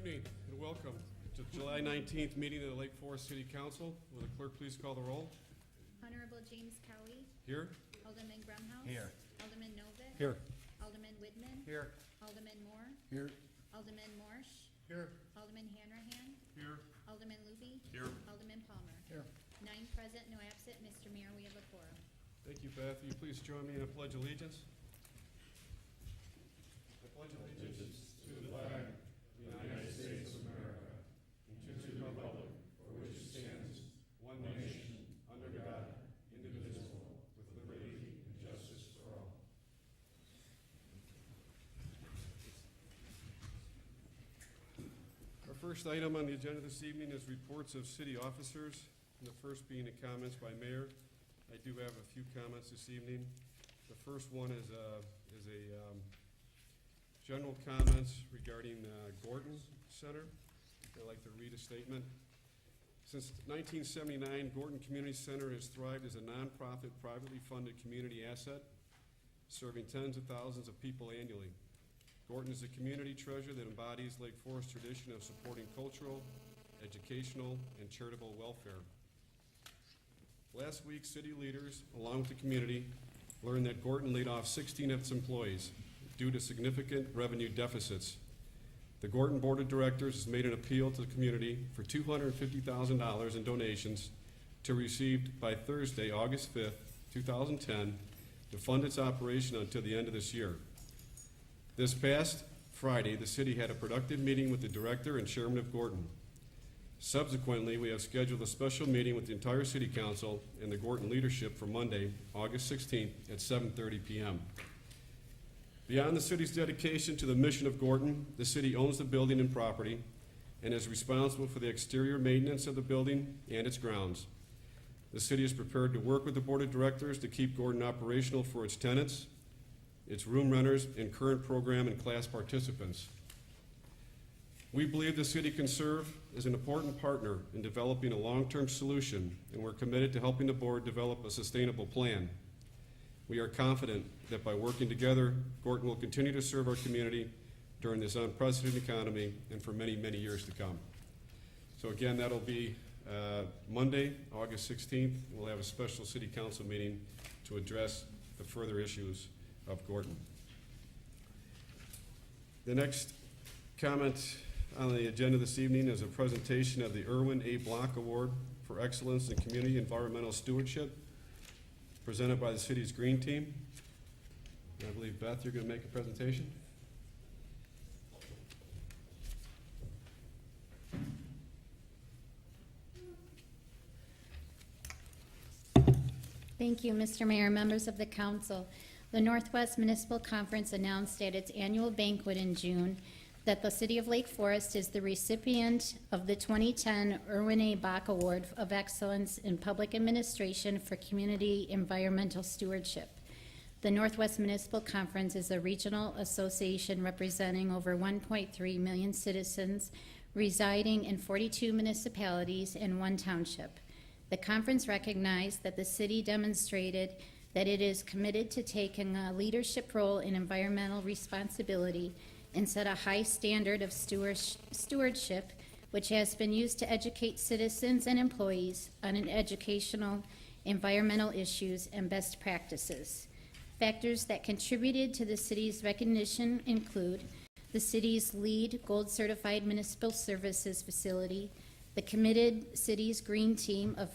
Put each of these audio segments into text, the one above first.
evening and welcome to the July 19th meeting of the Lake Forest City Council. Will the clerk please call the roll? Honorable James Cowie. Here. Alderman Grumhaus. Here. Alderman Novick. Here. Alderman Widman. Here. Alderman Mohr. Here. Alderman Morsch. Here. Alderman Hanrahan. Here. Alderman Luby. Here. Alderman Palmer. Here. 9 present, no absent. Mr. Mayor, we have a quorum. Thank you, Beth. Will you please join me in a pledge of allegiance? I pledge allegiance to the flag of the United States of America and to the republic for which it stands, one nation, under God, indivisible, with liberty and justice for all. Our first item on the agenda this evening is reports of city officers, and the first being the comments by mayor. I do have a few comments this evening. The first one is a general comments regarding Gordon Center. I'd like to read a statement. Since 1979, Gordon Community Center has thrived as a nonprofit, privately funded community asset, serving tens of thousands of people annually. Gordon is a community treasure that embodies Lake Forest's tradition of supporting cultural, educational, and charitable welfare. Last week, city leaders, along with the community, learned that Gordon laid off 16 of its employees due to significant revenue deficits. The Gordon Board of Directors has made an appeal to the community for $250,000 in donations to be received by Thursday, August 5th, 2010, to fund its operation until the end of this year. This past Friday, the city had a productive meeting with the director and chairman of Gordon. Subsequently, we have scheduled a special meeting with the entire city council and the Gordon leadership for Monday, August 16th at 7:30 p.m. Beyond the city's dedication to the mission of Gordon, the city owns the building and property and is responsible for the exterior maintenance of the building and its grounds. The city is prepared to work with the board of directors to keep Gordon operational for its tenants, its room renters, and current program and class participants. We believe the city can serve as an important partner in developing a long-term solution, and we're committed to helping the board develop a sustainable plan. We are confident that by working together, Gordon will continue to serve our community during this unprecedented economy and for many, many years to come. So again, that'll be Monday, August 16th. We'll have a special city council meeting to address the further issues of Gordon. The next comment on the agenda this evening is a presentation of the Irwin A. Block Award for Excellence in Community Environmental Stewardship, presented by the city's Green Team. And I believe, Beth, you're going to make a presentation? Thank you, Mr. Mayor, members of the council. The Northwest Municipal Conference announced at its annual banquet in June that the City of Lake Forest is the recipient of the 2010 Irwin A. Bach Award of Excellence in Public Administration for Community Environmental Stewardship. The Northwest Municipal Conference is a regional association representing over 1.3 million citizens residing in 42 municipalities and 1 township. The conference recognized that the city demonstrated that it is committed to taking a leadership role in environmental responsibility and set a high standard of stewardship, which has been used to educate citizens and employees on an educational, environmental issues and best practices. Factors that contributed to the city's recognition include the city's LEED Gold Certified Municipal Services Facility, the committed city's Green Team of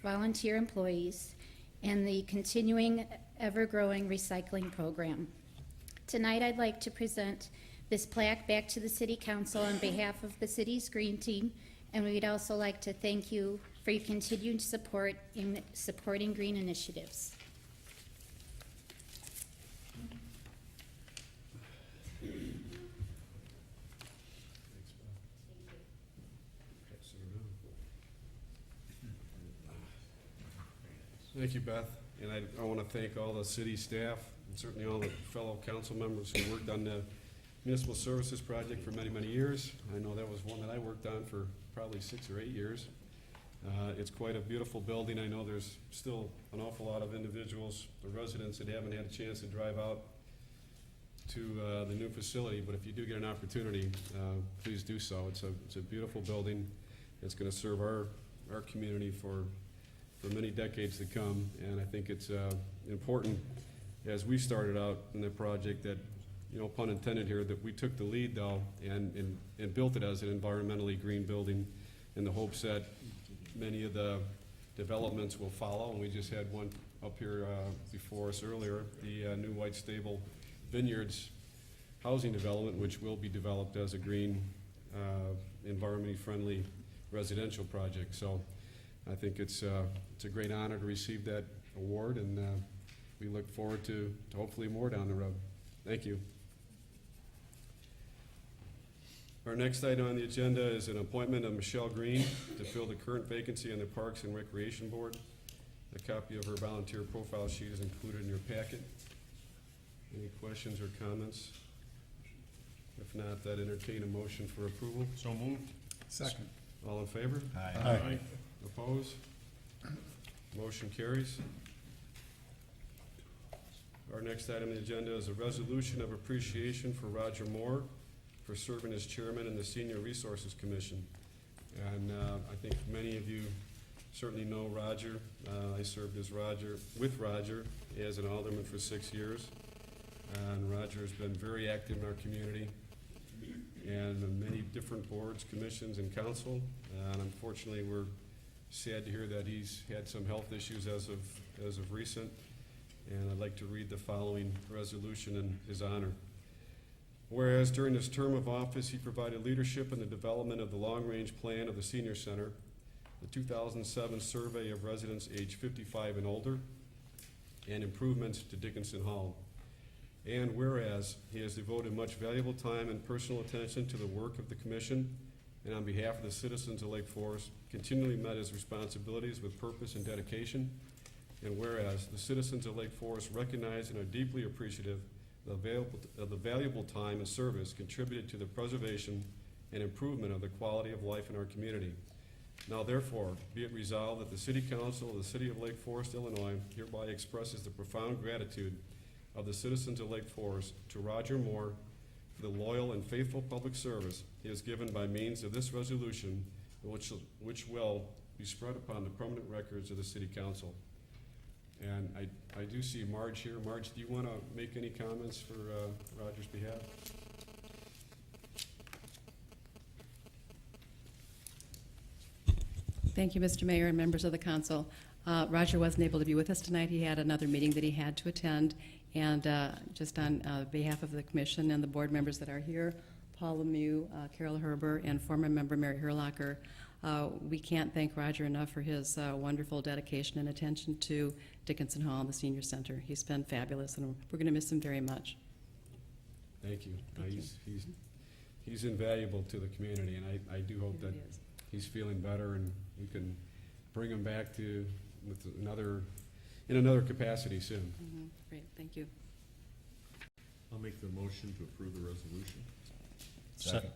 volunteer employees, and the continuing, ever-growing recycling program. Tonight, I'd like to present this plaque back to the City Council on behalf of the city's Green Team, and we'd also like to thank you for your continued support in supporting green initiatives. Thank you, Beth. And I want to thank all the city staff and certainly all the fellow council members who worked on the municipal services project for many, many years. I know that was one that I worked on for probably 6 or 8 years. It's quite a beautiful building. I know there's still an awful lot of individuals, the residents, that haven't had a chance to drive out to the new facility, but if you do get an opportunity, please do so. It's a beautiful building. It's going to serve our community for many decades to come, and I think it's important, as we started out in the project, that, you know, pun intended here, that we took the lead, though, and built it as an environmentally green building in the hopes that many of the developments will follow, and we just had one up here before us earlier, the new White Stable Vineyards housing development, which will be developed as a green, environmentally friendly residential project. So I think it's a great honor to receive that award, and we look forward to hopefully more down the road. Thank you. Our next item on the agenda is an appointment of Michelle Green to fill the current vacancy on the Parks and Recreation Board. A copy of her volunteer profile sheet is included in your packet. Any questions or comments? If not, I'd entertain a motion for approval. So moved. Second. All in favor? Aye. Opposed? Motion carries. Our next item on the agenda is a resolution of appreciation for Roger Mohr for serving as chairman in the Senior Resources Commission. And I think many of you certainly know Roger. I served with Roger as an alderman for 6 years. And Roger has been very active in our community and in many different boards, commissions, and council. And unfortunately, we're sad to hear that he's had some health issues as of recent. And I'd like to read the following resolution in his honor. Whereas during his term of office, he provided leadership in the development of the long-range plan of the Senior Center, the 2007 survey of residents age 55 and older, and improvements to Dickinson Hall. And whereas he has devoted much valuable time and personal attention to the work of the commission, and on behalf of the citizens of Lake Forest, continually met his responsibilities with purpose and dedication. And whereas the citizens of Lake Forest recognize and are deeply appreciative of the valuable time and service contributed to the preservation and improvement of the quality of life in our community. Now therefore, be it resolved that the City Council of the City of Lake Forest, Illinois, hereby expresses the profound gratitude of the citizens of Lake Forest to Roger Mohr for the loyal and faithful public service he has given by means of this resolution, which will be spread upon the permanent records of the City Council. And I do see Marge here. Marge, do you want to make any comments for Roger's behalf? Thank you, Mr. Mayor and members of the council. Roger wasn't able to be with us tonight. He had another meeting that he had to attend. And just on behalf of the commission and the board members that are here, Paul LeMieux, Carol Herber, and former member Mary Herlocker, we can't thank Roger enough for his wonderful dedication and attention to Dickinson Hall and the Senior Center. He's been fabulous, and we're going to miss him very much. Thank you. He's invaluable to the community, and I do hope that he's feeling better and we can bring him back to in another capacity soon. Mm-hmm. Great, thank you. I'll make the motion to approve the resolution. Second.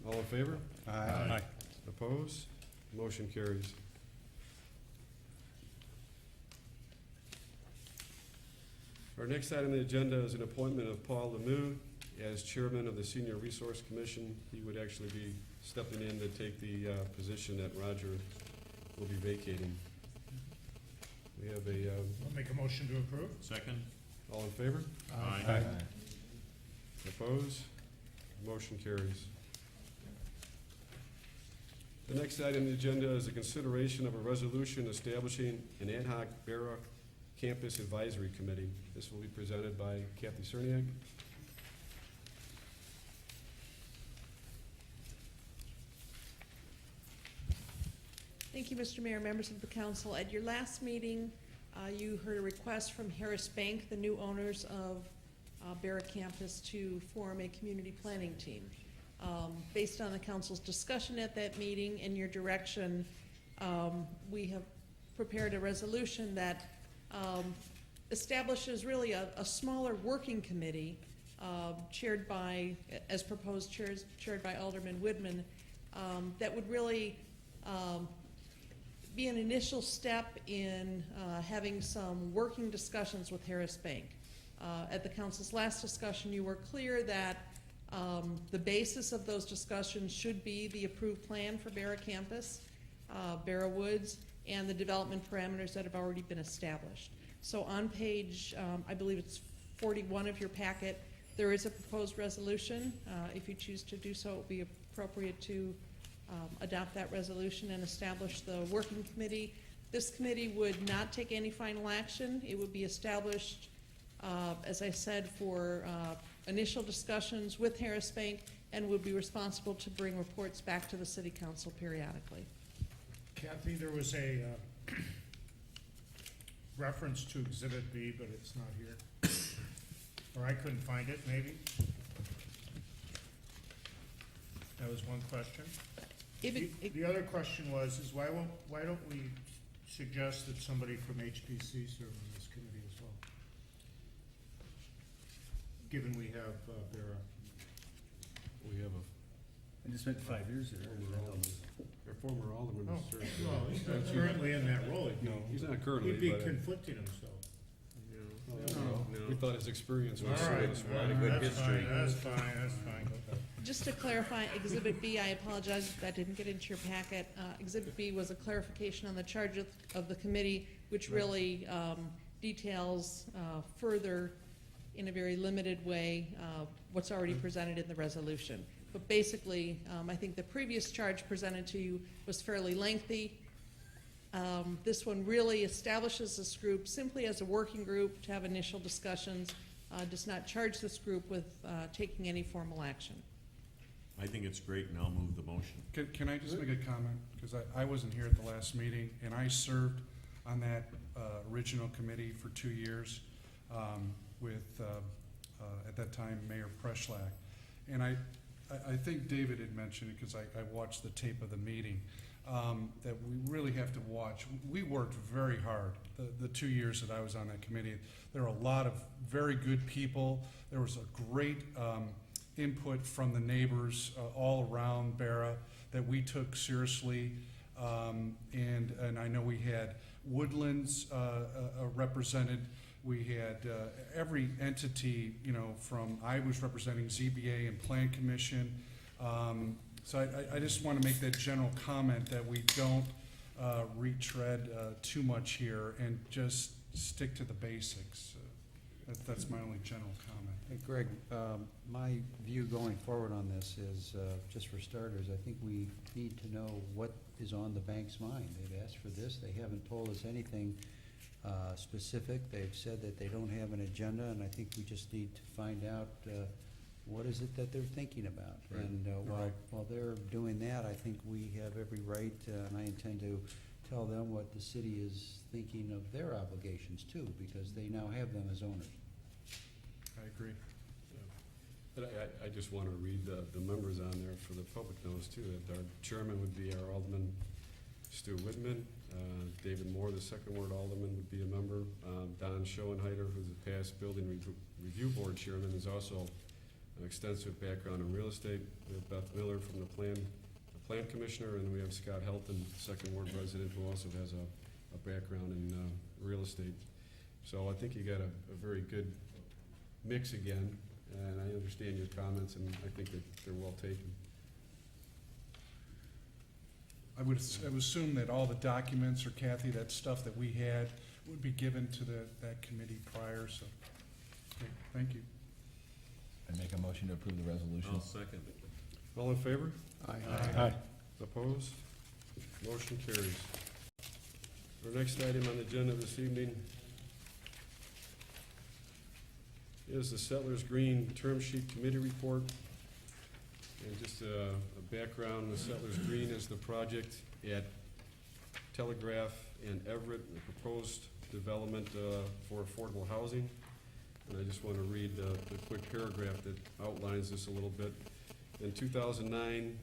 All in favor? Aye. Opposed? Motion carries. Our next item on the agenda is an appointment of Paul LeMieux as chairman of the Senior Resource Commission. He would actually be stepping in to take the position that Roger will be vacating. We have I'll make a motion to approve. Second. all in favor? Aye. Opposed? Motion carries. The next item on the agenda is a consideration of a resolution establishing an ad hoc Barat Campus Advisory Committee. This will be presented by Kathy Cerniak. Thank you, Mr. Mayor, members of the council. At your last meeting, you heard a request from Harris Bank, the new owners of Barat Campus, to form a community planning team. Based on the council's discussion at that meeting and your direction, we have prepared a resolution that establishes really a smaller working committee chaired by, as proposed, chaired by Alderman Widman, that would really be an initial step in having some working discussions with Harris Bank. At the council's last discussion, you were clear that the basis of those discussions should be the approved plan for Barat campus, Barat Woods, and the development parameters that have already been established. So on page, I believe it's 41 of your packet, there is a proposed resolution. If you choose to do so, it would be appropriate to adopt that resolution and establish the working committee. This committee would not take any final action. It would be established, as I said, for initial discussions with Harris Bank, and would be responsible to bring reports back to the city council periodically. Kathy, there was a reference to Exhibit B, but it's not here. Or I couldn't find it, maybe? That was one question. The other question was, is why don't we suggest that somebody from HPC serve on this committee as well? Given we have Barat. We have I just spent 5 years there. Our former alderman Oh, is served. well, he's not currently in that role. No, he's not currently, He'd be but, conflicting himself. we thought his experience All was right, service. that's fine, that's fine. Just to clarify, Exhibit B, I apologize if that didn't get into your packet. Exhibit B was a clarification on the charge of the committee, which really details further, in a very limited way, what's already presented in the resolution. But basically, I think the previous charge presented to you was fairly lengthy. This one really establishes this group simply as a working group to have initial discussions, does not charge this group with taking any formal action. I think it's great, and I'll move the motion. Can I just make a comment? Because I wasn't here at the last meeting, and I served on that original committee for 2 years with, at that time, Mayor Preschlack. And I think David had mentioned it, because I watched the tape of the meeting, that we really have to watch. We worked very hard the 2 years that I was on that committee. There were a lot of very good people. There was a great input from the neighbors all around Barat that we took seriously. And I know we had Woodlands represented. We had every entity, from, I was representing ZBA and Plan Commission. So I just want to make that general comment that we don't retread too much here and just stick to the basics. That's my only general comment. Hey, Greg, my view going forward on this is, just for starters, I think we need to know what is on the bank's mind. They've asked for this. They haven't told us anything specific. They've said that they don't have an agenda, and I think we just need to find out what is it that they're thinking about. Right. And while they're doing that, I think we have every right, and I intend to tell them what the city is thinking of their obligations too, because they now have them as owners. I agree. But I just want to read the members on there for the public knows too. That our chairman would be our Alderman Stu Whitman. David Mohr, the second ward alderman, would be a member. Don Schoenheider, who's a past building review board chairman, is also an extensive background in real estate. We have Beth Miller from the plan commissioner, and we have Scott Helton, second ward resident, who also has a background in real estate. So I think you got a very good mix again, and I understand your comments, and I think that they're well taken. I would assume that all the documents, or Kathy, that stuff that we had would be given to that committee prior, so, okay, thank you. I make a motion to approve the resolution. I'll second. All in favor? Aye. Opposed? Motion carries. Our next item on the agenda this evening is the Settlers Green Term Sheet Committee Report. And just a background, the Settlers Green is the project at Telegraph and Everett, the proposed development for affordable housing. And I just want to read the quick paragraph that outlines this a little bit. In 2009,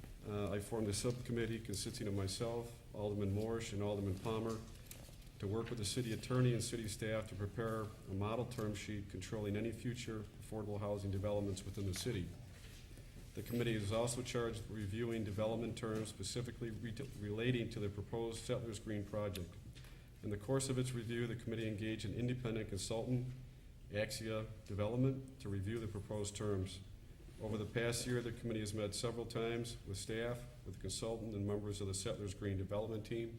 I formed a subcommittee consisting of myself, Alderman Morsh, and Alderman Palmer to work with the city attorney and city staff to prepare a model term sheet controlling any future affordable housing developments within the city. The committee is also charged with reviewing development terms specifically relating to the proposed Settlers Green project. In the course of its review, the committee engaged an independent consultant Axia Development to review the proposed terms. Over the past year, the committee has met several times with staff, with the consultant, and members of the Settlers Green Development Team.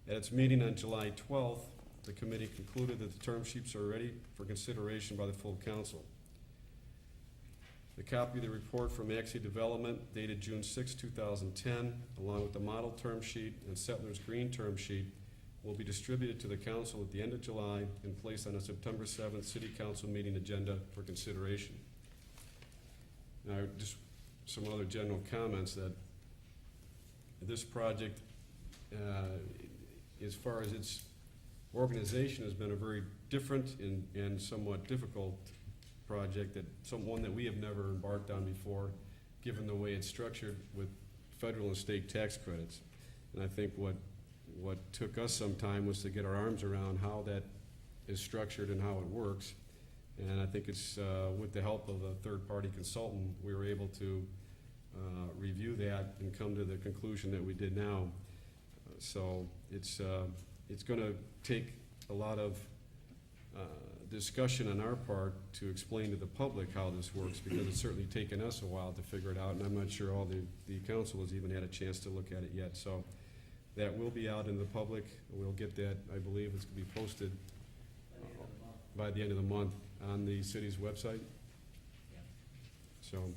At its meeting on July 12th, the committee concluded that the term sheets are ready for consideration by the full council. The copy of the report from Axia Development dated June 6, 2010, along with the model term sheet and Settlers Green term sheet, will be distributed to the council at the end of July and placed on a September 7th city council meeting agenda for consideration. Now, just some other general comments that this project, as far as its organization, has been a very different and somewhat difficult project, one that we have never embarked on before, given the way it's structured with federal and state tax credits. And I think what took us some time was to get our arms around how that is structured and how it works. And I think it's with the help of a third-party consultant, we were able to review that and come to the conclusion that we did now. So it's going to take a lot of discussion on our part to explain to the public how this works, because it's certainly taken us a while to figure it out, and I'm not sure all the council has even had a chance to look at it yet. So that will be out in the public. We'll get that, I believe it's going to be posted by the end of the month on the city's website. So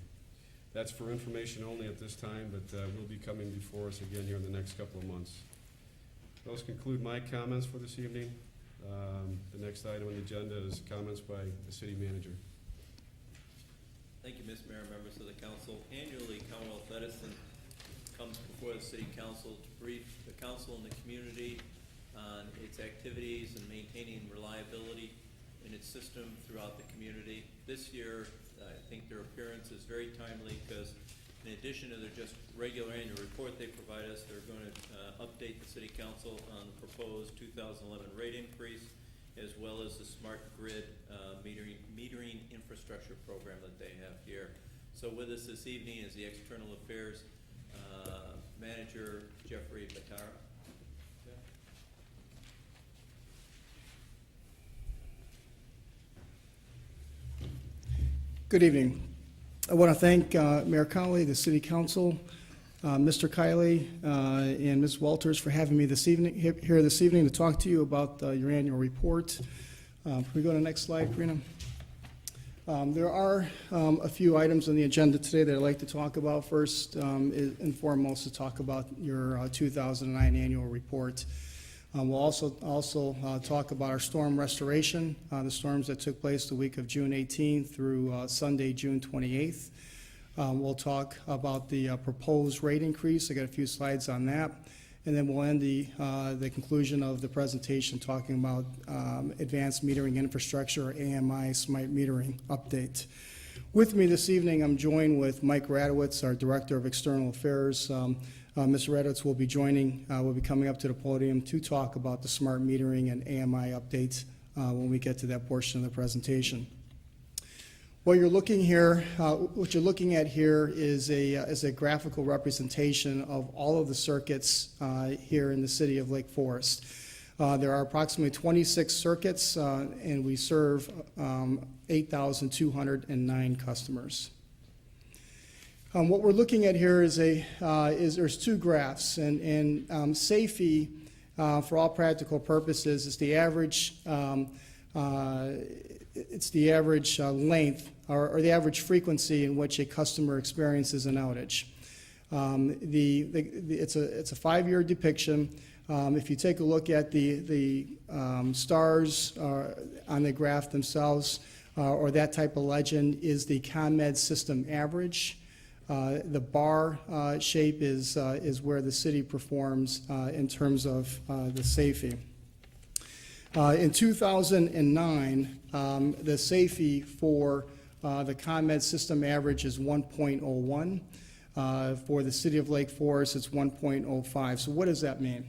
that's for information only at this time, but will be coming before us again here in the next couple of months. Those conclude my comments for this evening. The next item on the agenda is comments by the city manager. Thank you, Mr. Mayor, members of the council. Annually, Commonwealth Edison comes before the city council to brief the council and the community on its activities and maintaining reliability in its system throughout the community. This year, I think their appearance is very timely because in addition to their just regular annual report they provide us, they're going to update the city council on the proposed 2011 rate increase, as well as the smart grid metering infrastructure program that they have here. So with us this evening is the External Affairs Manager, Jeffrey Batara. Good evening. I want to thank Mayor Connolly, the City Council, Mr. Kiley, and Ms. Walters for having me here this evening to talk to you about your annual report. Can we go to the next slide, Karina? There are a few items on the agenda today that I'd like to talk about. First and foremost, to talk about your 2009 annual report. We'll also talk about our storm restoration, the storms that took place the week of June 18th through Sunday, June 28th. We'll talk about the proposed rate increase. I got a few slides on that. And then we'll end the conclusion of the presentation talking about advanced metering infrastructure, or AMI smart metering update. With me this evening, I'm joined with Mike Radowitz, our Director of External Affairs. Mr. Radowitz will be coming up to the podium to talk about the smart metering and AMI updates when we get to that portion of the presentation. What you're looking at here is a graphical representation of all of the circuits here in the city of Lake Forest. There are approximately 26 circuits, and we serve 8,209 customers. What we're looking at here is there's two graphs, and SAFE, for all practical purposes, is the average. It's the average length or the average frequency in which a customer experiences an outage. It's a 5-year depiction. If you take a look at the stars on the graph themselves, or that type of legend, is the ComEd system average. The bar shape is where the city performs in terms of the SAFE. In 2009, the SAFE for the ComEd system average is 1.01. For the city of Lake Forest, it's 1.05. So what does that mean?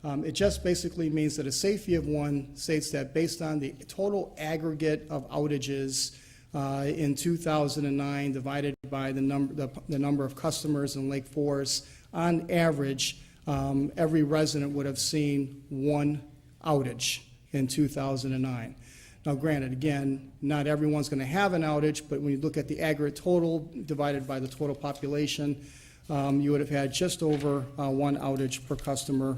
It just basically means that a SAFE of 1 states that based on the total aggregate of outages in 2009 divided by the number of customers in Lake Forest, on average, every resident would have seen 1 outage in 2009. Now granted, again, not everyone's going to have an outage, but when you look at the aggregate total divided by the total population, you would have had just over one outage per customer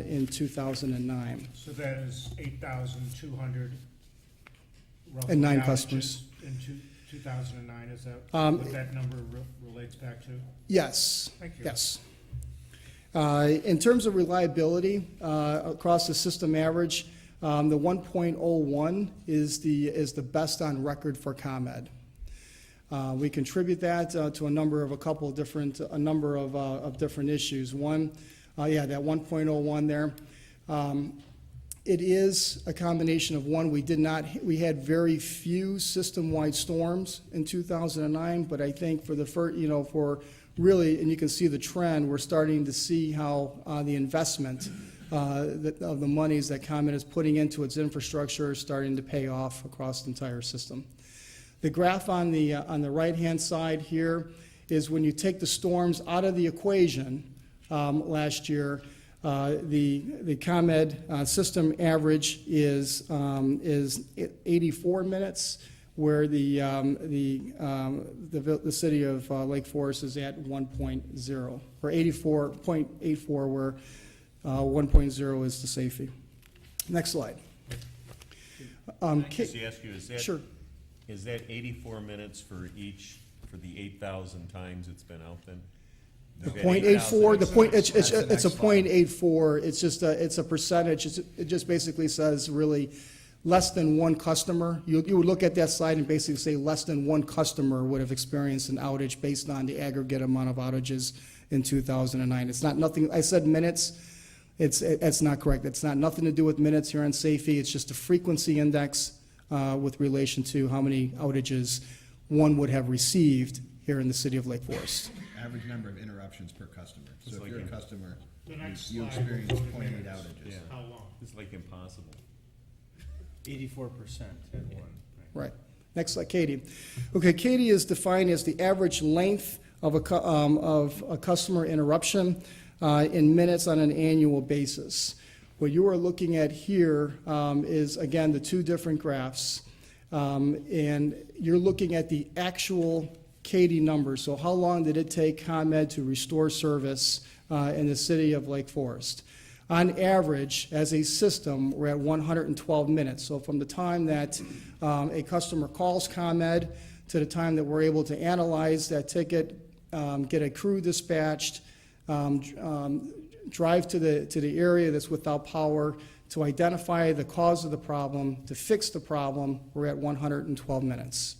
in 2009. So that is 8,200 roughly And 9 outages customers. in 2009, is that what that number relates back to? Yes. Thank you. Yes. In terms of reliability, across the system average, the 1.01 is the best on record for ComEd. We contribute that to a number of different issues. One, that 1.01 there. It is a combination of one. We had very few system-wide storms in 2009, but I think for for really, and you can see the trend, we're starting to see how the investment of the monies that ComEd is putting into its infrastructure is starting to pay off across the entire system. The graph on the right-hand side here is when you take the storms out of the equation last year, the ComEd system average is 84 minutes, where the city of Lake Forest is at 1.0, or 84.84, where 1.0 is the safety. Next slide. Can I just ask you, Sure. is that 84 minutes for the 8,000 times it's been out then? The .84, it's a .84. It's a percentage. It just basically says really less than one customer. You would look at that slide and basically say less than one customer would have experienced an outage based on the aggregate amount of outages in 2009. It's not nothing. I said minutes. It's not correct. It's not nothing to do with minutes here on safety. It's just a frequency index with relation to how many outages one would have received here in the city of Lake Forest. Average number of interruptions per customer. It's So like if you're a in- customer, The next you slide experience will go to 0.8 minutes. outages. Yeah. How long? It's like impossible. 84% at one. Right. Next slide, Katie. Okay, Katie is defined as the average length of a customer interruption in minutes on an annual basis. What you are looking at here is, again, the two different graphs. And you're looking at the actual Katie numbers. So how long did it take ComEd to restore service in the city of Lake Forest? On average, as a system, we're at 112 minutes. So from the time that a customer calls ComEd to the time that we're able to analyze that ticket, get a crew dispatched, drive to the area that's without power, to identify the cause of the problem, to fix the problem, we're at 112 minutes.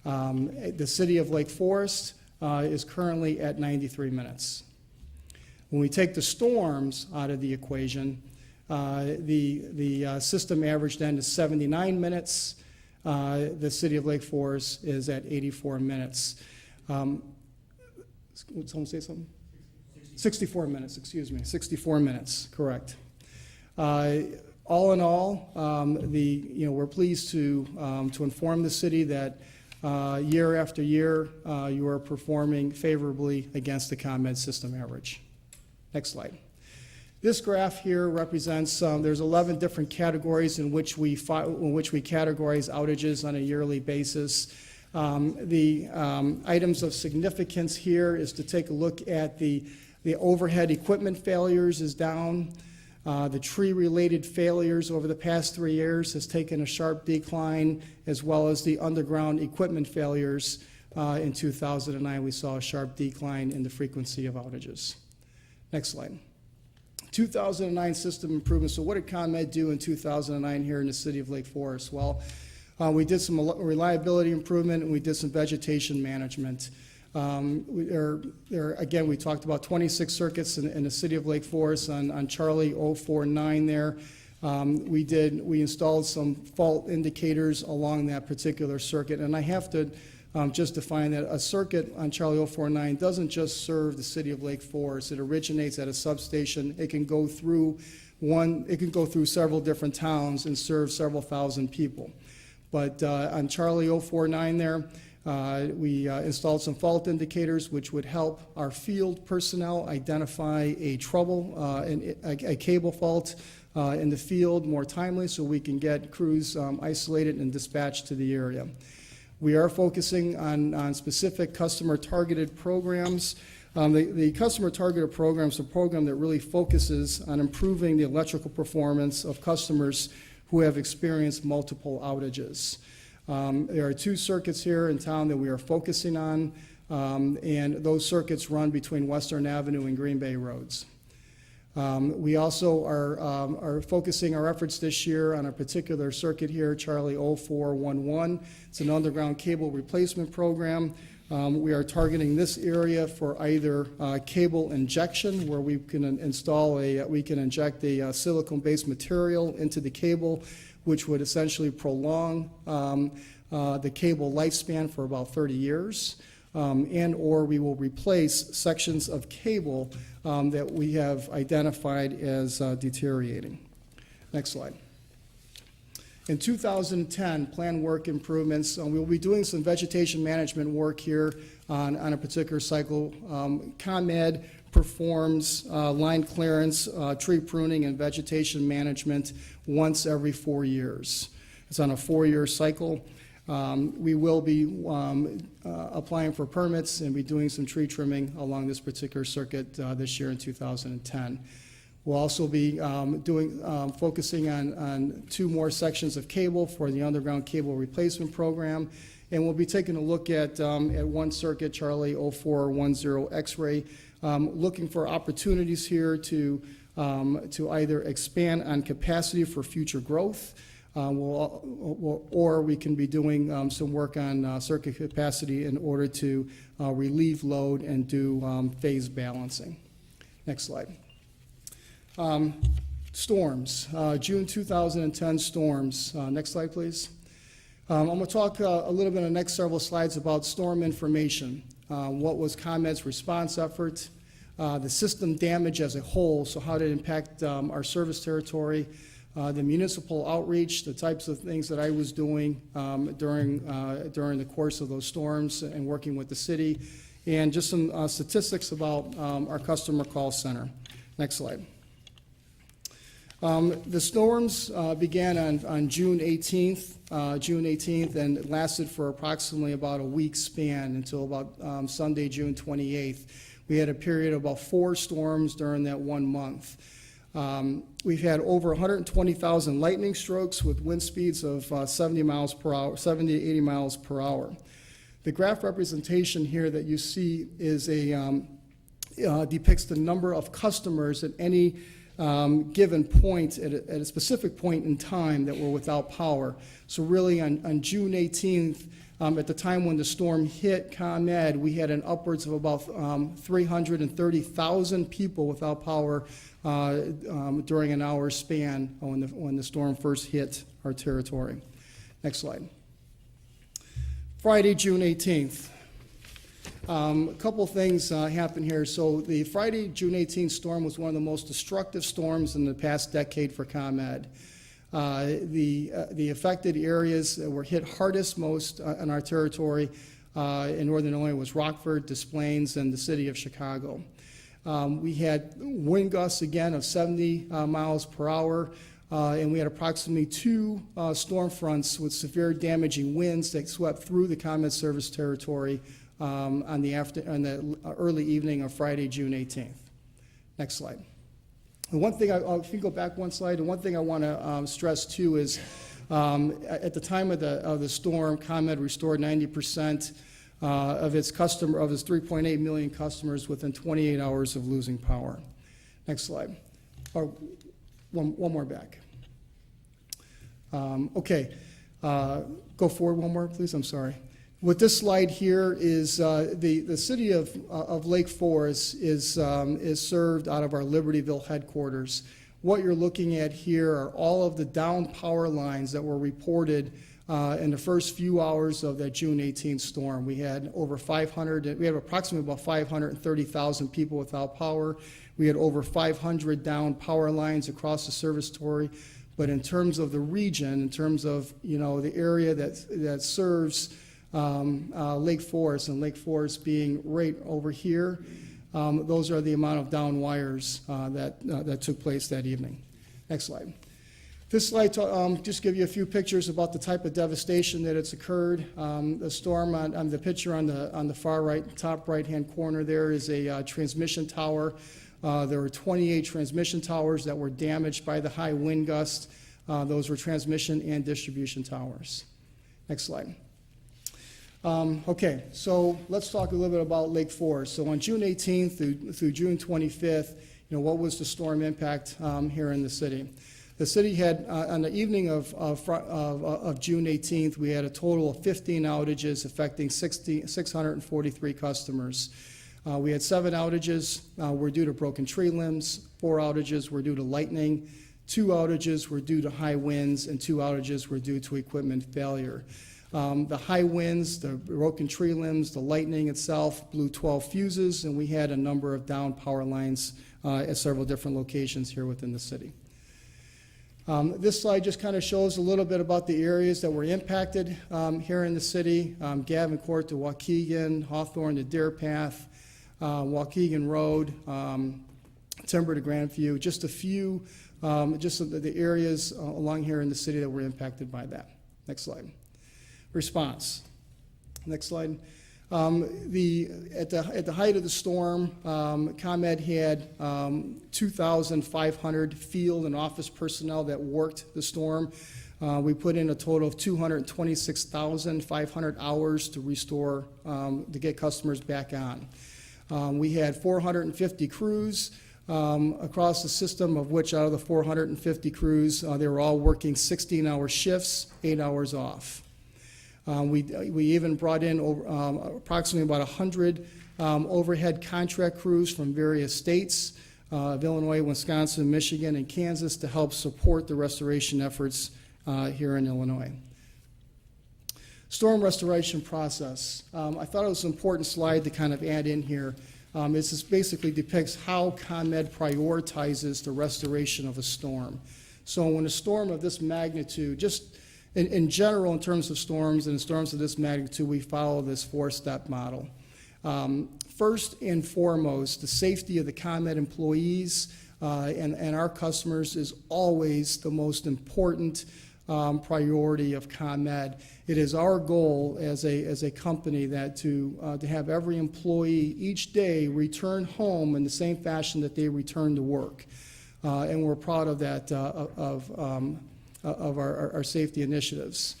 The city of Lake Forest is currently at 93 minutes. When we take the storms out of the equation, the system average then is 79 minutes. The city of Lake Forest is at 84 minutes. Would someone say something? 64 minutes, excuse me, 64 minutes, correct. All in all, we're pleased to inform the city that year after year, you are performing favorably against the ComEd system average. Next slide. This graph here represents, there's 11 different categories in which we categorize outages on a yearly basis. The items of significance here is to take a look at the overhead equipment failures is down. The tree-related failures over the past 3 years has taken a sharp decline, as well as the underground equipment failures. In 2009, we saw a sharp decline in the frequency of outages. Next slide. 2009 system improvements. So what did ComEd do in 2009 here in the city of Lake Forest? Well, we did some reliability improvement, and we did some vegetation management. Again, we talked about 26 circuits in the city of Lake Forest on Charlie 049 there. We installed some fault indicators along that particular circuit, and I have to just define that a circuit on Charlie 049 doesn't just serve the city of Lake Forest. It originates at a substation. It can go through several different towns and serve several thousand people. But on Charlie 049 there, we installed some fault indicators which would help our field personnel identify a trouble, a cable fault in the field more timely so we can get crews isolated and dispatched to the area. We are focusing on specific customer-targeted programs. The customer-targeted program is a program that really focuses on improving the electrical performance of customers who have experienced multiple outages. There are 2 circuits here in town that we are focusing on, and those circuits run between Western Avenue and Green Bay Roads. We also are focusing our efforts this year on a particular circuit here, Charlie 0411. It's an underground cable replacement program. We are targeting this area for either cable injection, where we can inject a silicone-based material into the cable, which would essentially prolong the cable lifespan for about 30 years. And/or we will replace sections of cable that we have identified as deteriorating. Next slide. In 2010, planned work improvements, we will be doing some vegetation management work here on a particular cycle. ComEd performs line clearance, tree pruning, and vegetation management once every 4 years. It's on a 4-year cycle. We will be applying for permits and be doing some tree trimming along this particular circuit this year in 2010. We'll also be focusing on 2 more sections of cable for the underground cable replacement program, and we'll be taking a look at 1 circuit, Charlie 0410 X-ray, looking for opportunities here to either expand on capacity for future growth, or we can be doing some work on circuit capacity in order to relieve load and do phase balancing. Next slide. Storms, June 2010 storms. Next slide, please. I'm going to talk a little bit in the next several slides about storm information. What was ComEd's response effort, the system damage as a whole, so how did it impact our service territory, the municipal outreach, the types of things that I was doing during the course of those storms and working with the city, and just some statistics about our customer call center. Next slide. The storms began on June 18th, and lasted for approximately about a week span until about Sunday, June 28th. We had a period of about 4 storms during that 1 month. We've had over 120,000 lightning strokes with wind speeds of 70 to 80 miles per hour. The graph representation here that you see is depicts the number of customers at any given point, at a specific point in time, that were without power. So really on June 18th, at the time when the storm hit ComEd, we had an upwards of about 330,000 people without power during an hour span when the storm first hit our territory. Next slide. Friday, June 18th. A couple things happened here. So the Friday, June 18th storm was one of the most destructive storms in the past decade for ComEd. The affected areas that were hit hardest most in our territory in northern Illinois was Rockford, Des Plaines, and the city of Chicago. We had wind gusts again of 70 miles per hour, and we had approximately 2 storm fronts with severe damaging winds that swept through the ComEd service territory on the early evening of Friday, June 18th. Next slide. And one thing, if you go back one slide, and one thing I want to stress too is at the time of the storm, ComEd restored 90% of its 3.8 million customers within 28 hours of losing power. Next slide. Or one more back. Okay. Go forward one more, please. I'm sorry. What this slide here is the city of Lake Forest is served out of our Libertyville headquarters. What you're looking at here are all of the down power lines that were reported in the first few hours of that June 18th storm. We had approximately about 530,000 people without power. We had over 500 down power lines across the service territory. But in terms of the region, in terms of the area that serves Lake Forest, and Lake Forest being right over here, those are the amount of down wires that took place that evening. Next slide. This slide just give you a few pictures about the type of devastation that it's occurred. The storm on the picture on the far right, top right-hand corner there is a transmission tower. There were 28 transmission towers that were damaged by the high wind gust. Those were transmission and distribution towers. Next slide. Okay, so let's talk a little bit about Lake Forest. So on June 18th through June 25th, what was the storm impact here in the city? The city had, on the evening of June 18th, we had a total of 15 outages affecting 643 customers. We had 7 outages were due to broken tree limbs, 4 outages were due to lightning, 2 outages were due to high winds, and 2 outages were due to equipment failure. The high winds, the broken tree limbs, the lightning itself blew 12 fuses, and we had a number of down power lines at several different locations here within the city. This slide just kind of shows a little bit about the areas that were impacted here in the city. Gavencourt to Waukegan, Hawthorne to Deer Path, Waukegan Road, Timber to Grandview, just a few, just the areas along here in the city that were impacted by that. Next slide. Response. Next slide. At the height of the storm, ComEd had 2,500 field and office personnel that worked the storm. We put in a total of 226,500 hours to restore, to get customers back on. We had 450 crews across the system, of which out of the 450 crews, they were all working 16-hour shifts, 8 hours off. We even brought in approximately about 100 overhead contract crews from various states of Illinois, Wisconsin, Michigan, and Kansas to help support the restoration efforts here in Illinois. Storm restoration process. I thought it was an important slide to kind of add in here. This just basically depicts how ComEd prioritizes the restoration of a storm. So when a storm of this magnitude, just in general, in terms of storms and in storms of this magnitude, we follow this 4-step model. First and foremost, the safety of the ComEd employees and our customers is always the most important priority of ComEd. It is our goal as a company that to have every employee each day return home in the same fashion that they return to work. And we're proud of that, of our safety initiatives.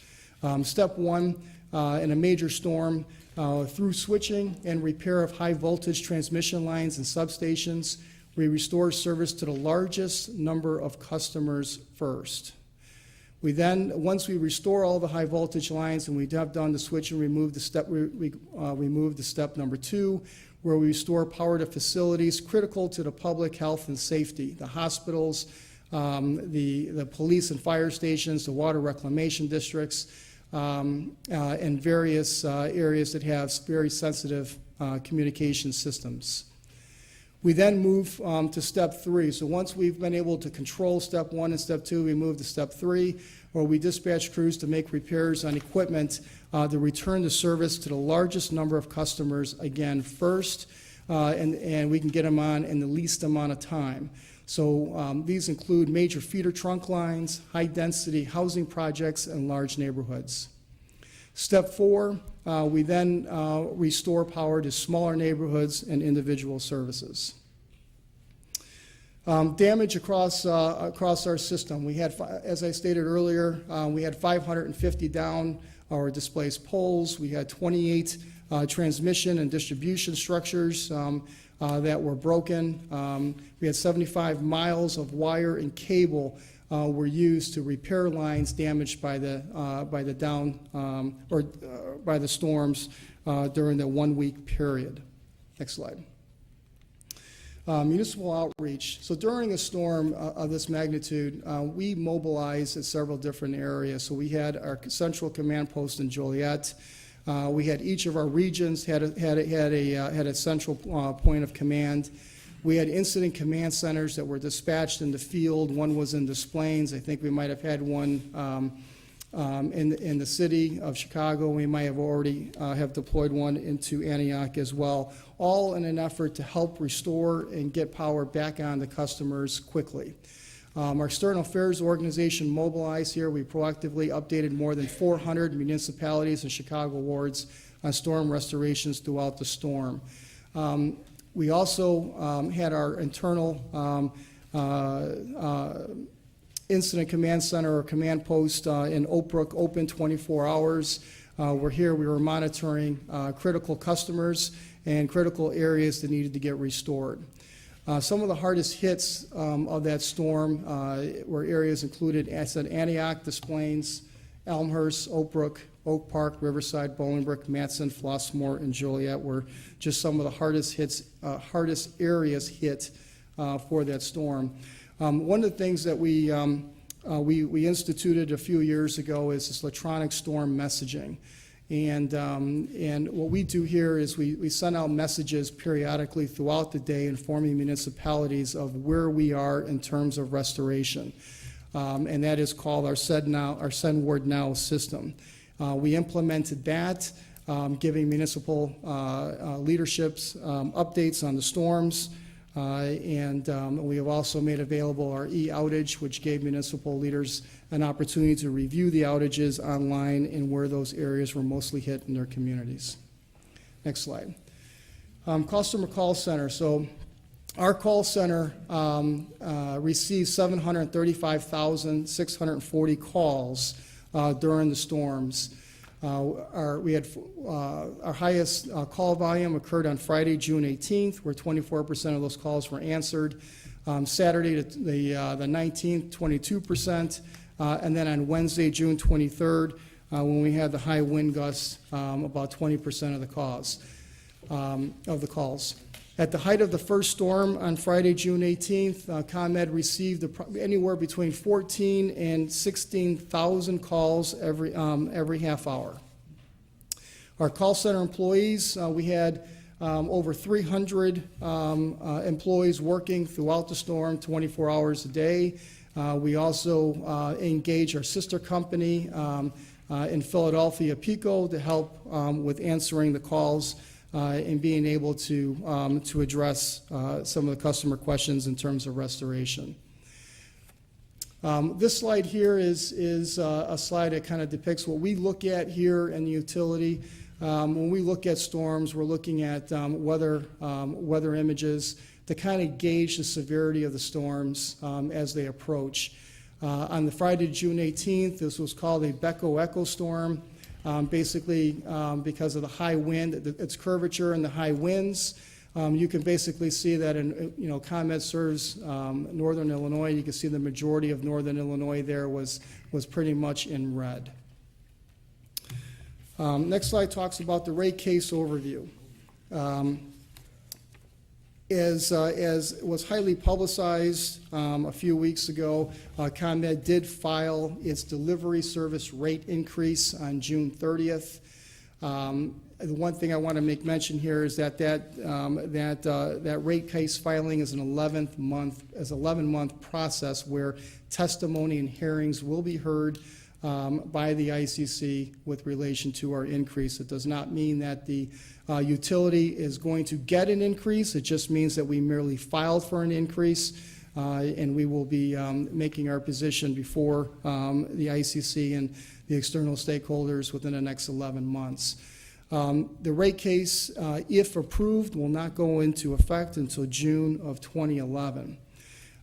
Step 1, in a major storm, through switching and repair of high voltage transmission lines and substations, we restore service to the largest number of customers first. We then, once we restore all the high voltage lines and we have done the switch and remove the step, we move to step number 2, where we restore power to facilities critical to the public health and safety, the hospitals, the police and fire stations, the water reclamation districts, and various areas that have very sensitive communication systems. We then move to step 3. So once we've been able to control step 1 and step 2, we move to step 3, where we dispatch crews to make repairs on equipment to return the service to the largest number of customers again first, and we can get them on in the least amount of time. So these include major feeder trunk lines, high-density housing projects, and large neighborhoods. Step 4, we then restore power to smaller neighborhoods and individual services. Damage across our system. We had, as I stated earlier, we had 550 down or displaced poles. We had 28 transmission and distribution structures that were broken. We had 75 miles of wire and cable were used to repair lines damaged by the by the storms during the 1-week period. Next slide. Municipal outreach. So during a storm of this magnitude, we mobilized at several different areas. So we had our central command post in Joliet. We had each of our regions had a central point of command. We had incident command centers that were dispatched in the field. One was in Des Plaines. I think we might have had one in the city of Chicago. We might have already have deployed one into Antioch as well, all in an effort to help restore and get power back on the customers quickly. Our external affairs organization mobilized here. We proactively updated more than 400 municipalities and Chicago wards on storm restorations throughout the storm. We also had our internal incident command center or command post in Oak Brook open 24 hours. We're here, we were monitoring critical customers and critical areas that needed to get restored. Some of the hardest hits of that storm were areas included, as I said, Antioch, Des Plaines, Elmhurst, Oak Brook, Oak Park, Riverside, Bolingbrook, Matson, Flossmoor, and Joliet were just some of the hardest areas hit for that storm. One of the things that we instituted a few years ago is this electronic storm messaging. And what we do here is we send out messages periodically throughout the day informing municipalities of where we are in terms of restoration. And that is called our Send Word Now system. We implemented that, giving municipal leaderships updates on the storms. And we have also made available our e-outage, which gave municipal leaders an opportunity to review the outages online and where those areas were mostly hit in their communities. Next slide. Customer call center. So our call center received 735,640 calls during the storms. Our highest call volume occurred on Friday, June 18th, where 24% of those calls were answered. Saturday, the 19th, 22%. And then on Wednesday, June 23rd, when we had the high wind gusts, about 20% of the calls. At the height of the first storm on Friday, June 18th, ComEd received anywhere between 14 and 16,000 calls every half hour. Our call center employees, we had over 300 employees working throughout the storm, 24 hours a day. We also engage our sister company in Philadelphia, Pico, to help with answering the calls and being able to address some of the customer questions in terms of restoration. This slide here is a slide that kind of depicts what we look at here in the utility. When we look at storms, we're looking at weather images to kind of gauge the severity of the storms as they approach. On the Friday, June 18th, this was called a Beko-Echo storm, basically because of the high wind, its curvature and the high winds. You can basically see that ComEd serves northern Illinois. You can see the majority of northern Illinois there was pretty much in red. Next slide talks about the rate case overview. As was highly publicized a few weeks ago, ComEd did file its delivery service rate increase on June 30th. The one thing I want to make mention here is that rate case filing is an 11-month process where testimony and hearings will be heard by the ICC with relation to our increase. It does not mean that the utility is going to get an increase. It just means that we merely filed for an increase, and we will be making our position before the ICC and the external stakeholders within the next 11 months. The rate case, if approved, will not go into effect until June of 2011.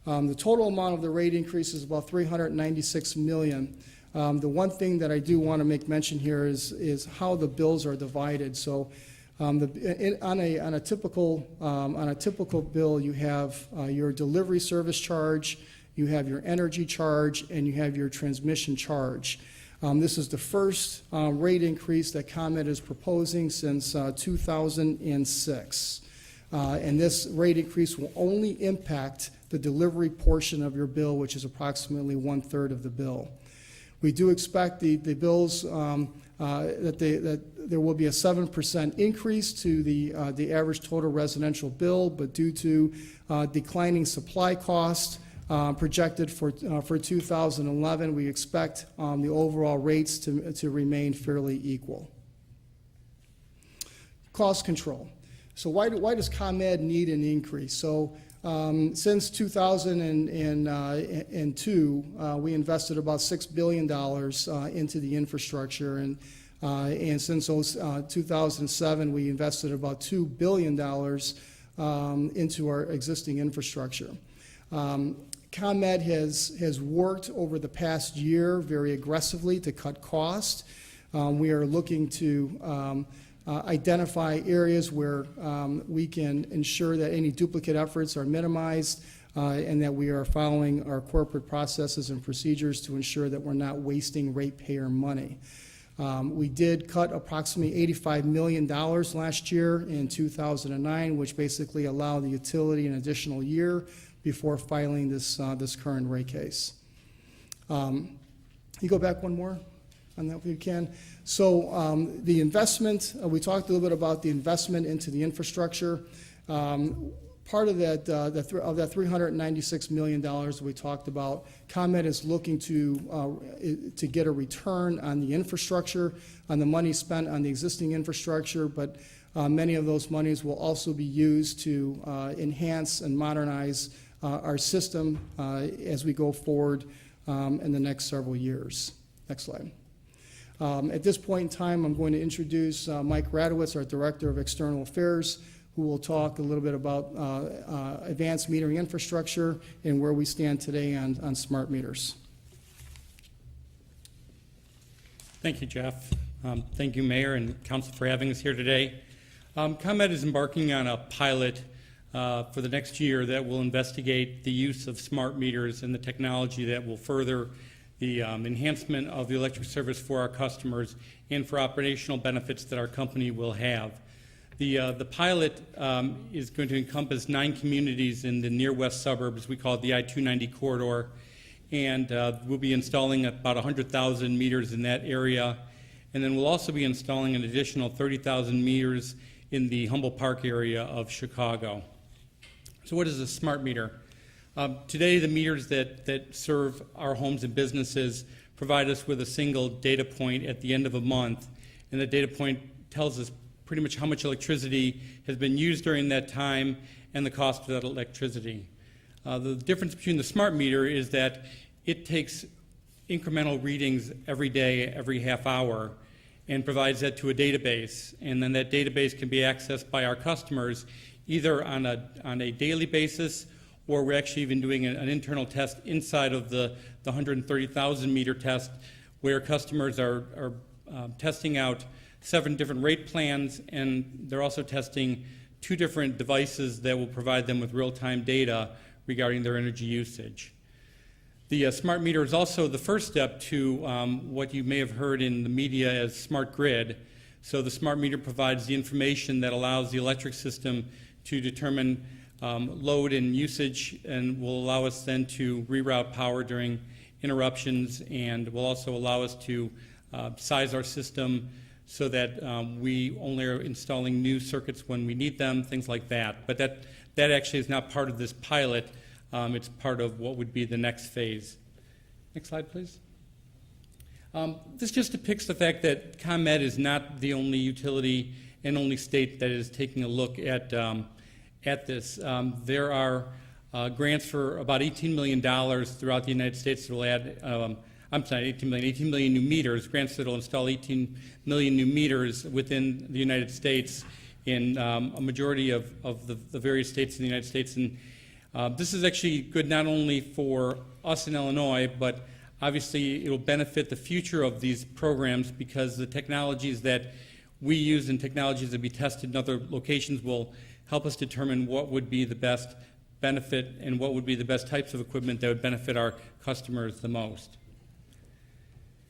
The total amount of the rate increase is about $396 million. The one thing that I do want to make mention here is how the bills are divided. So on a typical bill, you have your delivery service charge, you have your energy charge, and you have your transmission charge. This is the first rate increase that ComEd is proposing since 2006. And this rate increase will only impact the delivery portion of your bill, which is approximately 1/3 of the bill. We do expect the bills that there will be a 7% increase to the average total residential bill, but due to declining supply costs projected for 2011, we expect the overall rates to remain fairly equal. Cost control. So why does ComEd need an increase? So Since 2002, we invested about $6 billion into the infrastructure, and since 2007, we invested about $2 billion into our existing infrastructure. ComEd has worked over the past year very aggressively to cut costs. We are looking to identify areas where we can ensure that any duplicate efforts are minimized and that we are following our corporate processes and procedures to ensure that we're not wasting ratepayer money. We did cut approximately $85 million last year in 2009, which basically allowed the utility an additional year before filing this current rate case. You go back one more on that if you can. So the investment, we talked a little bit about the investment into the infrastructure. Part of that, of that $396 million we talked about, ComEd is looking to get a return on the infrastructure, on the money spent on the existing infrastructure, but many of those monies will also be used to enhance and modernize our system as we go forward in the next several years. Next slide. At this point in time, I'm going to introduce Mike Radowitz, our Director of External Affairs, who will talk a little bit about advanced metering infrastructure and where we stand today on smart meters. Thank you, Jeff. Thank you, Mayor and Council, for having us here today. ComEd is embarking on a pilot for the next year that will investigate the use of smart meters and the technology that will further the enhancement of the electric service for our customers and for operational benefits that our company will have. The pilot is going to encompass 9 communities in the near west suburbs. We call it the I-290 corridor, and we'll be installing about 100,000 meters in that area, and then we'll also be installing an additional 30,000 meters in the Humboldt Park area of Chicago. So what is a smart meter? Today, the meters that serve our homes and businesses provide us with a single data point at the end of a month, and the data point tells us pretty much how much electricity has been used during that time and the cost of that electricity. The difference between the smart meter is that it takes incremental readings every day, every half hour, and provides that to a database, and then that database can be accessed by our customers either on a daily basis, or we're actually even doing an internal test inside of the 130,000 meter test, where customers are testing out 7 different rate plans, and they're also testing 2 different devices that will provide them with real-time data regarding their energy usage. The smart meter is also the first step to what you may have heard in the media as smart grid. So the smart meter provides the information that allows the electric system to determine load and usage, and will allow us then to reroute power during interruptions, and will also allow us to size our system so that we only are installing new circuits when we need them, things like that. But that actually is not part of this pilot. It's part of what would be the next phase. Next slide, please. This just depicts the fact that ComEd is not the only utility and only state that is taking a look at this. There are grants for about $18 million throughout the United States that will add, 18 million new meters, grants that will install 18 million new meters within the United States in a majority of the various states in the United States. And this is actually good not only for us in Illinois, but obviously it will benefit the future of these programs, because the technologies that we use and technologies that be tested in other locations will help us determine what would be the best benefit and what would be the best types of equipment that would benefit our customers the most.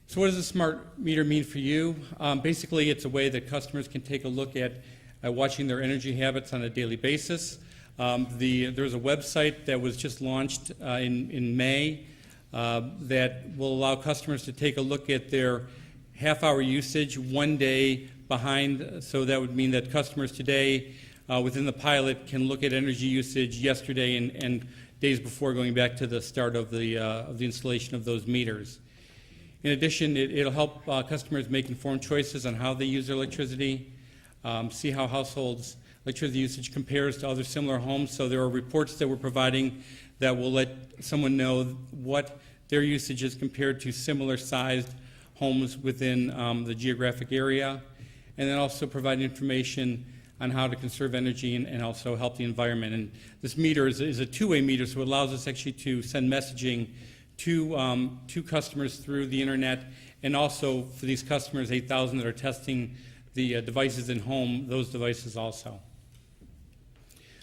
So what does a smart meter mean for you? Basically, it's a way that customers can take a look at watching their energy habits on a daily basis. There's a website that was just launched in May that will allow customers to take a look at their half-hour usage 1 day behind. So that would mean that customers today within the pilot can look at energy usage yesterday and days before, going back to the start of the installation of those meters. In addition, it'll help customers make informed choices on how they use their electricity, see how households electricity usage compares to other similar homes. So there are reports that we're providing that will let someone know what their usage is compared to similar sized homes within the geographic area. And then also provide information on how to conserve energy and also help the environment. And this meter is a two-way meter, so it allows us actually to send messaging to customers through the internet, and also for these customers, 8,000 that are testing the devices in home, those devices also.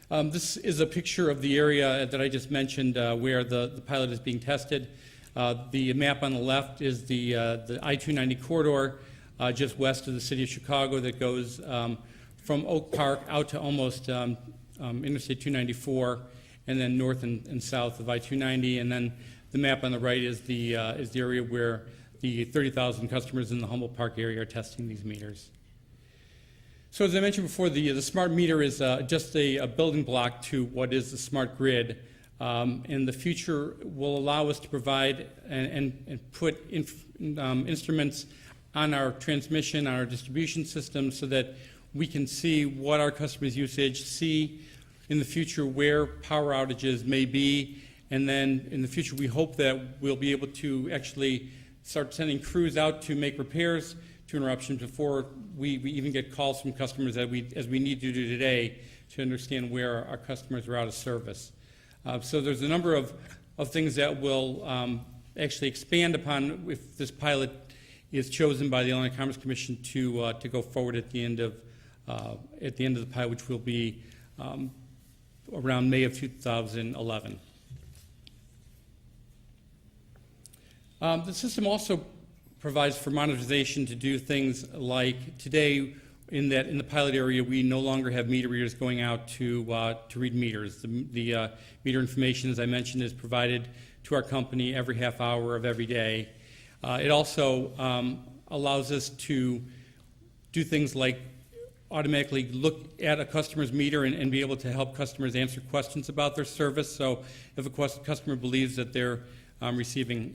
This is a picture of the area that I just mentioned where the pilot is being tested. The map on the left is the I-290 corridor just west of the city of Chicago that goes from Oak Park out to almost Interstate 294, and then north and south of I-290. And then the map on the right is the area where the 30,000 customers in the Humboldt Park area are testing these meters. So as I mentioned before, the smart meter is just a building block to what is the smart grid. And the future will allow us to provide and put instruments on our transmission, on our distribution system, so that we can see what our customers' usage, see in the future where power outages may be, and then in the future we hope that we'll be able to actually start sending crews out to make repairs to interruptions before we even get calls from customers as we need to do today to understand where our customers are out of service. So there's a number of things that will actually expand upon if this pilot is chosen by the Illinois Commerce Commission to go forward at the end of the pilot, which will be around May of 2011. The system also provides for monetization to do things like today in the pilot area we no longer have meter readers going out to read meters. The meter information, as I mentioned, is provided to our company every half hour of every day. It also allows us to do things like automatically look at a customer's meter and be able to help customers answer questions about their service. So if a customer believes that they're receiving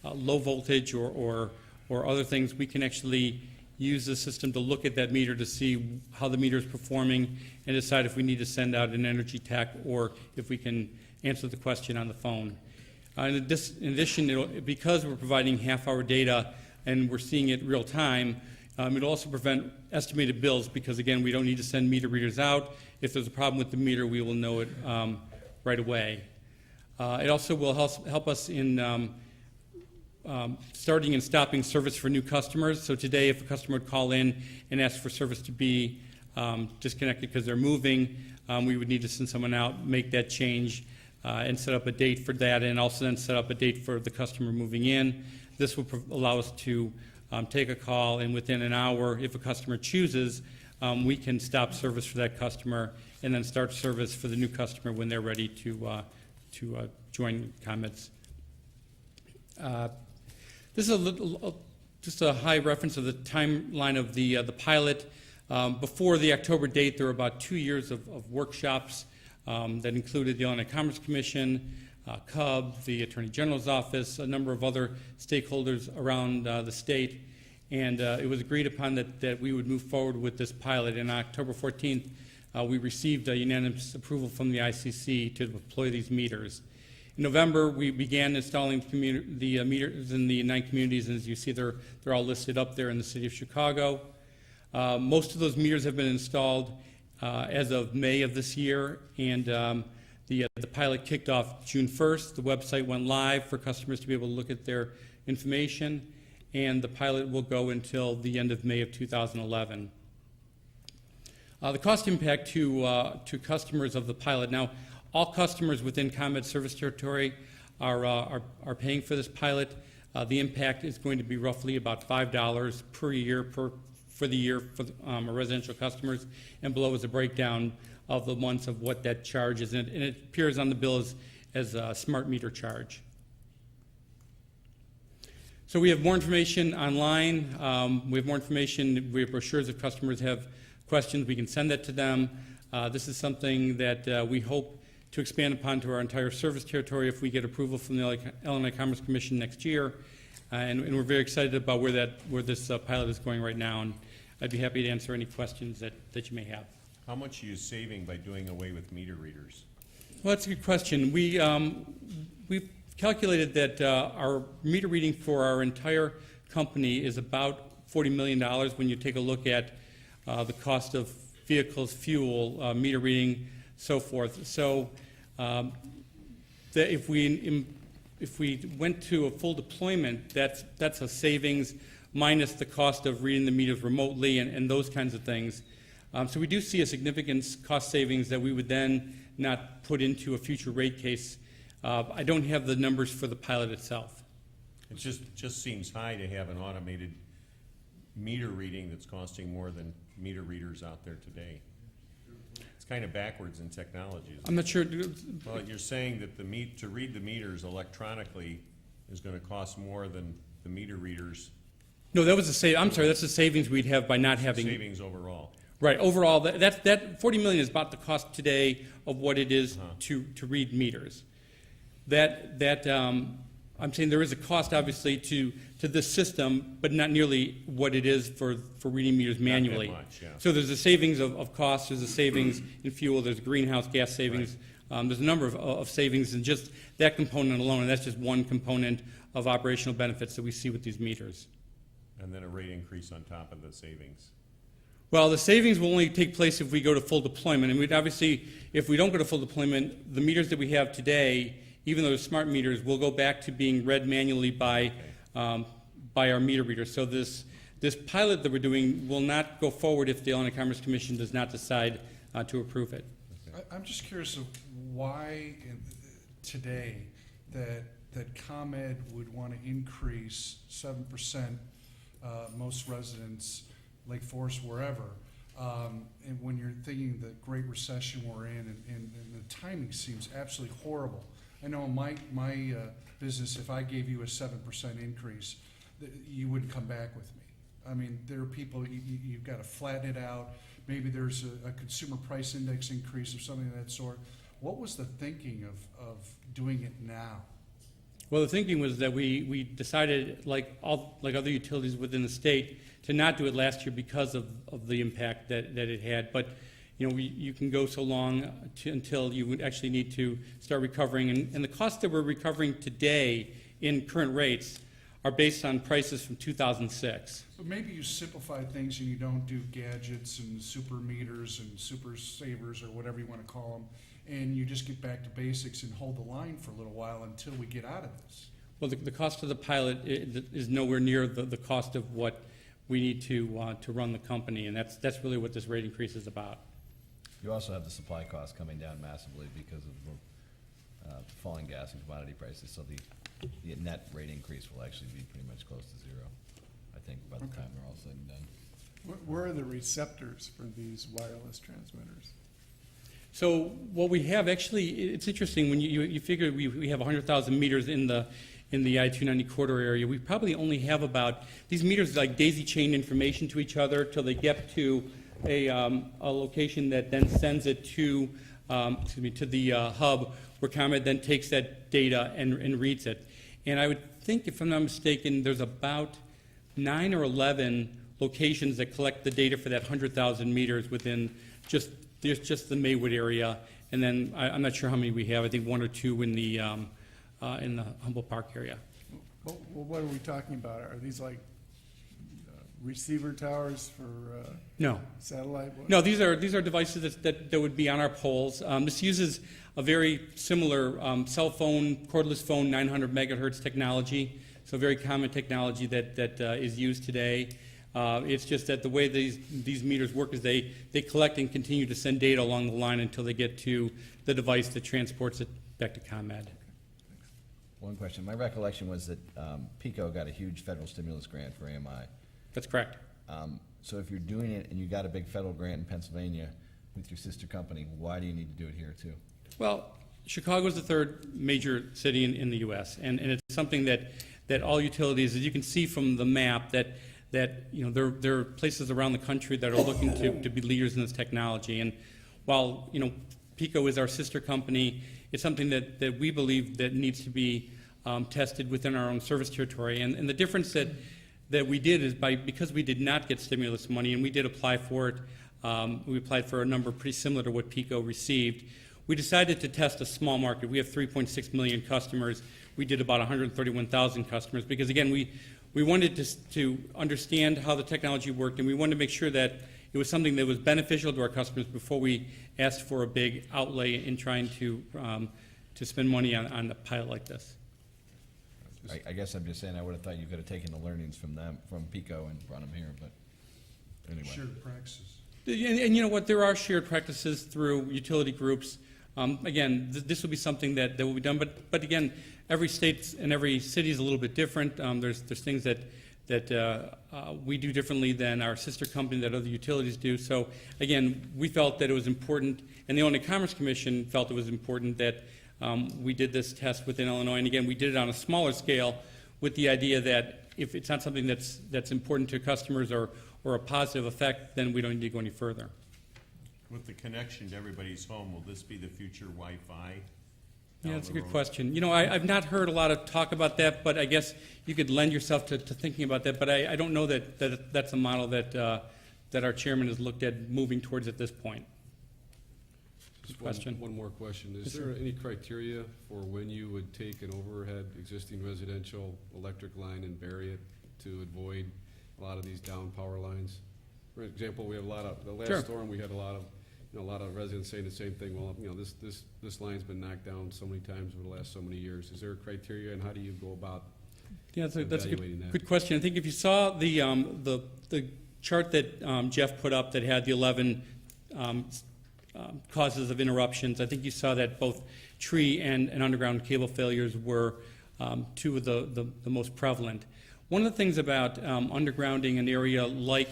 low voltage or other things, we can actually use the system to look at that meter to see how the meter is performing and decide if we need to send out an energy tech or if we can answer the question on the phone. In addition, because we're providing half-hour data and we're seeing it real time, it'll also prevent estimated bills because, again, we don't need to send meter readers out. If there's a problem with the meter, we will know it right away. It also will help us in starting and stopping service for new customers. So today, if a customer would call in and ask for service to be disconnected because they're moving, we would need to send someone out, make that change, and set up a date for that, and also then set up a date for the customer moving in. This will allow us to take a call, and within an hour, if a customer chooses, we can stop service for that customer and then start service for the new customer when they're ready to join comments. This is just a high reference of the timeline of the pilot. Before the October date, there were about 2 years of workshops that included the Illinois Commerce Commission, CUB, the Attorney General's Office, a number of other stakeholders around the state, and it was agreed upon that we would move forward with this pilot. And on October 14th, we received a unanimous approval from the ICC to deploy these meters. In November, we began installing the meters in the 9 communities, and as you see, they're all listed up there in the city of Chicago. Most of those meters have been installed as of May of this year, and the pilot kicked off June 1st. The website went live for customers to be able to look at their information, and the pilot will go until the end of May of 2011. The cost impact to customers of the pilot. Now, all customers within ComEd service territory are paying for this pilot. The impact is going to be roughly about $5 per year for the year for our residential customers, and below is a breakdown of the months of what that charge is, and it appears on the bill as a smart meter charge. So we have more information online. We have more information. We have brochures. If customers have questions, we can send that to them. This is something that we hope to expand upon to our entire service territory if we get approval from the Illinois Commerce Commission next year. And we're very excited about where this pilot is going right now, and I'd be happy to answer any questions that you may have. How much are you saving by doing away with meter readers? Well, that's a good question. We've calculated that our meter reading for our entire company is about $40 million when you take a look at the cost of vehicles, fuel, meter reading, so forth. So that if we went to a full deployment, that's a savings minus the cost of reading the meters remotely and those kinds of things. So we do see a significant cost savings that we would then not put into a future rate case. I don't have the numbers for the pilot itself. It just seems high to have an automated meter reading that's costing more than meter readers out there today. It's kind of backwards in technology. I'm not sure. Well, you're saying that to read the meters electronically is going to cost more than the meter readers. No, that was I'm sorry, that's the savings we'd have by not having. Savings overall. Right, overall, that $40 million is about the cost today of what it is to read meters. I'm saying there is a cost, obviously, to this system, but not nearly what it is for reading meters manually. Not that much, yeah. So there's a savings of cost, there's a savings in fuel, there's greenhouse gas savings. Right. There's a number of savings in just that component alone, and that's just one component of operational benefits that we see with these meters. And then a rate increase on top of the savings. Well, the savings will only take place if we go to full deployment. And we'd obviously, if we don't go to full deployment, the meters that we have today, even though they're smart meters, will go back to being read manually by our meter readers. So this pilot that we're doing will not go forward if the Illinois Commerce Commission does not decide to approve it. I'm just curious of why today that ComEd would want to increase 7%, most residents, Lake Forest, wherever, and when you're thinking the Great Recession we're in, and the timing seems absolutely horrible. I know in my business, if I gave you a 7% increase, you wouldn't come back with me. I mean, there are people, you've got to flatten it out. Maybe there's a consumer price index increase or something of that sort. What was the thinking of doing it now? Well, the thinking was that we decided, like other utilities within the state, to not do it last year because of the impact that it had. But you can go so long until you would actually need to start recovering. And the costs that we're recovering today in current rates are based on prices from 2006. But maybe you simplify things and you don't do gadgets and super meters and super savers or whatever you want to call them, and you just get back to basics and hold the line for a little while until we get out of this. Well, the cost of the pilot is nowhere near the cost of what we need to run the company, and that's really what this rate increase is about. You also have the supply costs coming down massively because of falling gas and commodity prices, so the net rate increase will actually be pretty much close to zero, I think, by the time we're all said and done. Where are the receptors for these wireless transmitters? So what we have, actually, it's interesting, when you figure we have 100,000 meters in the I-290 corridor area, we probably only have about, these meters like daisy chain information to each other till they get to a location that then sends it to the hub, where ComEd then takes that data and reads it. And I would think, if I'm not mistaken, there's about 9 or 11 locations that collect the data for that 100,000 meters within just the Maywood area. And then I'm not sure how many we have. I think 1 or 2 in the Humboldt Park area. Well, what are we talking about? Are these like receiver towers for No. satellite? No, these are devices that would be on our poles. This uses a very similar cell phone, cordless phone, 900 megahertz technology. So very common technology that is used today. It's just that the way these meters work is they collect and continue to send data along the line until they get to the device that transports it back to ComEd. One question. My recollection was that PICO got a huge federal stimulus grant for AMI. That's correct. So if you're doing it and you got a big federal grant in Pennsylvania with your sister company, why do you need to do it here too? Well, Chicago is the third major city in the U.S., and it's something that all utilities, as you can see from the map, that there are places around the country that are looking to be leaders in this technology. And while PICO is our sister company, it's something that we believe that needs to be tested within our own service territory. And the difference that we did is because we did not get stimulus money, and we did apply for it We applied for a number pretty similar to what PICO received. We decided to test a small market. We have 3.6 million customers. We did about 131,000 customers because, again, we wanted to understand how the technology worked, and we wanted to make sure that it was something that was beneficial to our customers before we asked for a big outlay in trying to spend money on a pilot like this. I guess I'm just saying, I would have thought you could have taken the learnings from them, from PICO, and brought them here, but anyway. Shared practices. And you know what, there are shared practices through utility groups. Again, this will be something that will be done, but again, every state and every city is a little bit different. There's things that we do differently than our sister company that other utilities do. So again, we felt that it was important, and the Illinois Commerce Commission felt it was important that we did this test within Illinois. And again, we did it on a smaller scale with the idea that if it's not something that's important to customers or a positive effect, then we don't need to go any further. With the connection to everybody's home, will this be the future Wi-Fi? Yeah, that's a good question. You know, I've not heard a lot of talk about that, but I guess you could lend yourself to thinking about that. But I don't know that that's a model that our chairman has looked at moving towards at this point. Just Question. one more question. Is Yes, there sir. any criteria for when you would take an overhead existing residential electric line and bury it to avoid a lot of these down power lines? For example, we have the last Sure. storm, we had a lot of residents saying the same thing. Well, this line's been knocked down so many times over the last so many years. Is there a criteria, and how do you go about Yeah, that's a evaluating that? good question. I think if you saw the chart that Jeff put up that had the 11 causes of interruptions, I think you saw that both tree and underground cable failures were two of the most prevalent. One of the things about undergrounding an area like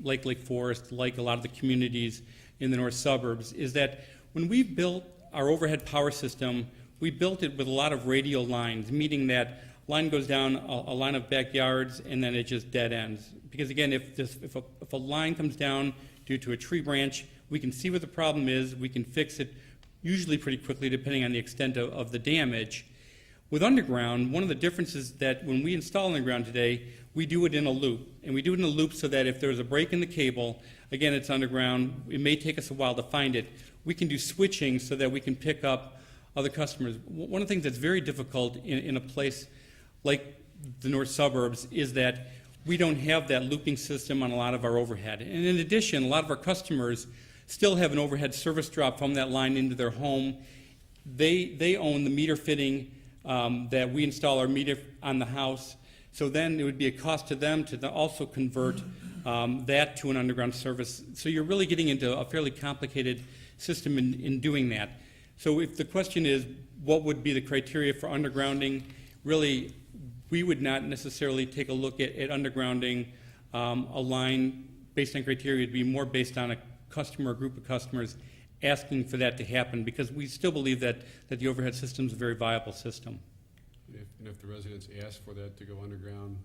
Lake Forest, like a lot of the communities in the north suburbs, is that when we built our overhead power system, we built it with a lot of radial lines, meaning that line goes down a line of backyards and then it just dead ends. Because again, if a line comes down due to a tree branch, we can see what the problem is, we can fix it usually pretty quickly depending on the extent of the damage. With underground, one of the differences that when we install underground today, we do it in a loop. And we do it in a loop so that if there's a break in the cable, again, it's underground, it may take us a while to find it. We can do switching so that we can pick up other customers. One of the things that's very difficult in a place like the north suburbs is that we don't have that looping system on a lot of our overhead. And in addition, a lot of our customers still have an overhead service drop from that line into their home. They own the meter fitting that we install our meter on the house. So then it would be a cost to them to also convert that to an underground service. So you're really getting into a fairly complicated system in doing that. So if the question is what would be the criteria for undergrounding, really we would not necessarily take a look at undergrounding a line based on criteria. It would be more based on a customer or group of customers asking for that to happen, because we still believe that the overhead system is a very viable system. And if the residents ask for that to go underground,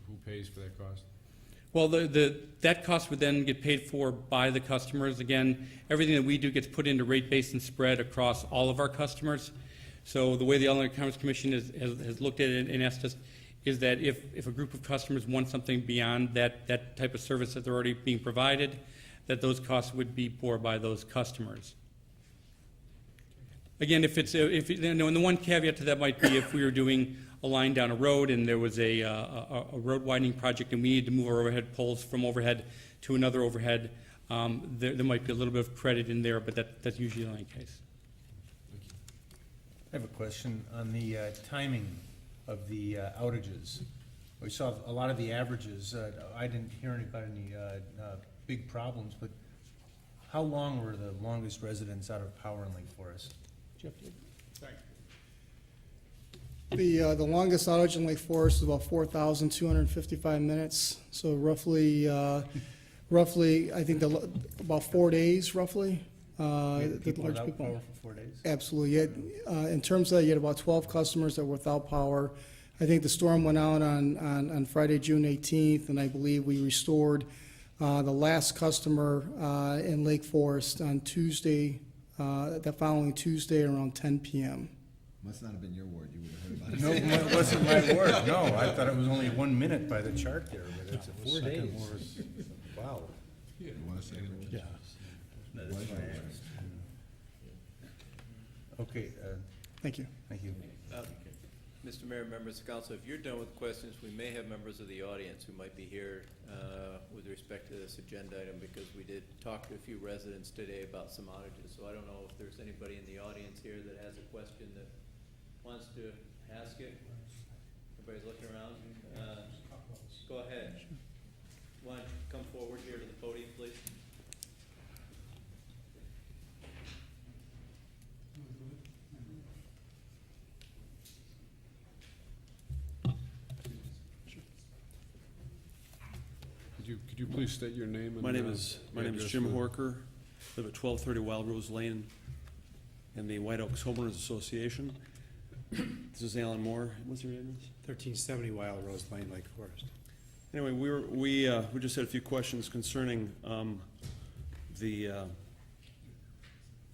who pays for that cost? Well, that cost would then get paid for by the customers. Again, everything that we do gets put into rate base and spread across all of our customers. So the way the Illinois Commerce Commission has looked at it and asked us is that if a group of customers want something beyond that type of service that they're already being provided, that those costs would be borne by those customers. Again, and the one caveat to that might be if we were doing a line down a road and there was a road widening project and we needed to move our overhead poles from overhead to another overhead, there might be a little bit of credit in there, but that's usually the only case. I have a question on the timing of the outages. We saw a lot of the averages. I didn't hear about any big problems, but how long were the longest residents out of power in Lake Forest? Jeff, The longest outage in Lake Forest is about 4,255 minutes. So roughly, I think about 4 days, roughly. People without power for 4 days? Absolutely. In terms of that, you had about 12 customers that were without power. I think the storm went out on Friday, June 18th, and I believe we restored the last customer in Lake Forest on Tuesday, the following Tuesday around 10 p.m. Must not have been your ward, you would have heard about it. No, it wasn't my word. No, I thought it was only 1 minute by the chart there, but it's 4 days. Wow. You want to say it? Yeah. Okay, Thank you. thank you. Mr. Mayor, members of council, if you're done with questions, we may have members of the audience who might be here with respect to this agenda item, because we did talk to a few residents today about some outages. So I don't know if there's anybody in the audience here that has a question that wants to ask it. Everybody's looking around. Go ahead. Why don't you come forward here to the podium, please? Could you please state your name? My name is address Jim for the- Horker, live at 1230 Wild Rose Lane in the White Oaks Homeowners Association. This is Alan Mohr. What's your name? 1370 Wild Rose Lane, Lake Forest. Anyway, we just had a few questions concerning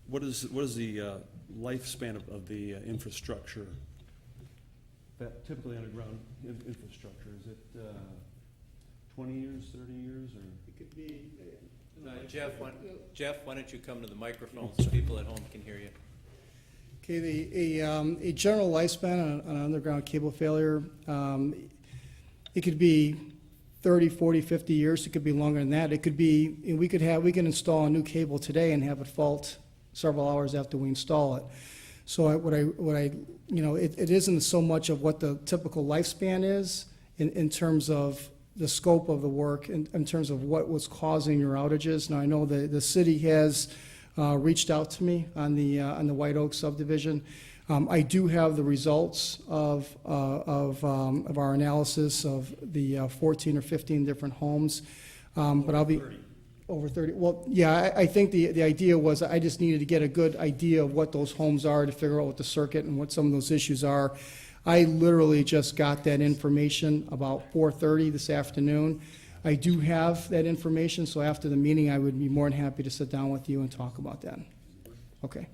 what is the lifespan of the infrastructure, that typically underground infrastructure? Is it 20 years, 30 years, or? It could be. Jeff, why don't you come to the microphone so people at home can hear you? Okay, a general lifespan on an underground cable failure, it could be 30, 40, 50 years. It could be longer than that. It could be, we can install a new cable today and have it fault several hours after we install it. So it isn't so much of what the typical lifespan is in terms of the scope of the work, in terms of what was causing your outages. Now, I know the city has reached out to me on the White Oak subdivision. I do have the results of our analysis of the 14 or 15 different homes, but I'll be over 30. Well, yeah, I think the idea was I just needed to get a good idea of what those homes are to figure out what the circuit and what some of those issues are. I literally just got that information about 4:30 this afternoon. I do have that information, so after the meeting, I would be more than happy to sit down with you and talk about that. Okay.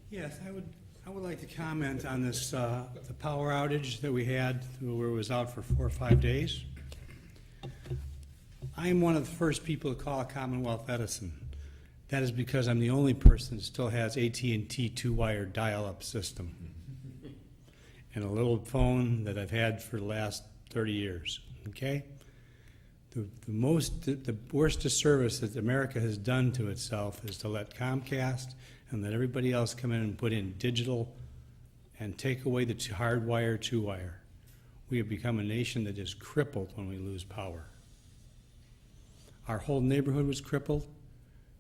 Yes, I would like to comment on this, the power outage that we had where it was out for 4 or 5 days. I am one of the first people to call Commonwealth Edison. That is because I'm the only person that still has AT&T two-wire dial-up system and a little phone that I've had for the last 30 years, okay? The worst disservice that America has done to itself is to let Comcast and let everybody else come in and put in digital and take away the hardwire two-wire. We have become a nation that is crippled when we lose power. Our whole neighborhood was crippled.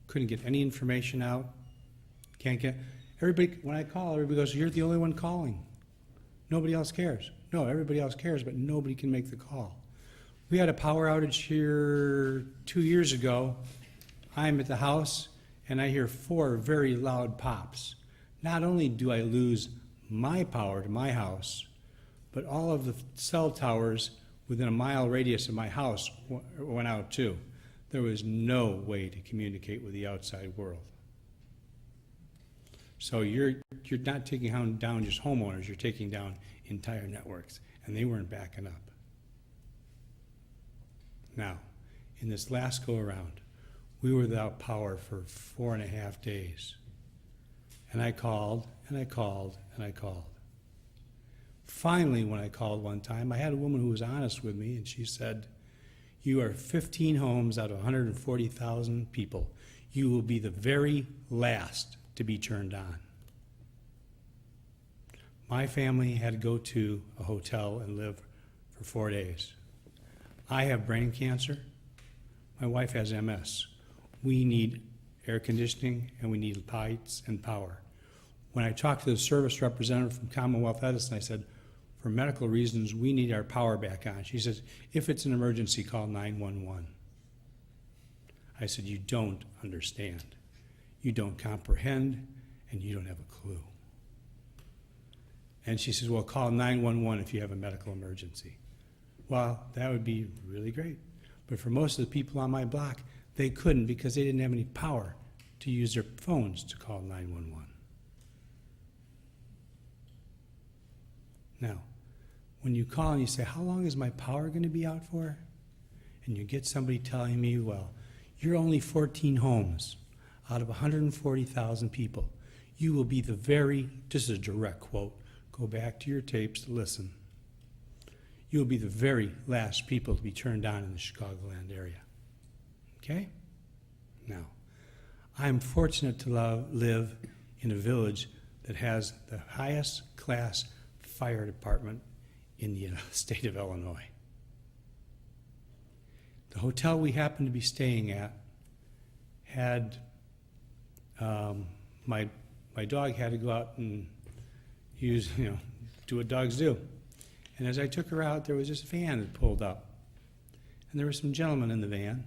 Couldn't get any information out. Can't get, everybody, when I call, everybody goes, you're the only one calling. Nobody else cares. No, everybody else cares, but nobody can make the call. We had a power outage here 2 years ago. I'm at the house, and I hear 4 very loud pops. Not only do I lose my power to my house, but all of the cell towers within a mile radius of my house went out too. There was no way to communicate with the outside world. So you're not taking down just homeowners, you're taking down entire networks, and they weren't backing up. Now, in this last go-around, we were without power for 4.5 days. And I called, and I called, and I called. Finally, when I called one time, I had a woman who was honest with me, and she said, you are 15 homes out of 140,000 people. You will be the very last to be turned on. My family had to go to a hotel and live for 4 days. I have brain cancer. My wife has MS. We need air conditioning, and we need lights and power. When I talked to the service representative from Commonwealth Edison, I said, for medical reasons, we need our power back on. She says, if it's an emergency, call 911. I said, you don't understand. You don't comprehend, and you don't have a clue. And she says, well, call 911 if you have a medical emergency. Well, that would be really great. But for most of the people on my block, they couldn't because they didn't have any power to use their phones to call 911. Now, when you call and you say, how long is my power going to be out for? and you get somebody telling me, well, you're only 14 homes out of 140,000 people. You will be the very, this is a direct quote, go back to your tapes to listen. You will be the very last people to be turned on in the Chicagoland area. Okay? Now, I'm fortunate to live in a village that has the highest class fire department in the state of Illinois. The hotel we happened to be staying at had, my dog had to go out and use, do what dogs do. And as I took her out, there was this van that pulled up. And there were some gentlemen in the van.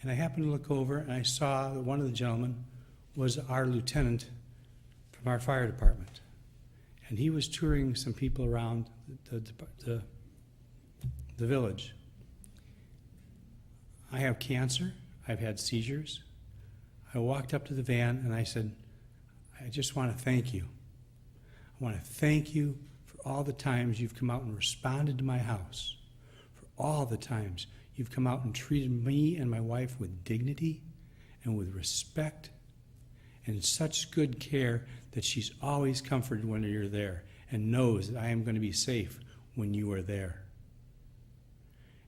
And I happened to look over, and I saw that one of the gentlemen was our lieutenant from our fire department. And he was touring some people around the village. I have cancer. I've had seizures. I walked up to the van, and I said, I just want to thank you. I want to thank you for all the times you've come out and responded to my house, for all the times you've come out and treated me and my wife with dignity and with respect and such good care that she's always comforted when you're there and knows that I am going to be safe when you are there.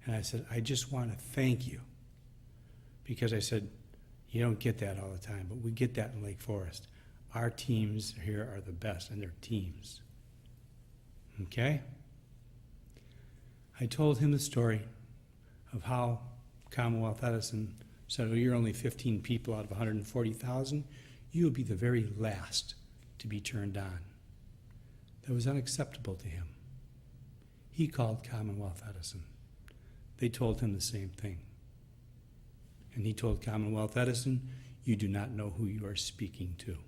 And I said, I just want to thank you. Because I said, you don't get that all the time, but we get that in Lake Forest. Our teams here are the best, and they're teams. Okay? I told him the story of how Commonwealth Edison said, oh, you're only 15 people out of 140,000. You'll be the very last to be turned on. That was unacceptable to him. He called Commonwealth Edison. They told him the same thing. And he told Commonwealth Edison, you do not know who you are speaking to.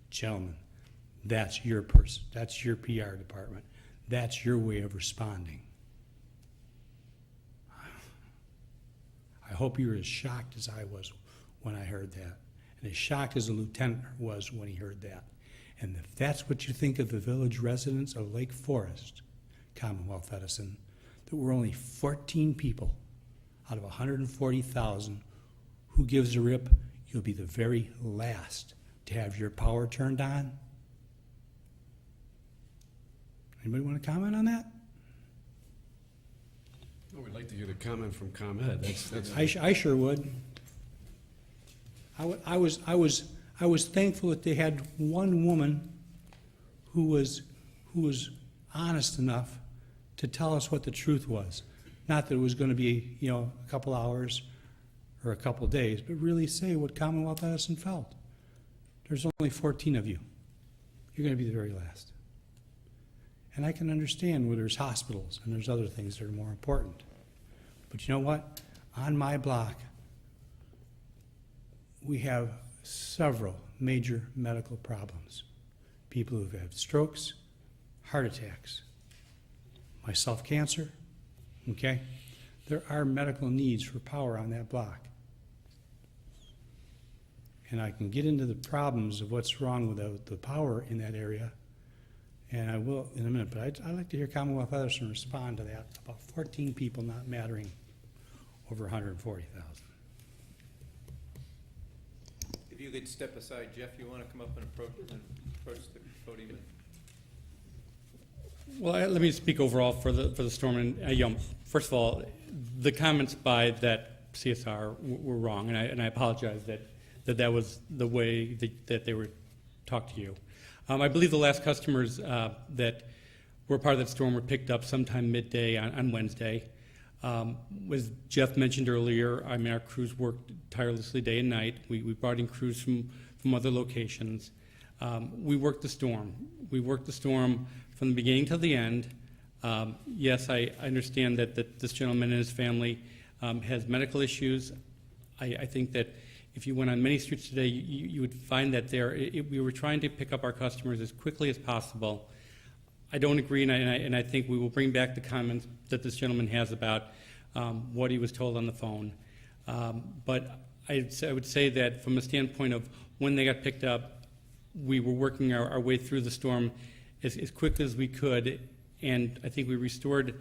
Gentlemen, that's your person. That's your PR department. That's your way of responding. I hope you were as shocked as I was when I heard that, and as shocked as the lieutenant was when he heard that. And if that's what you think of the village residents of Lake Forest, Commonwealth Edison, that we're only 14 people out of 140,000 who gives a rip, you'll be the very last to have your power turned on. Anybody want to comment on that? Oh, we'd like to hear the comment from ComEd. That's I sure would. I was thankful that they had one woman who was honest enough to tell us what the truth was. Not that it was going to be, a couple hours or a couple days, but really say what Commonwealth Edison felt. There's only 14 of you. You're going to be the very last. And I can understand where there's hospitals and there's other things that are more important. But you know what? On my block, we have several major medical problems. People who've had strokes, heart attacks, myself cancer, okay? There are medical needs for power on that block. And I can get into the problems of what's wrong with the power in that area, and I will in a minute, but I'd like to hear Commonwealth Edison respond to that, about 14 people not mattering over 140,000. If you could step aside, Jeff, you want to come up and approach the podium? Well, let me speak overall for the storm. And first of all, the comments by that CSR were wrong, and I apologize that was the way that they were talked to you. I believe the last customers that were part of that storm were picked up sometime midday on Wednesday. As Jeff mentioned earlier, our crews worked tirelessly day and night. We brought in crews from other locations. We worked the storm. We worked the storm from the beginning till the end. Yes, I understand that this gentleman and his family has medical issues. I think that if you went on many streets today, you would find that we were trying to pick up our customers as quickly as possible. I don't agree, and I think we will bring back the comments that this gentleman has about what he was told on the phone. But I would say that from a standpoint of when they got picked up, we were working our way through the storm as quickly as we could, and I think we restored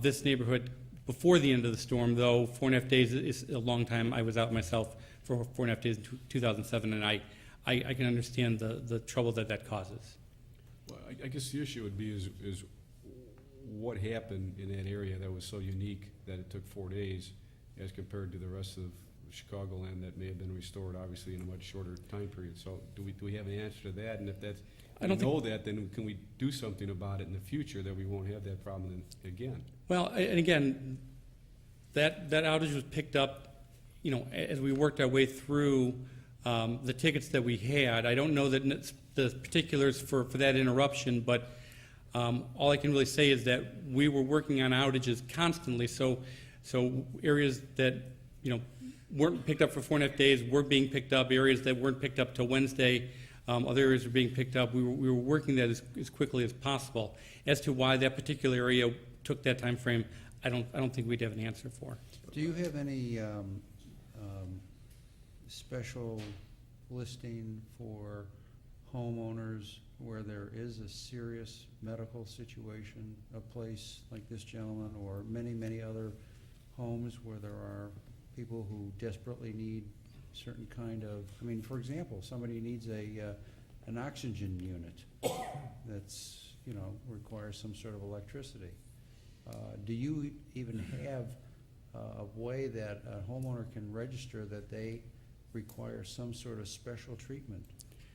this neighborhood before the end of the storm, though 4.5 days is a long time. I was out myself for 4.5 days in 2007, and I can understand the trouble that causes. Well, I guess the issue would be is what happened in that area that was so unique that it took 4 days as compared to the rest of Chicagoland that may have been restored, obviously, in a much shorter time period. So do we have an answer to that? And if that's, I don't know that, then can we do something about it in the future that we won't have that problem again? Well, and again, that outage was picked up, as we worked our way through the tickets that we had. I don't know that the particulars for that interruption, but all I can really say is that we were working on outages constantly. So areas that weren't picked up for 4.5 days were being picked up. Areas that weren't picked up till Wednesday, other areas were being picked up. We were working that as quickly as possible. As to why that particular area took that time frame, I don't think we'd have an answer for. Do you have any special listing for homeowners where there is a serious medical situation, a place like this gentleman or many other homes where there are people who desperately need certain kind of, for example, somebody needs an oxygen unit that's, requires some sort of electricity. Do you even have a way that a homeowner can register that they require some sort of special treatment?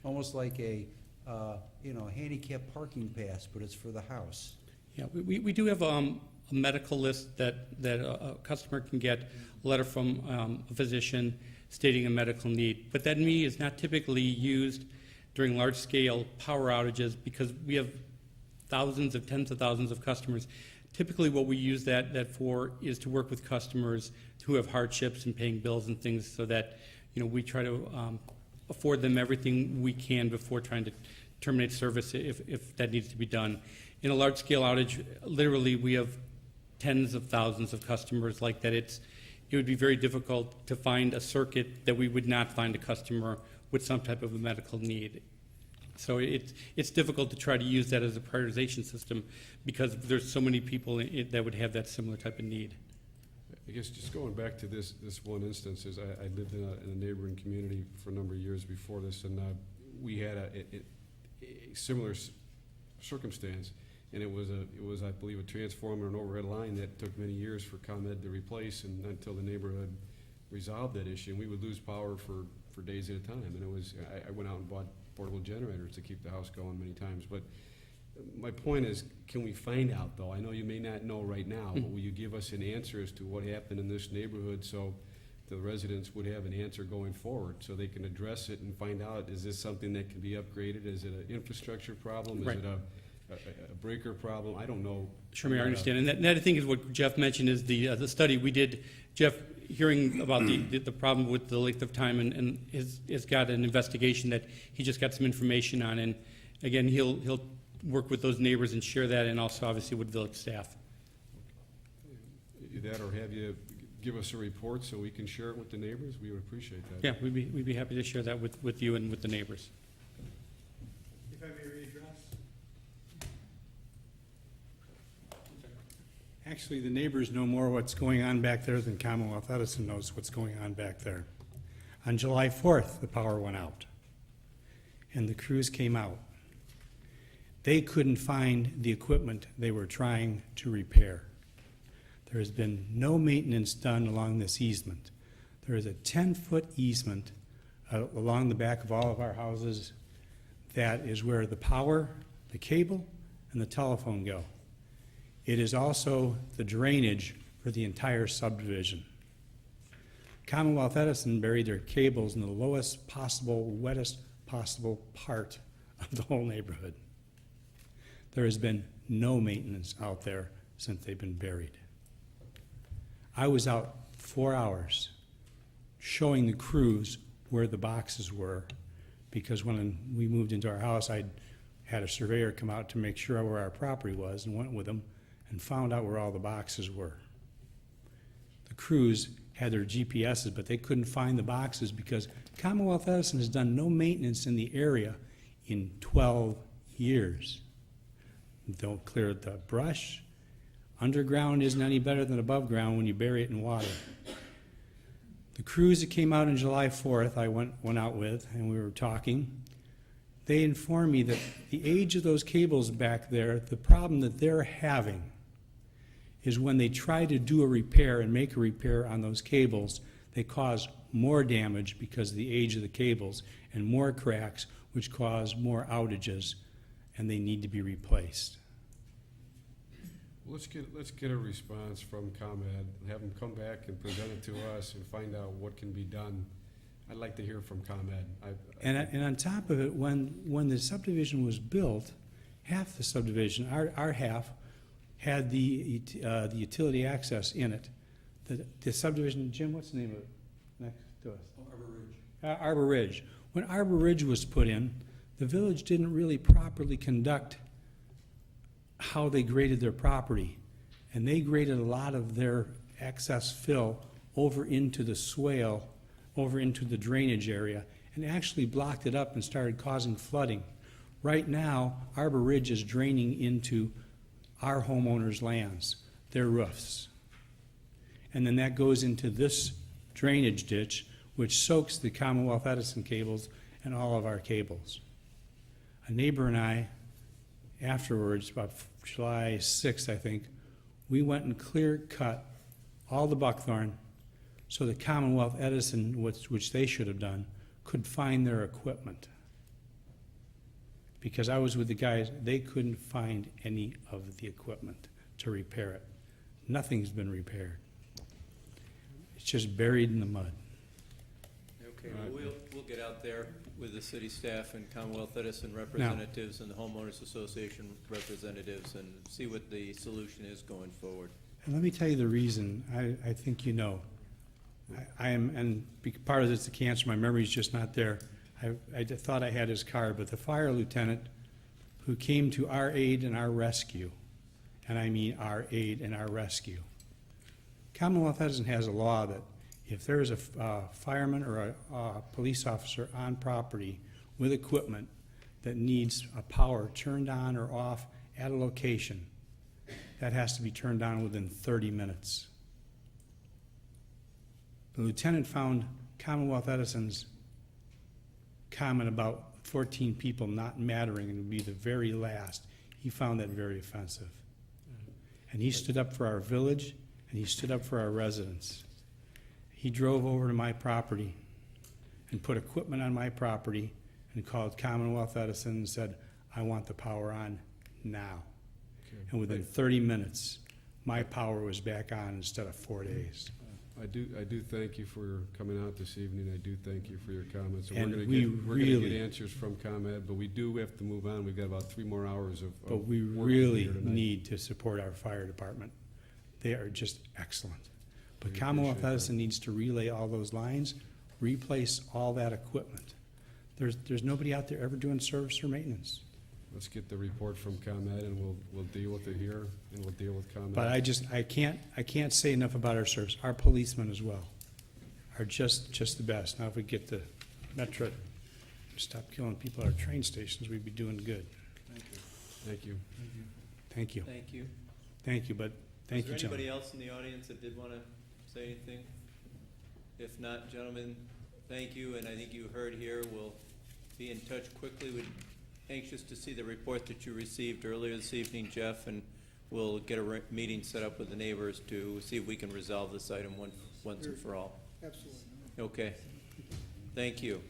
Almost like a handicap parking pass, but it's for the house. Yeah, we do have a medical list that a customer can get a letter from a physician stating a medical need. But that need is not typically used during large-scale power outages because we have tens of thousands of customers. Typically what we use that for is to work with customers who have hardships and paying bills and things so that we try to afford them everything we can before trying to terminate service if that needs to be done. In a large-scale outage, literally we have tens of thousands of customers like that. It would be very difficult to find a circuit that we would not find a customer with some type of a medical need. So it's difficult to try to use that as a prioritization system because there's so many people that would have that similar type of need. I guess just going back to this one instance, is I lived in a neighboring community for a number of years before this, and we had a similar circumstance, and it was I believe a transformer and overhead line that took many years for ComEd to replace, and until the neighborhood resolved that issue, and we would lose power for days at a time, and I went out and bought portable generators to keep the house going many times. But my point is, can we find out, though? I know you may not know right now, but will you give us an answer as to what happened in this neighborhood so the residents would have an answer going forward so they can address it and find out, is this something that can be upgraded? Is it an infrastructure problem? Right. Is it a breaker problem? I don't know. Sure, Mayor, I understand. And that I think is what Jeff mentioned is the study we did. Jeff, hearing about the problem with the length of time and has got an investigation that he just got some information on. And again, he'll work with those neighbors and share that, and also obviously with village staff. That, or have you give us a report so we can share it with the neighbors? We would appreciate that. Yeah, we'd be happy to share that with you and with the neighbors. If I may readdress. Actually, the neighbors know more what's going on back there than Commonwealth Edison knows what's going on back there. On July 4th, the power went out, and the crews came out. They couldn't find the equipment they were trying to repair. There has been no maintenance done along this easement. There is a 10-foot easement along the back of all of our houses. That is where the power, the cable, and the telephone go. It is also the drainage for the entire subdivision. Commonwealth Edison buried their cables in the lowest possible, wettest possible part of the whole neighborhood. There has been no maintenance out there since they've been buried. I was out 4 hours showing the crews where the boxes were, because when we moved into our house, I had a surveyor come out to make sure where our property was, and went with them and found out where all the boxes were. The crews had their GPSs, but they couldn't find the boxes because Commonwealth Edison has done no maintenance in the area in 12 years. Don't clear the brush. Underground isn't any better than above ground when you bury it in water. The crews that came out on July 4th, I went out with, and we were talking. They informed me that the age of those cables back there, the problem that they're having is when they try to do a repair and make a repair on those cables, they cause more damage because of the age of the cables and more cracks, which cause more outages, and they need to be replaced. Let's get a response from ComEd, have them come back and present it to us and find out what can be done. I'd like to hear from ComEd. And on top of it, when the subdivision was built, half the subdivision, our half, had the utility access in it. The subdivision, Jim, what's the name of it next to us? Arbor Ridge. Arbor Ridge. When Arbor Ridge was put in, the village didn't really properly conduct how they graded their property. And they graded a lot of their excess fill over into the swale, over into the drainage area, and actually blocked it up and started causing flooding. Right now, Arbor Ridge is draining into our homeowners' lands, their roofs. And then that goes into this drainage ditch, which soaks the Commonwealth Edison cables and all of our cables. A neighbor and I, afterwards, about July 6th, I think, we went and clear-cut all the buckthorn so the Commonwealth Edison, which they should have done, could find their equipment. Because I was with the guys, they couldn't find any of the equipment to repair it. Nothing's been repaired. It's just buried in the mud. Okay, well, we'll get out there with the city staff and Commonwealth Edison representatives and the homeowners association representatives and see what the solution is going forward. And let me tell you the reason. I think you know. I am, and part of it's the cancer. My memory's just not there. I thought I had his card, but the fire lieutenant who came to our aid and our rescue, and I mean our aid and our rescue. Commonwealth Edison has a law that if there is a fireman or a police officer on property with equipment that needs a power turned on or off at a location, that has to be turned on within 30 minutes. The lieutenant found Commonwealth Edison's comment about 14 people not mattering and would be the very last. He found that very offensive. And he stood up for our village, and he stood up for our residents. He drove over to my property and put equipment on my property and called Commonwealth Edison and said, I want the power on now. Okay. And within 30 minutes, my power was back on instead of 4 days. I do thank you for coming out this evening. I do thank you for your comments. And we're going to get answers from ComEd, but we do have to move on. We've got about 3 more hours of But we work really here tonight. need to support our fire department. They are just excellent. But We Commonwealth appreciate that. Edison needs to relay all those lines, replace all that equipment. There's nobody out there ever doing service or maintenance. Let's get the report from ComEd, and we'll deal with it here, and we'll deal with ComEd. But I can't say enough about our service. Our policemen as well are just the best. Now, if we get the Metro to stop killing people at our train stations, we'd be doing good. Thank you. Thank you. Thank you. Thank you. Thank you, but thank you, Is there gentlemen. anybody else in the audience that did want to say anything? If not, gentlemen, thank you, and I think you heard here, we'll be in touch quickly. We're anxious to see the report that you received earlier this evening, Jeff, and we'll get a meeting set up with the neighbors to see if we can resolve this item once and for all. Absolutely. Okay. Thank you.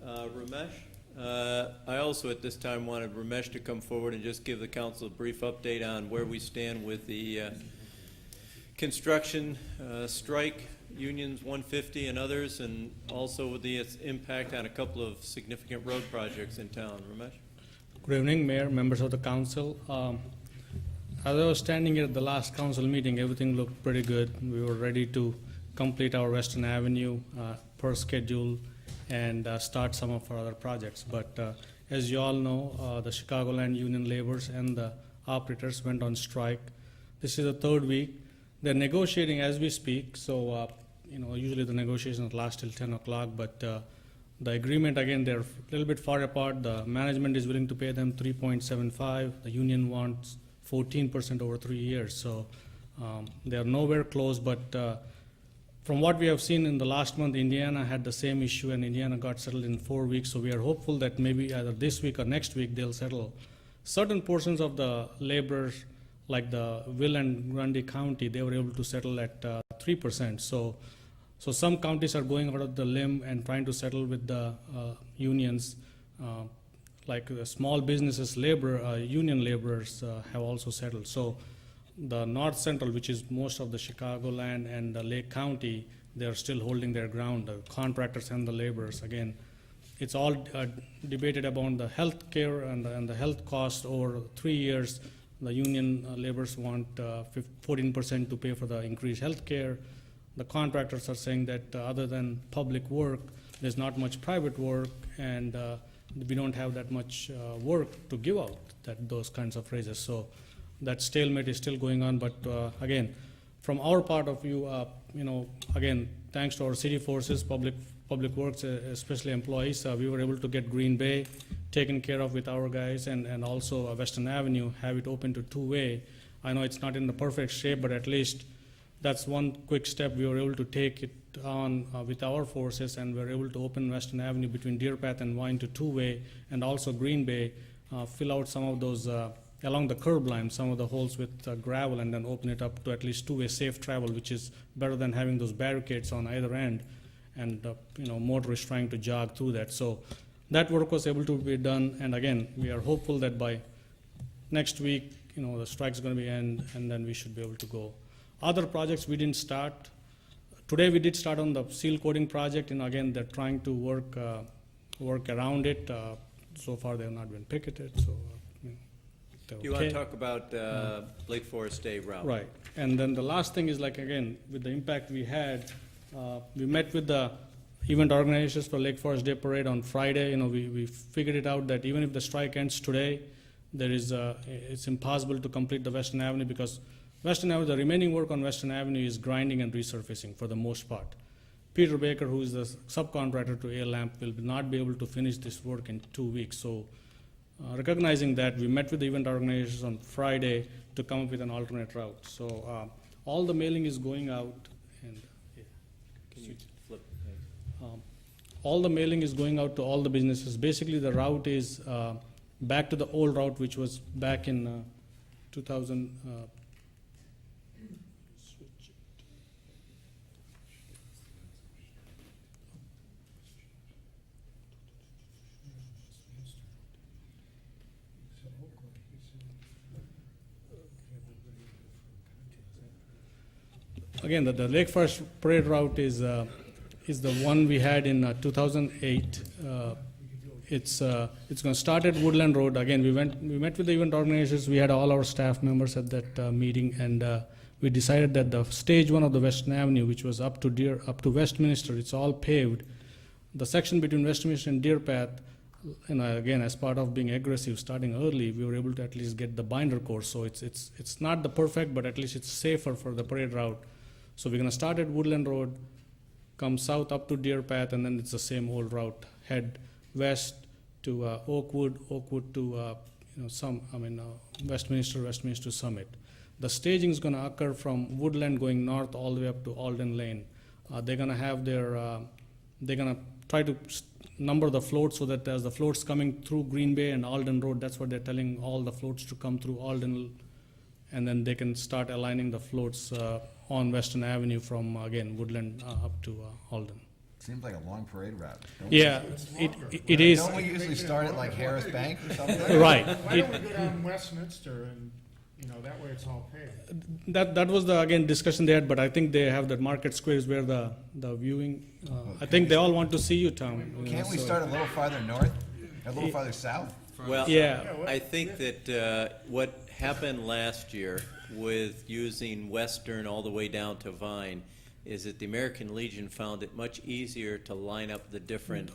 Ramesh, I also at this time wanted Ramesh to come forward and just give the council a brief update on where we stand with the construction strike, Unions 150 and others, and also with the impact on a couple of significant road projects in town. Ramesh? Good evening, Mayor, members of the council. As I was standing here at the last council meeting, everything looked pretty good. We were ready to complete our Western Avenue per schedule and start some of our other projects. But as you all know, the Chicagoland Union laborers and the operators went on strike. This is the 3rd week. They're negotiating as we speak, so usually the negotiations last till 10 o'clock, but The agreement, again, they're a little bit far apart. The management is willing to pay them 3.75. The union wants 14% over 3 years. So they are nowhere close, but from what we have seen in the last month, Indiana had the same issue, and Indiana got settled in 4 weeks. So we are hopeful that maybe either this week or next week they'll settle. Certain portions of the laborers, like the Will and Grundy County, they were able to settle at 3%. So some counties are going out of the limb and trying to settle with the unions, like the small businesses, union laborers have also settled. So the North Central, which is most of the Chicagoland and the Lake County, they are still holding their ground, the contractors and the laborers. Again, it's all debated about the health care and the health cost over 3 years. The union laborers want 14% to pay for the increased health care. The contractors are saying that other than public work, there's not much private work, and we don't have that much work to give out those kinds of raises. So that stalemate is still going on. But again, from our part of view, again, thanks to our city forces, public works, especially employees, we were able to get Green Bay taken care of with our guys, and also Western Avenue, have it open to two-way. I know it's not in the perfect shape, but at least that's one quick step. We were able to take it on with our forces, and we were able to open Western Avenue between Deer Path and Vine to two-way, and also Green Bay, fill out some of those along the curb line, some of the holes with gravel, and then open it up to at least two-way safe travel, which is better than having those barricades on either end, and motorists trying to jog through that. So that work was able to be done, and again, we are hopeful that by next week, the strike's going to be end, and then we should be able to go. Other projects we didn't start. Today we did start on the seal coating project, and again, they're trying to work around it. So far, they have not been picketed, so they're You want okay. to talk about Lake Forest Day route? Right. And then the last thing is, like, again, with the impact we had, we met with the event organizers for Lake Forest Day Parade on Friday. We figured it out that even if the strike ends today, it's impossible to complete the Western Avenue, because Western Avenue, the remaining work on Western Avenue is grinding and resurfacing for the most part. Peter Baker, who is the subcontractor to A-Lamp, will not be able to finish this work in 2 weeks. So recognizing that, we met with the event organizers on Friday to come up with an alternate route. So all the mailing is going out, and Can you flip? all the mailing is going out to all the businesses. Basically, the route is back to the old route, which was back in 2000. Again, the Lake Forest Parade route is the one we had in 2008. It's going to start at Woodland Road. Again, we met with the event organizers. We had all our staff members at that meeting, and we decided that the stage one of the Western Avenue, which was up to Westminster, it's all paved. The section between Westminster and Deer Path, again, as part of being aggressive, starting early, we were able to at least get the binder course. So it's not the perfect, but at least it's safer for the parade route. So we're going to start at Woodland Road, come south up to Deer Path, and then it's the same old route. Head west to Oakwood to Westminster Summit. The staging is going to occur from Woodland going north all the way up to Alden Lane. They're going to have they're going to try to number the floats so that as the floats coming through Green Bay and Alden Road, that's what they're telling all the floats to come through Alden, and then they can start aligning the floats on Western Avenue from, again, Woodland up to Alden. Seems like a long parade route. Yeah, it is. Don't we usually start at like Harris Bank or something? Right. Why don't we go down Westminster and, that way it's all paved? That was the, again, discussion they had, but I think they have the market squares where the viewing, I think they all want to see you, Tom. Can't we start a little farther north, a little farther south? Well, yeah. I think that what happened last year with using Western all the way down to Vine is that the American Legion found it much easier to line up the different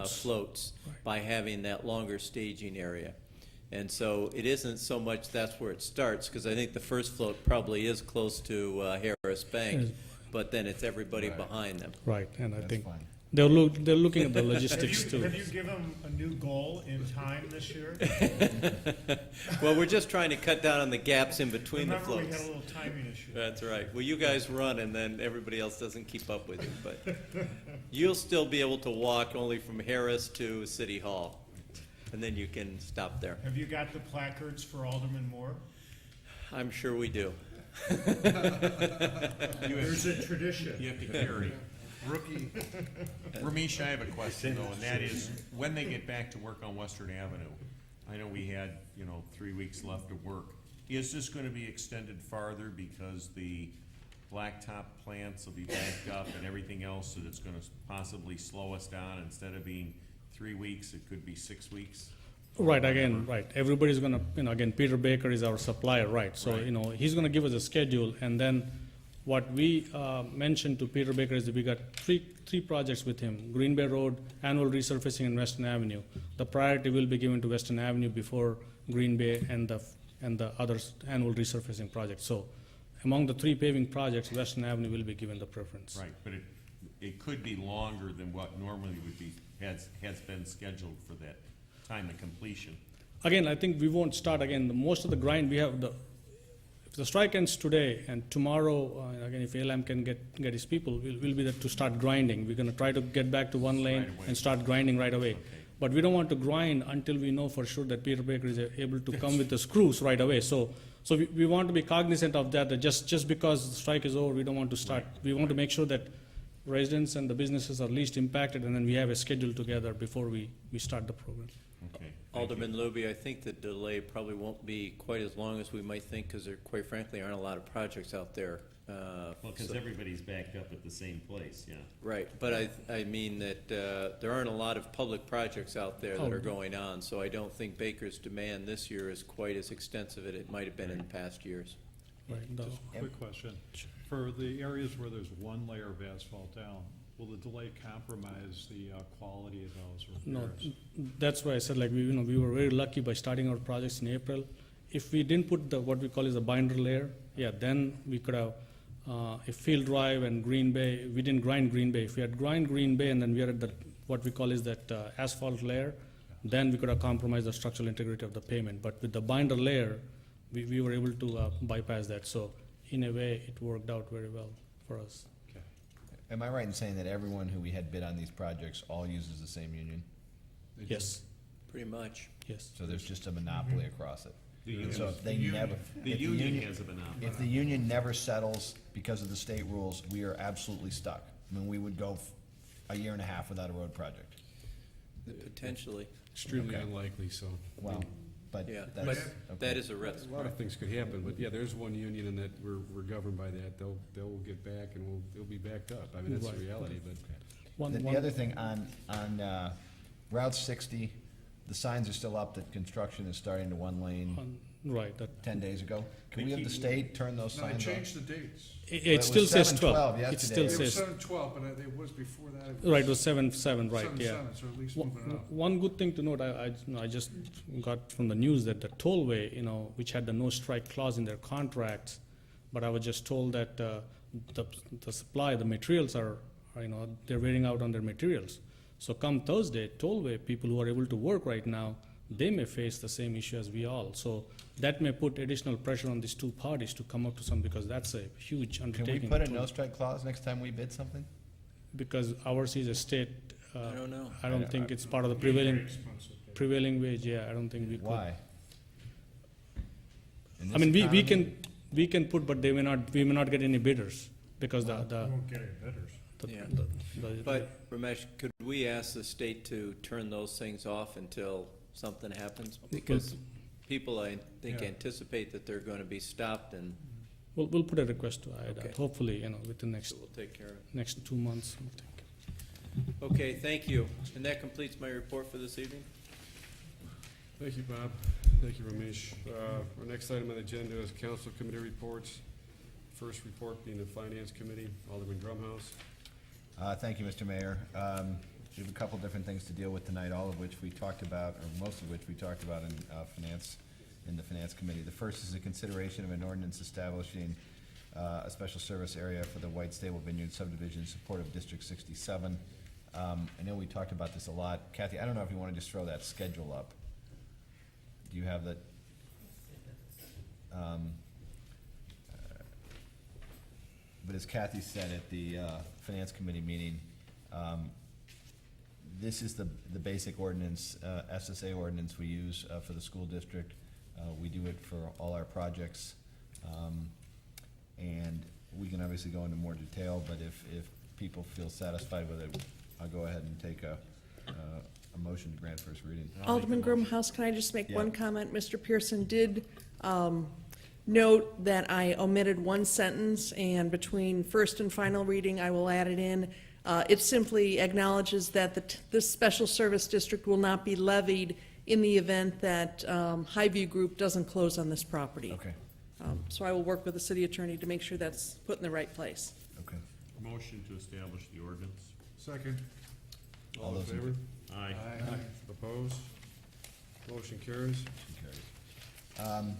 floats by having that longer staging area. And so it isn't so much that's where it starts, because I think the first float probably is close to Harris Bank, but then it's everybody behind them. Right, and I That's think fine. they're looking at the logistics too. Have you given them a new goal in time this year? Well, we're just trying to cut down on the gaps in between the Remember, we floats. had a little timing issue. That's right. Well, you guys run, and then everybody else doesn't keep up with you, but you'll still be able to walk only from Harris to City Hall, and then you can stop there. Have you got the placards for Alderman Mohr? I'm sure we do. There's a tradition. You have to carry. Rookie, Ramesh, I have a question though, and that is, when they get back to work on Western Avenue, I know we had, 3 weeks left of work. Is this gonna be extended farther because the blacktop plants will be backed up and everything else, that it's gonna possibly slow us down? Instead of being 3 weeks, it could be 6 weeks? Right, again, right. Everybody's gonna, again, Peter Baker is our supplier, right? So, Right. He's gonna give us a schedule, and then what we mentioned to Peter Baker is that we got three projects with him: Green Bay Road, annual resurfacing, and Western Avenue. The priority will be given to Western Avenue before Green Bay and the other annual resurfacing projects. So, among the 3 paving projects, Western Avenue will be given the preference. Right, but it could be longer than what normally would be, has been scheduled for that time of completion. Again, I think we won't start again. Most of the grind we have, if the strike ends today and tomorrow, again, if ALM can get his people, we'll be there to start grinding. We're gonna try to get back to one lane Right away. and start grinding right away. Okay. But we don't want to grind until we know for sure that Peter Baker is able to come with the screws right away. So we want to be cognizant of that just because the strike is over, we don't want to start. Right. We want to make sure that residents and the businesses are least impacted, and then we have a schedule together before we start the program. Okay. Alderman Luby, I think the delay probably won't be quite as long as we might think, because there, quite frankly, aren't a lot of projects out there. Well, because So- everybody's backed up at the same place, yeah. Right, but I mean that there aren't a lot of public projects out there that Oh. are going on, so I don't think Baker's demand this year is quite as extensive as it might have been in past years. Right. Just a quick question. For the areas where there's one layer of asphalt down, will the delay compromise the quality of those No, repairs? that's why I said, like, we were very lucky by starting our projects in April. If we didn't put what we call is a binder layer, then we could have, if Field Drive and Green Bay, we didn't grind Green Bay. If we had grind Green Bay and then we are at what we call is that asphalt layer, then we could have compromised the structural integrity of the pavement. But with the binder layer, we were able to bypass that. So in a way, it worked out very well for us. Am I right in saying that everyone who we had bid on these projects all uses the same union? Yes, Pretty much. yes. So there's just a monopoly across it? The And so union- if they the never. The if union has a monopoly. If the union never settles because of the state rules, we are absolutely stuck. I mean, we would go a year and a half without a road project. Potentially, Extremely Okay. unlikely, so. Well, but yeah, that's. but okay. that is a risk. A lot of things could happen, but yeah, there's one union and that we're governed by that. They'll get back and they'll be backed up. I mean, that's the Right. reality, but. The other thing, on Route 60, the signs are still up that construction is starting to one lane Right, 10 days ago. Can we have the state turn those No, they signs off? changed the dates. it still says 12. It yesterday. still It was says. 7/12, but it was before that. It Right, it was 7/7, right, 7/7, yeah. so at least One moving it up. one good thing to note, I just got from the news that the tollway, which had the no strike clause in their contracts, but I was just told that the supply, the materials are, they're wearing out on their materials. So come Thursday, tollway people who are able to work right now, they may face the same issue as we all. So that may put additional pressure on these two parties to come up to some, because that's a huge Can undertaking. we put a to- no-strike clause next time we bid something? Because ours is a state. I don't know. I don't think it's part of the Very prevailing, expensive. prevailing wage, yeah, I don't think we could. Why? In I this mean, we economy? can put, but we may not get any bidders, because We won't get any bidders. Yeah. the- But, Ramesh, could we ask the state to turn those things off until something happens? Because people, I think, Yeah. anticipate that they're gonna be stopped, and we'll put a request to IDOT, Okay. hopefully, within so we'll take care of it. next 2 months, I think. Okay, thank you. And that completes my report for this evening. Thank you, Bob. Thank you, Ramesh. Our next item on the agenda is council committee reports. First report being the finance committee, Alderman Grumhaus. Thank you, Mr. Mayor. We have a couple different things to deal with tonight, all of which we talked about, or most of which we talked about in the Finance Committee. The first is a consideration of an ordinance establishing a special service area for the White Stable Vineyard subdivision in support of District 67. I know we talked about this a lot. Kathy, I don't know if you want to just throw that schedule up. Do you have that? But as Kathy said at the Finance Committee meeting, this is the basic ordinance, SSA ordinance we use for the school district. We do it for all our projects. And we can obviously go into more detail, but if people feel satisfied with it, I'll go ahead and take a motion to grant first reading. Alderman Grumhaus, can I just make Yeah. one comment? Mr. Pearson did note that I omitted one sentence, and between first and final reading, I will add it in. It simply acknowledges that this special service district will not be levied in the event that Highview Group doesn't close on this property. Okay. So I will work with the city attorney to make sure that's put in the right place. Okay. Motion to establish the ordinance. Second. All All in those in favor? Aye. Opposed? Motion carries. Motion carries.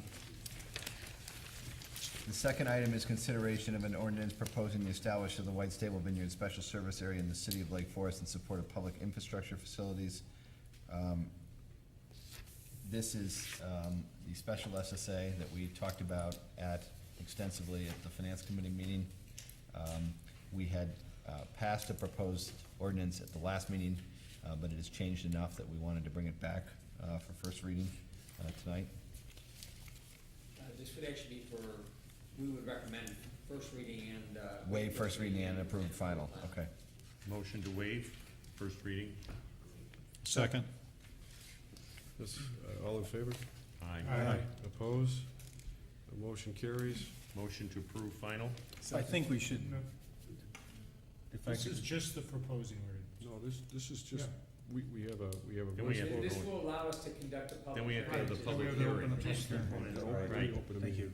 The second item is consideration of an ordinance proposing the establishment of the White Stable Vineyard Special Service Area in the city of Lake Forest in support of public infrastructure facilities. This is the special SSA that we talked about extensively at the Finance Committee meeting. We had passed a proposed ordinance at the last meeting, but it has changed enough that we wanted to bring it back for first reading tonight. This would actually be we would recommend first reading and. Waive first reading and approve final, okay. Motion to waive first reading. Second. This, all in favor? Aye. Opposed? The motion carries. Motion to approve final. I think we should, if I This is could, just the proposing reading. No, this is just, we have a Then we voice have to vote. This will allow us to conduct a public. Then we have to have the hearing. public Then we have to hearing. open the public hearing. Open it, Right. open the thank meeting. you.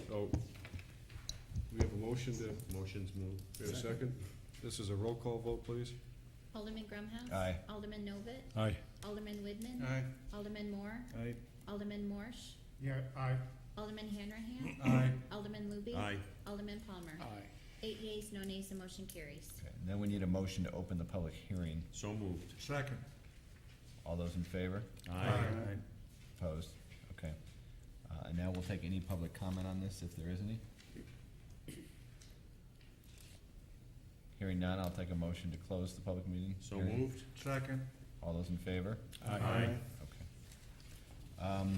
So, we have a motion to, Motion's moved. we have a second? This is a roll call vote, please. Alderman Grumhouse. Aye. Alderman Novit. Aye. Alderman Widman. Aye. Alderman Mohr. Aye. Alderman Morsch. Yeah, aye. Alderman Hanrahan. Aye. Alderman Luby. Aye. Alderman Palmer. Aye. 8 yeas, no nays, the motion carries. Okay, and then we need a motion to open the public hearing. So moved. Second. All those in favor? Aye. Opposed? Okay. And now we'll take any public comment on this, if there is any. Hearing none, I'll take a motion to close the public meeting. So Hearing. moved. Second. All those in favor? Aye. Okay.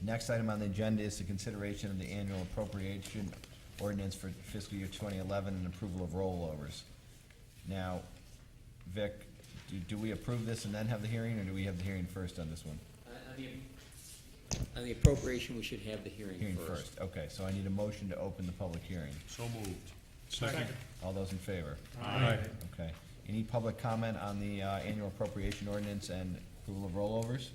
Next item on the agenda is the consideration of the annual appropriation ordinance for fiscal year 2011 and approval of rollovers. Now, Vic, do we approve this and then have the hearing, or do we have the hearing first on this one? On the appropriation, we should have the hearing Hearing first. first, okay, so I need a motion to open the public hearing. So moved. Second. All those in favor? Aye. Okay. Any public comment on the annual appropriation ordinance and approval of rollovers?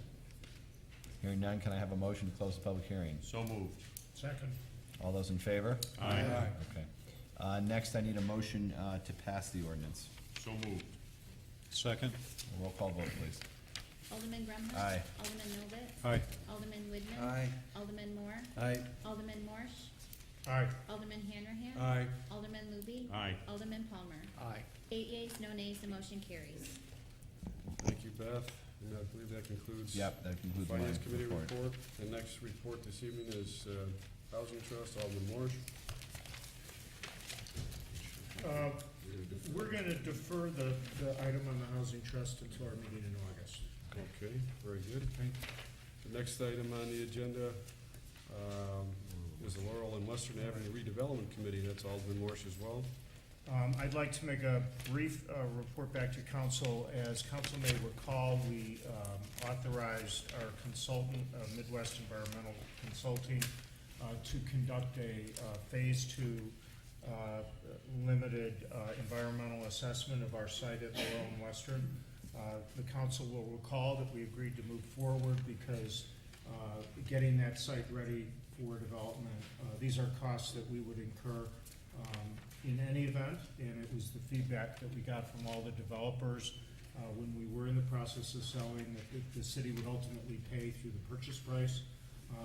Hearing none, can I have a motion to close the public hearing? So moved. Second. All those in favor? Aye. Okay. Next, I need a motion to pass the ordinance. So moved. Second. Roll call vote, please. Alderman Grumhouse. Aye. Alderman Novit. Aye. Alderman Widman. Aye. Alderman Mohr. Aye. Alderman Morsch. Aye. Alderman Hanrahan. Aye. Alderman Luby. Aye. Alderman Palmer. Aye. 8 yeas, no nays, the motion carries. Thank you, Beth. And I believe that concludes. Yep, that concludes my Finance Committee report. report. The next report this evening is Housing Trust, Alderman Morsch. We're gonna defer the item on the housing trust until our meeting in August. Okay, very good. The next item on the agenda is the Laurel and Western Avenue Redevelopment Committee. That's Alderman Morsch as well. I'd like to make a brief report back to council. As council may recall, we authorized our consultant, Midwest Environmental Consulting, to conduct a Phase 2 limited environmental assessment of our site at Laurel and Western. The council will recall that we agreed to move forward because getting that site ready for development, these are costs that we would incur in any event, and it was the feedback that we got from all the developers when we were in the process of selling that the city would ultimately pay through the purchase price.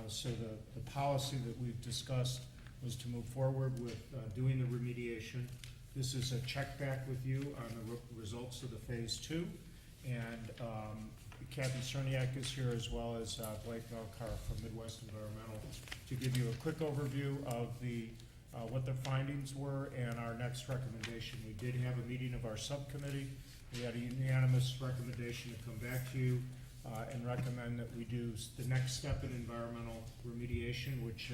So the policy that we've discussed was to move forward with doing the remediation, This is a check back with you on the results of the Phase 2. And Kathy Cerniak is here, as well as Blake Melcar from Midwest Environmental, to give you a quick overview of the what their findings were and our next recommendation. We did have a meeting of our subcommittee. We had a unanimous recommendation to come back to you and recommend that we do the next step in environmental remediation, which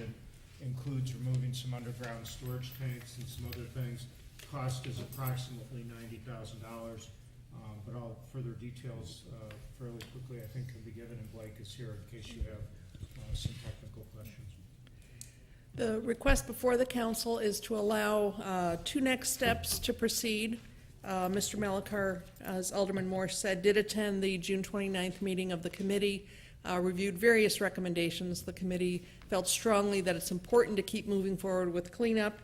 includes removing some underground storage tanks and some other things. Cost is approximately $90,000, but all further details fairly quickly, I think, can be given, and Blake is here in case you have some technical questions. The request before the council is to allow two next steps to proceed. Mr. Malakar, as Alderman Mohr said, did attend the June 29th meeting of the committee, reviewed various recommendations. The committee felt strongly that it's important to keep moving forward with cleanup.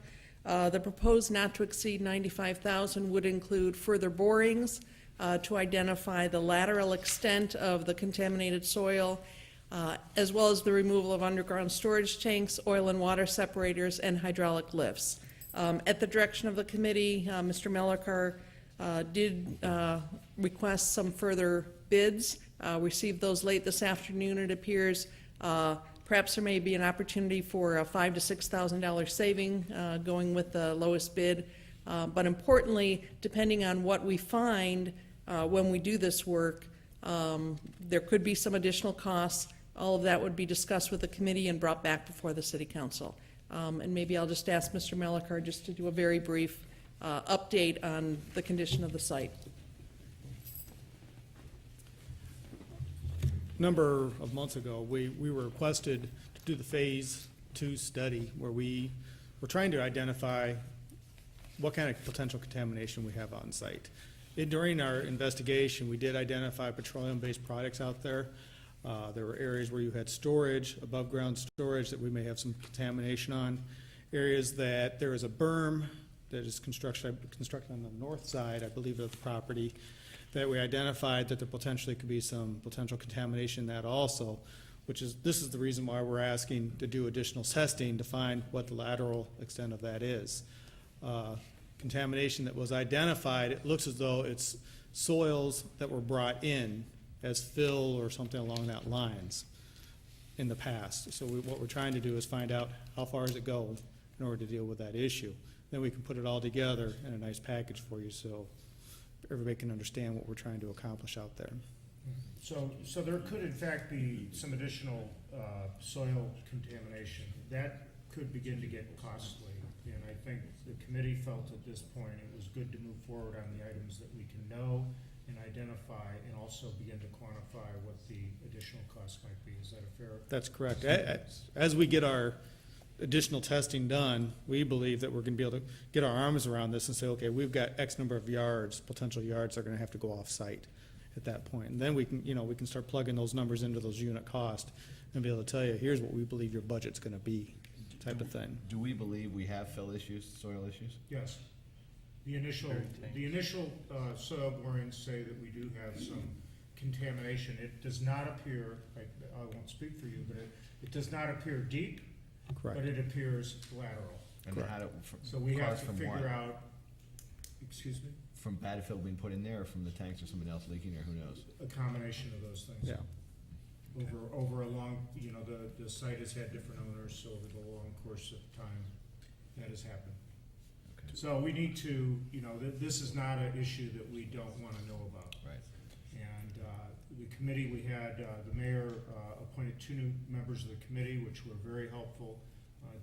The proposed not to exceed $95,000 would include further borings to identify the lateral extent of the contaminated soil, as well as the removal of underground storage tanks, oil and water separators, and hydraulic lifts. At the direction of the committee, Mr. Melakar did request some further bids. Received those late this afternoon, it appears. Perhaps there may be an opportunity for a $5,000 to $6,000 saving going with the lowest bid. But importantly, depending on what we find when we do this work, there could be some additional costs. All of that would be discussed with the committee and brought back before the City Council. And maybe I'll just ask Mr. Melakar just to do a very brief update on the condition of the site. Number of months ago, we were requested to do the Phase 2 study where we were trying to identify what kind of potential contamination we have on site. During our investigation, we did identify petroleum-based products out there. There were areas where you had storage, above-ground storage that we may have some contamination on. Areas that there is a berm that is constructed on the north side, I believe, of the property, that we identified that there potentially could be some potential contamination in that also, this is the reason why we're asking to do additional testing to find what the lateral extent of that is. Contamination that was identified, it looks as though it's soils that were brought in as fill or something along that lines in the past. So what we're trying to do is find out how far does it go in order to deal with that issue. Then we can put it all together in a nice package for you so everybody can understand what we're trying to accomplish out there. So there could in fact be some additional soil contamination. That could begin to get costly, and I think the committee felt at this point it was good to move forward on the items that we can know and identify, and also begin to quantify what the additional costs might be. Is that a fair? That's correct. As we get our additional testing done, we believe that we're going to be able to get our arms around this and say, okay, we've got X number of yards, potential yards that are going to have to go off-site at that point. And then we can start plugging those numbers into those unit costs and be able to tell you, here's what we believe your budget's going to be, type of thing. Do we believe we have fill issues, soil issues? Yes. The initial soil borings say that we do have some contamination. It does not appear, I won't speak for you, but it does not appear deep. Correct. But it appears lateral. And Correct. So we have to figure out, excuse me? From bad fill being put in there, or from the tanks, or somebody else leaking, or who knows? A combination of those things. Yeah. Over a long, the site has had different owners, so over the long course of time, that has happened. Okay. So we need to, this is not an issue that we don't want to know about. Right. And the committee, we had, the mayor appointed 2 new members of the committee, which were very helpful.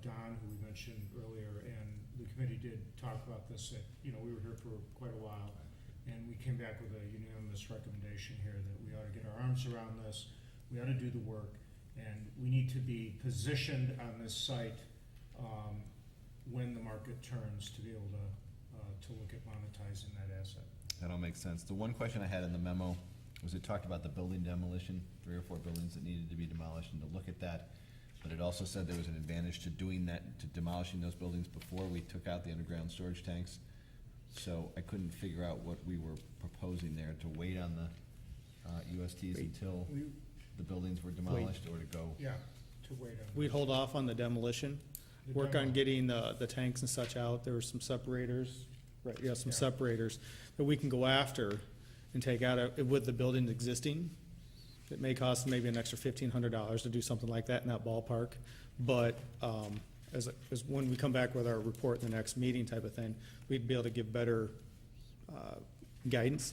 Don, who we mentioned earlier, and the committee did talk about this. We were here for quite a while, and we came back with a unanimous recommendation here that we ought to get our arms around this. We ought to do the work, and we need to be positioned on this site when the market turns to be able to look at monetizing that asset. That all makes sense. The one question I had in the memo was it talked about the building demolition, 3 or 4 buildings that needed to be demolished, and to look at that. But it also said there was an advantage to doing that, to demolishing those buildings before we took out the underground storage tanks. So I couldn't figure out what we were proposing there, to wait on the USTs until the buildings were demolished, or to go. Yeah, to wait on. We'd hold off on the demolition, work on getting the tanks and such out. There were some separators right, you have some separators that we can go after and take out with the building existing. It may cost maybe an extra $1,500 to do something like that in that ballpark, but as when we come back with our report in the next meeting type of thing, we'd be able to give better guidance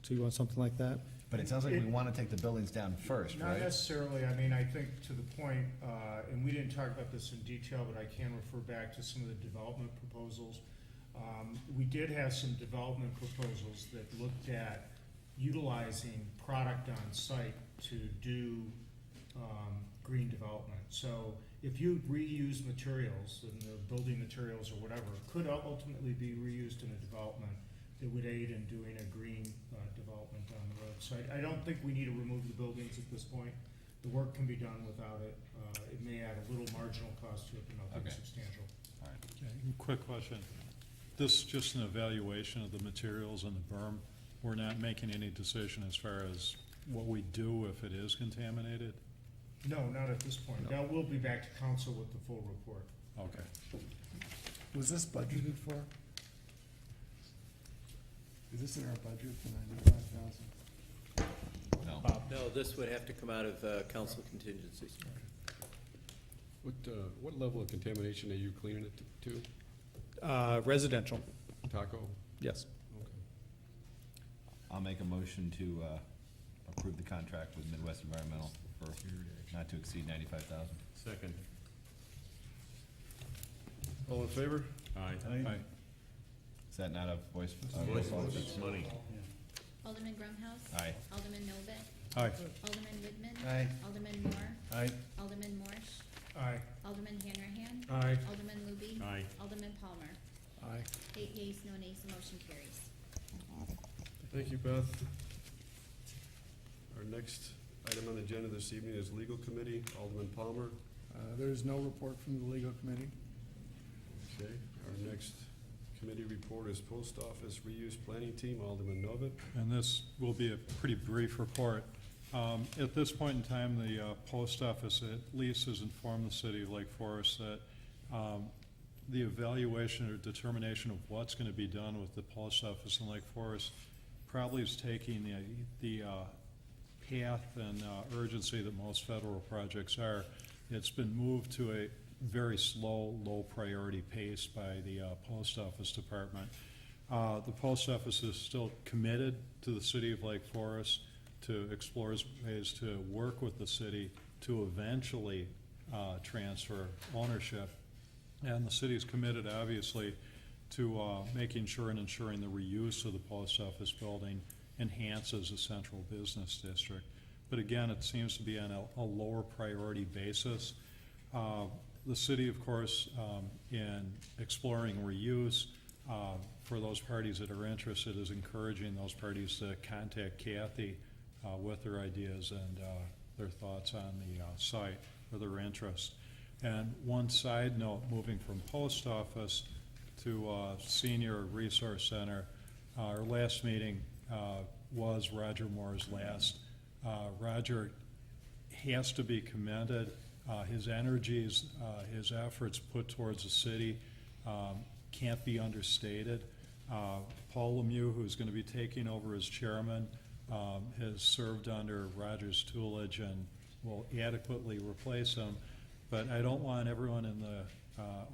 to something like that. But it sounds like we want to take the buildings down first, Not right? necessarily. I mean, I think to the point, and we didn't talk about this in detail, but I can refer back to some of the development proposals. We did have some development proposals that looked at utilizing product on site to do green development. So if you reuse materials, and the building materials or whatever, could ultimately be reused in a development that would aid in doing a green development down the road. So I don't think we need to remove the buildings at this point. The work can be done without it. It may add a little marginal cost to it, but nothing Okay. substantial. All right. Okay, quick question. This is just an evaluation of the materials and the berm. We're not making any decision as far as what we do if it is contaminated? No, not at this point. Now, we'll be back to council with the full report. Okay. Was this budgeted for? Is this in our budget, the 95,000? No. No, this would have to come out of council contingencies. What level of contamination are you cleaning it to? Residential, Taco? yes. Okay. I'll make a motion to approve the contract with Midwest Environmental for not to exceed 95,000. Second. All in favor? Aye. Is that not a voice? It's money. Alderman Grumhaus. Aye. Alderman Novak. Aye. Alderman Whitman. Aye. Alderman Mohr. Aye. Alderman Morsch. Aye. Alderman Hanrahan. Aye. Alderman Luby. Aye. Alderman Palmer. Aye. 8 yeas, no nays, the motion carries. Thank you, Beth. Our next item on the agenda this evening is Legal Committee. Alderman Palmer. There's no report from the legal committee. Okay. Our next committee report is Post Office Reuse Planning Team. Alderman Novak. And this will be a pretty brief report. At this point in time, the post office at least has informed the city of Lake Forest that the evaluation or determination of what's going to be done with the post office in Lake Forest probably is taking the path and urgency that most federal projects are. It's been moved to a very slow, low priority pace by the post office department. The post office is still committed to the city of Lake Forest to explore ways to work with the city to eventually transfer ownership. And the city is committed, obviously, to making sure and ensuring the reuse of the post office building enhances the central business district. But again, it seems to be on a lower priority basis. The city, of course, in exploring reuse, for those parties that are interested, is encouraging those parties to contact Kathy with their ideas and their thoughts on the site or their interest. And one side note, moving from post office to Senior Resource Center, our last meeting was Roger Moore's last. Roger has to be commended. His energies, his efforts put towards the city can't be understated. Paul LeMieux, who's going to be taking over as chairman, has served under Roger's tutelage and will adequately replace him. But I don't want everyone in the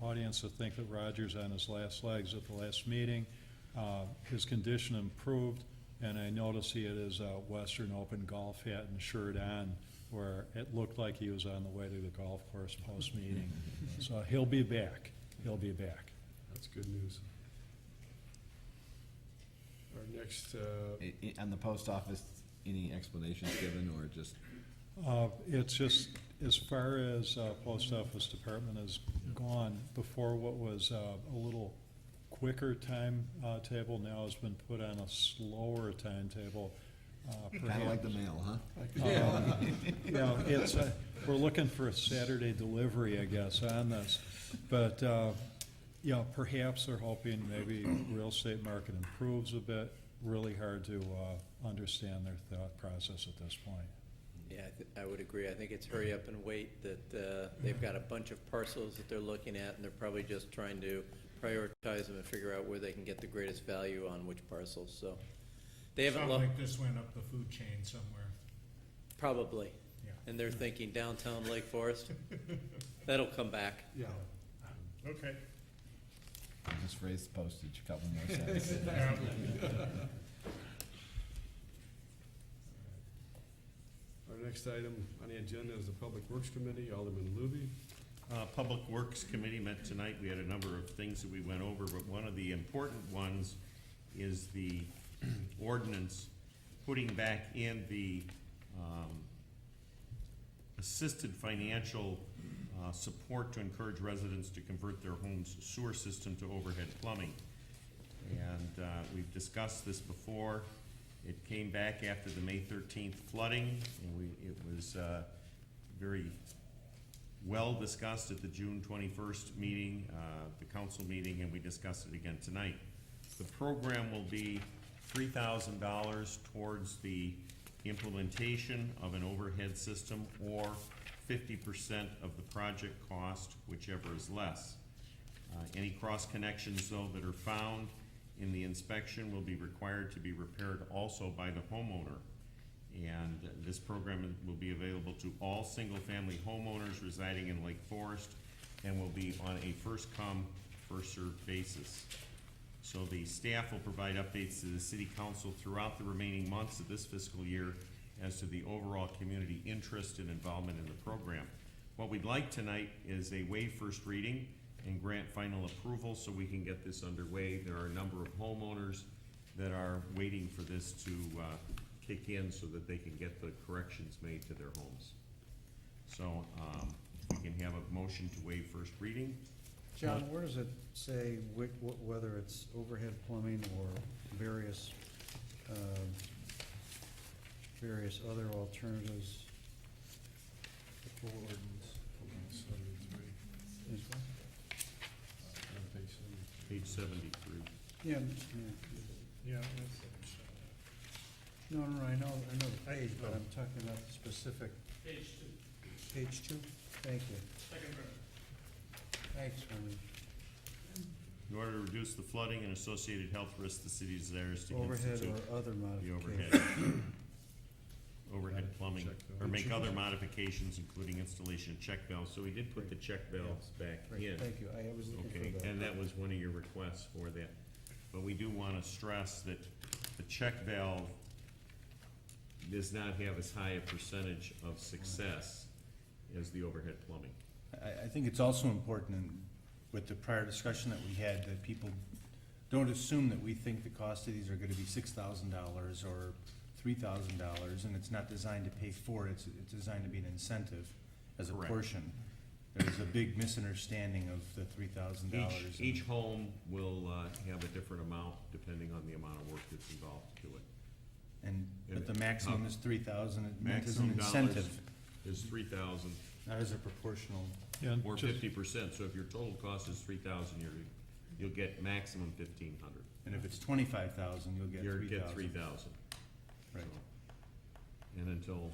audience to think that Roger's on his last legs. At the last meeting, his condition improved, and I noticed he had his Western Open golf hat and shirt on, where it looked like he was on the way to the golf course post-meeting. So he'll be back. He'll be back. That's good news. Our next, On the post office, any explanations given or just? It's just, as far as post office department has gone, before what was a little quicker timetable now has been put on a slower timetable. Kind of like the mail, huh? Yeah, it's, we're looking for a Saturday delivery, I guess, on this. But, yeah, perhaps they're hoping maybe real estate market improves a bit. Really hard to understand their thought process at this point. Yeah, I would agree. I think it's hurry up and wait, that they've got a bunch of parcels that they're looking at, and they're probably just trying to prioritize them and figure out where they can get the greatest value on which parcels, so. They haven't Sounds looked, like this went up the food chain somewhere. probably, Yeah. and they're thinking downtown Lake Forest. That'll come back. Yeah. Okay. Just raise the postage a couple more cents. Our next item on the agenda is the Public Works Committee, Alderman Luby. Public Works Committee met tonight. We had a number of things that we went over, but one of the important ones is the ordinance putting back in the assisted financial support to encourage residents to convert their home's sewer system to overhead plumbing. And we've discussed this before. It came back after the May 13th flooding, and it was very well discussed at the June 21st meeting, the council meeting, and we discussed it again tonight. The program will be $3,000 towards the implementation of an overhead system, or 50% of the project cost, whichever is less. Any cross connections, though, that are found in the inspection will be required to be repaired also by the homeowner. And this program will be available to all single-family homeowners residing in Lake Forest and will be on a first-come, first-served basis. So the staff will provide updates to the city council throughout the remaining months of this fiscal year as to the overall community interest and involvement in the program. What we'd like tonight is a waive first reading and grant final approval so we can get this underway. There are a number of homeowners that are waiting for this to kick in so that they can get the corrections made to their homes. So we can have a motion to waive first reading. John, where does it say whether it's overhead plumbing or various other alternatives? Full ordinance, 73. Is what? Page 73. Yeah, Yeah. no, I know the page, but I'm talking about the specific. Page 2. Page 2? Thank you. Second row. Thanks, Ramesh. In order to reduce the flooding and associated health risks, the city desires to Overhead institute or other the modifications. overhead plumbing, or make other modifications, including installation of check valves. So we did put the check valves back Great, in. thank you, I was looking Okay, for that. and that was one of your requests for that. But we do want to stress that the check valve does not have as high a percentage of success as the overhead plumbing. I think it's also important, with the prior discussion that we had, that people don't assume that we think the cost of these are gonna be $6,000 or $3,000, and it's not designed to pay for it, it's designed to be an incentive as a Correct. portion. There's a big misunderstanding of the $3,000. Each home will have a different amount depending on the amount of work that's involved to it. But the maximum is 3,000, it meant as Maximum an dollars incentive, is 3,000. not as a proportional. Yeah, Or just- 50%, so if your total cost is 3,000, you'll get maximum 1,500. And if it's 25,000, you'll get You'll 3,000. get 3,000. Right. And until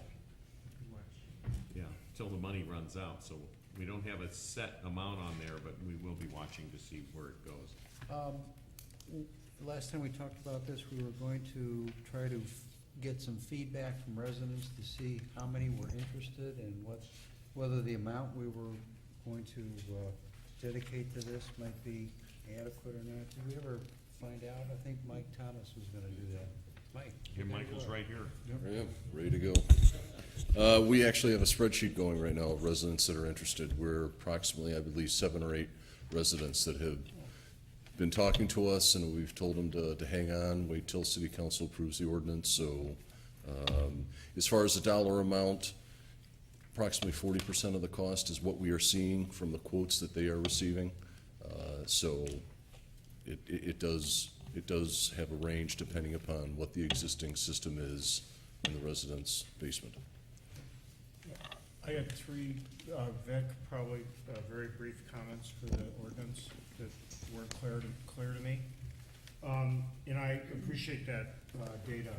the money runs out, so we don't have a set amount on there, but we will be watching to see where it goes. Last time we talked about this, we were going to try to get some feedback from residents to see how many were interested and whether the amount we were going to dedicate to this might be adequate or not. Did we ever find out? I think Mike Thomas was gonna do that. Mike? Here, Michael's right here. Yeah, ready to go. We actually have a spreadsheet going right now of residents that are interested. We're approximately, I believe, 7 or 8 residents that have been talking to us, and we've told them to hang on, wait till city council approves the ordinance. So as far as the dollar amount, approximately 40% of the cost is what we are seeing from the quotes that they are receiving. So it does have a range depending upon what the existing system is in the resident's basement. I had 3, Vic, probably very brief comments for the ordinance that weren't clear to me. And I appreciate that data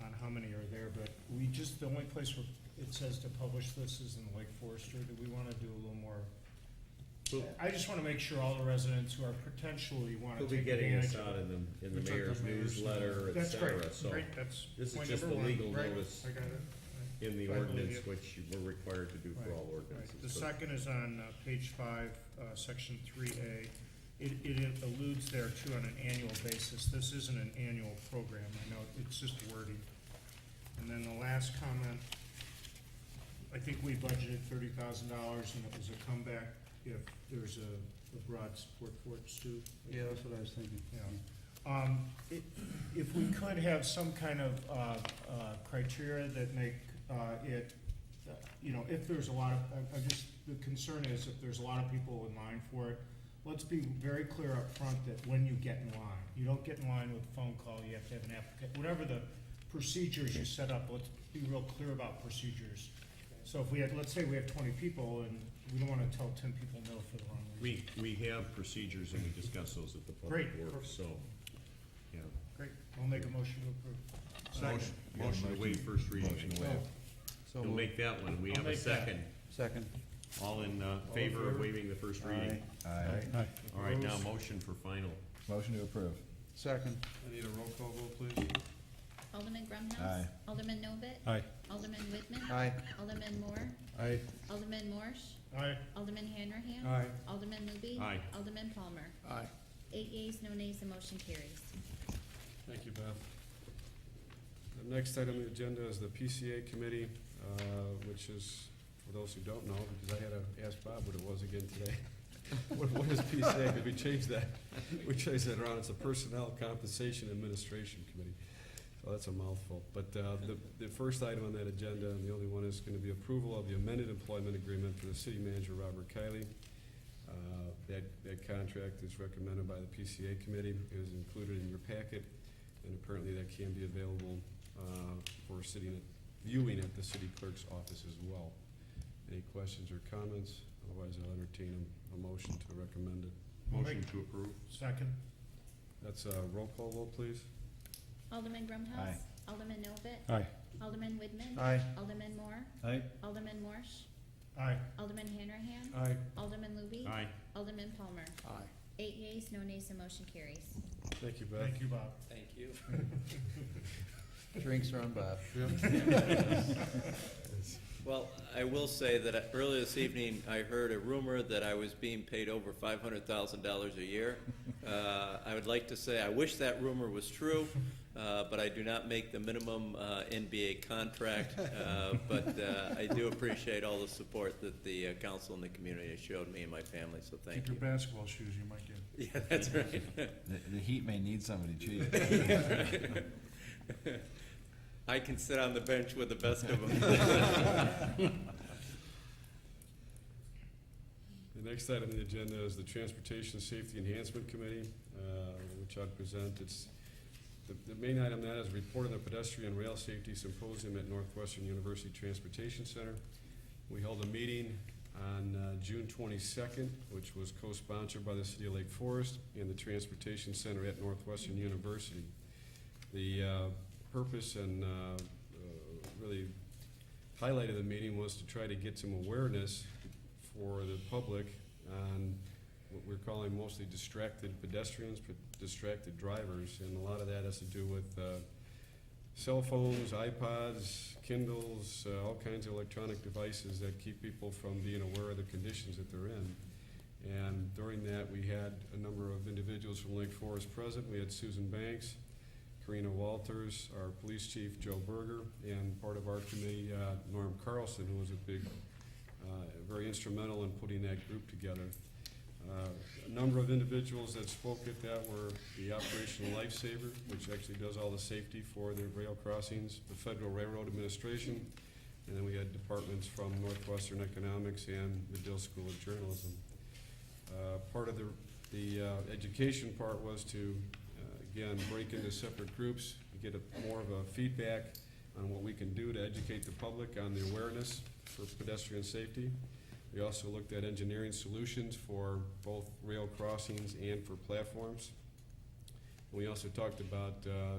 on how many are there, but the only place where it says to publish this is in the Lake Forester. Do we want to do a little more I just want to make sure all the residents who are potentially want to We'll be take getting advantage this of out it. in the We took the mayor's mayor's newsletter, et That's cetera, great, so. great, that's This is point just the number one. legal Right, notice I got it. in the I believe ordinance, you. which we're required to do for all Right. ordinances. The so- second is on page 5, section 3A. It alludes there too on an annual basis. This isn't an annual program, I know, it's just wording. And then the last comment, I think we budgeted $30,000 and it was a comeback if there's a broad support for it, Stu. Yeah, that's what I was thinking. Yeah. If we could have some kind of criteria that make it, if there's a lot of, the concern is if there's a lot of people in line for it, let's be very clear up front that when you get in line, you don't get in line with a phone call, you have to have an applicant, whatever the procedures you set up, let's be real clear about procedures. So if we had, let's say we have 20 people and we don't want to tell 10 people no for the wrong reason. We have procedures and we discuss those at the public Great, works, so, yeah. Great, I'll make a motion to approve. Motion to waive first reading. Motion to waive. So You'll moved. make that one, we I'll have a make that. second. Second. All in favor of waiving the first reading? Aye. All right, now motion for final. Motion to approve. Second. I need a roll call vote, please. Alderman Grumhaus. Aye. Alderman Novit. Aye. Alderman Whitman. Aye. Alderman Mohr. Aye. Alderman Morse. Aye. Alderman Hanrahan. Aye. Alderman Luby. Aye. Alderman Palmer. Aye. 8 yeas, no nays, the motion carries. Thank you, Beth. The next item on the agenda is the PCA committee, which is, for those who don't know, because I had to ask Bob what it was again today. What is PCA? Because we changed that. We changed that around. It's a Personnel Compensation Administration Committee. So that's a mouthful. But the first item on that agenda, and the only one, is going to be approval of the amended employment agreement for the city manager, Robert Kiley. That contract is recommended by the PCA committee. It is included in your packet, and apparently that can be available for viewing at the city clerk's office as well. Any questions or comments? Otherwise, I'll entertain a motion to recommend it. Motion to approve. Second. That's a roll call vote, please. Alderman Grumhaus. Aye. Alderman Novit. Aye. Alderman Whitman. Aye. Alderman Mohr. Aye. Alderman Morse. Aye. Alderman Hanrahan. Aye. Alderman Luby. Aye. Alderman Palmer. Aye. 8 yeas, no nays, the motion carries. Thank you, Beth. Thank you, Bob. Thank you. Drinks are on Bob. Well, I will say that earlier this evening, I heard a rumor that I was being paid over $500,000 a year. I would like to say I wish that rumor was true, but I do not make the minimum NBA contract. But I do appreciate all the support that the council and the community has showed me and my family, so thank Keep you. your basketball shoes, you might get. Yeah, that's right. The Heat may need somebody cheap. I can sit on the bench with the best of them. The next item on the agenda is the Transportation Safety Enhancement Committee, which I'd present. The main item on that is a report on the pedestrian rail safety symposium at Northwestern University Transportation Center. We held a meeting on June 22nd, which was co-sponsored by the City of Lake Forest and the Transportation Center at Northwestern University. The purpose and really highlight of the meeting was to try to get some awareness for the public on what we're calling mostly distracted pedestrians, distracted drivers, and a lot of that has to do with cell phones, iPods, Kindles, all kinds of electronic devices that keep people from being aware of the conditions that they're in. And during that, we had a number of individuals from Lake Forest present. We had Susan Banks, Karina Walters, our police chief, Joe Berger, and part of our committee, Norm Carlson, who was very instrumental in putting that group together. A number of individuals that spoke at that were the Operational Lifesaver, which actually does all the safety for the rail crossings, the Federal Railroad Administration, and then we had departments from Northwestern Economics and Medill School of Journalism. Part of the education part was to, again, break into separate groups, get more of a feedback on what we can do to educate the public on the awareness for pedestrian safety. We also looked at engineering solutions for both rail crossings and for platforms. We also talked about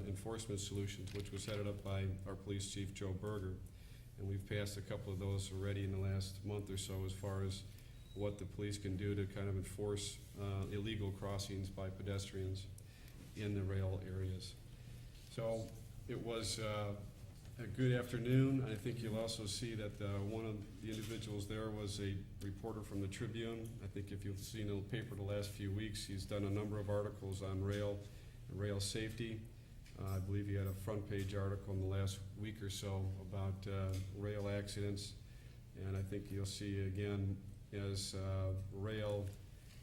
enforcement solutions, which was headed up by our police chief, Joe Berger. And we've passed a couple of those already in the last month or so as far as what the police can do to kind of enforce illegal crossings by pedestrians in the rail areas. So it was a good afternoon. I think you'll also see that one of the individuals there was a reporter from the Tribune. I think if you've seen in the paper the last few weeks, he's done a number of articles on rail and rail safety. I believe he had a front page article in the last week or so about rail accidents. And I think you'll see again as rail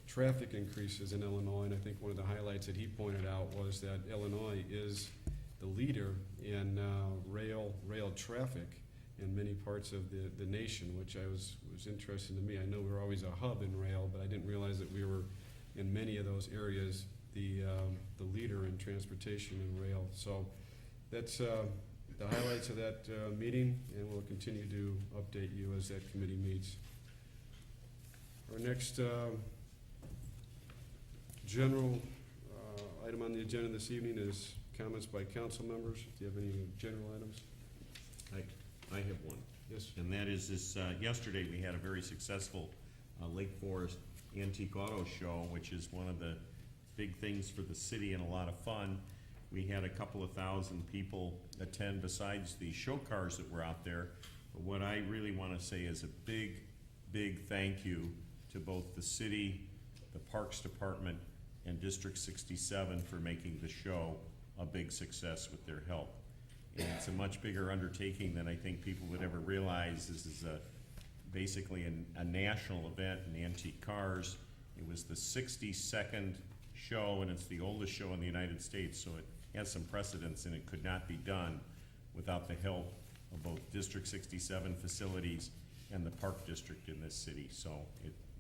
traffic increases in Illinois, and I think one of the highlights that he pointed out was that Illinois is the leader in rail traffic in many parts of the nation, which was interesting to me. I know we're always a hub in rail, but I didn't realize that we were in many of those areas the leader in transportation and rail. So that's the highlights of that meeting, and we'll continue to update you as that committee meets. Our next general item on the agenda this evening is comments by council members. Do you have any general items? I have one. Yes. And that is this, yesterday we had a very successful Lake Forest Antique Auto Show, which is one of the big things for the city and a lot of fun. We had a couple of thousand people attend besides the show cars that were out there. But what I really want to say is a big, big thank you to both the city, the Parks Department, and District 67 for making the show a big success with their help. And it's a much bigger undertaking than I think people would ever realize. This is basically a national event in antique cars. It was the 62nd show, and it's the oldest show in the United States, so it has some precedence, and it could not be done without the help of both District 67 facilities and the Park District in this city. So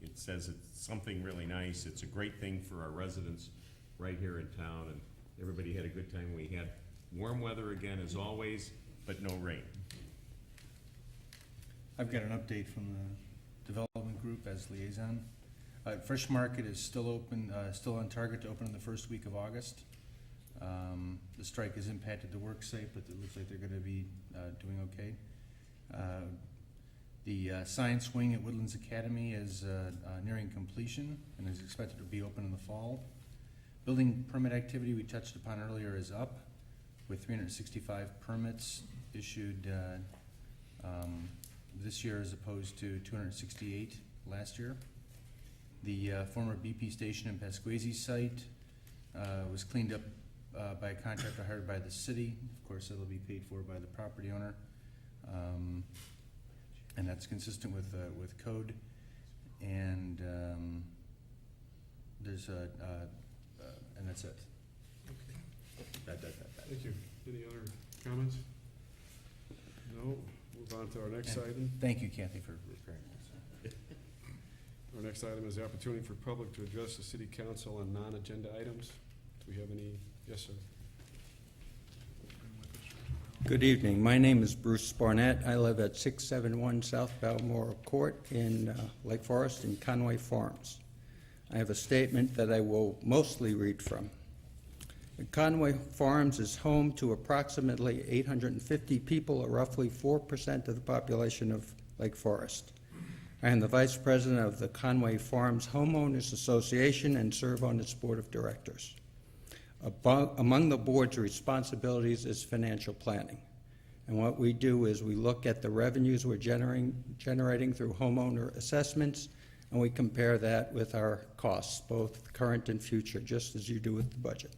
it says it's something really nice. It's a great thing for our residents right here in town, and everybody had a good time. We had warm weather again, as always, but no rain. I've got an update from the development group as liaison. Fresh Market is still open, still on target to open in the first week of August. The strike has impacted the work site, but it looks like they're gonna be doing okay. The science wing at Woodlands Academy is nearing completion and is expected to be open in the fall. Building permit activity we touched upon earlier is up, with 365 permits issued this year as opposed to 268 last year. The former BP station in Pasquesi site was cleaned up by a contractor hired by the city. Of course, it'll be paid for by the property owner. And that's consistent with code. And there's and that's it. That. Thank you. Any other comments? No? Move on to our next item. Thank you, Kathy, for preparing this. Our next item is the opportunity for public to address the city council on non-agenda items. Do we have any? Yes, sir. Good evening. My name is Bruce Barnett. I live at 671 South Balmoral Court in Lake Forest in Conway Farms. I have a statement that I will mostly read from. Conway Farms is home to approximately 850 people, or roughly 4% of the population of Lake Forest. I am the Vice President of the Conway Farms Homeowners Association and serve on its board of directors. Among the board's responsibilities is financial planning. And what we do is we look at the revenues we're generating through homeowner assessments, and we compare that with our costs, both current and future, just as you do with the budget.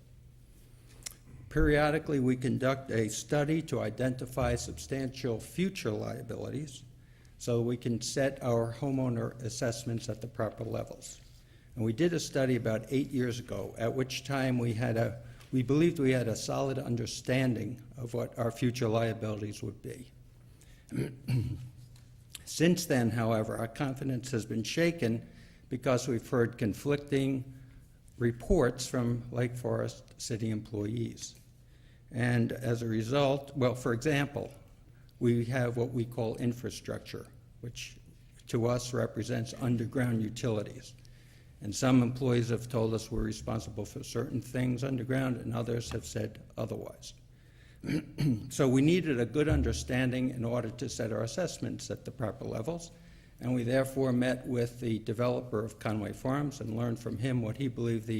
Periodically, we conduct a study to identify substantial future liabilities so we can set our homeowner assessments at the proper levels. And we did a study about 8 years ago, at which time we believed we had a solid understanding of what our future liabilities would be. Since then, however, our confidence has been shaken because we've heard conflicting reports from Lake Forest city employees. And as a result, well, for example, we have what we call infrastructure, which to us represents underground utilities. And some employees have told us we're responsible for certain things underground, and others have said otherwise. So we needed a good understanding in order to set our assessments at the proper levels. and we therefore met with the developer of Conway Farms and learned from him what he believed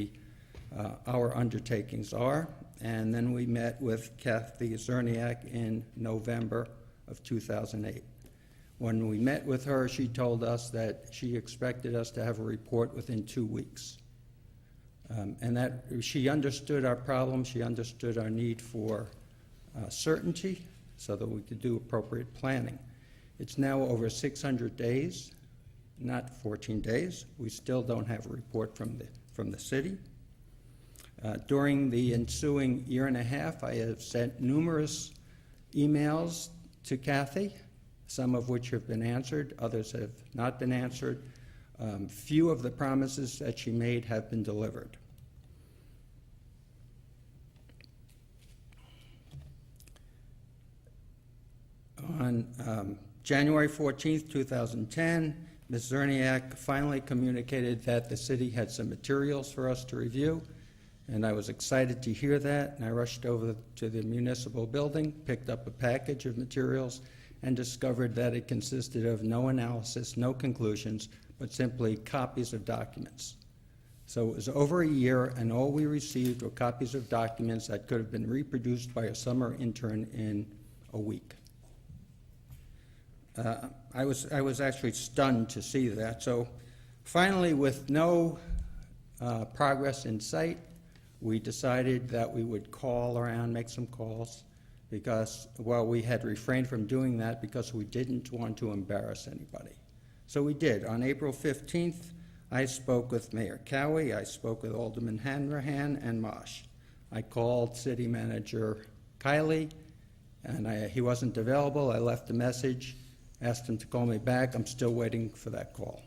our undertakings are. And then we met with Kathy Zerniak in November of 2008. When we met with her, she told us that she expected us to have a report within 2 weeks. And that she understood our problem, she understood our need for certainty so that we could do appropriate planning. It's now over 600 days, not 14 days. We still don't have a report from the city. During the ensuing year and a half, I have sent numerous emails to Kathy, some of which have been answered, others have not been answered. Few of the promises that she made have been delivered. On January 14th, 2010, Ms. Zerniak finally communicated that the city had some materials for us to review, and I was excited to hear that, and I rushed over to the municipal building, picked up a package of materials, and discovered that it consisted of no analysis, no conclusions, but simply copies of documents. So it was over a year, and all we received were copies of documents that could have been reproduced by a summer intern in a week. I was actually stunned to see that. So finally, with no progress in sight, we decided that we would call around, make some calls, because, well, we had refrained from doing that because we didn't want to embarrass anybody. So we did. On April 15th, I spoke with Mayor Cowie, I spoke with Alderman Hanrahan and Mosch. I called City Manager Kiley, and he wasn't available. I left a message, asked him to call me back. I'm still waiting for that call.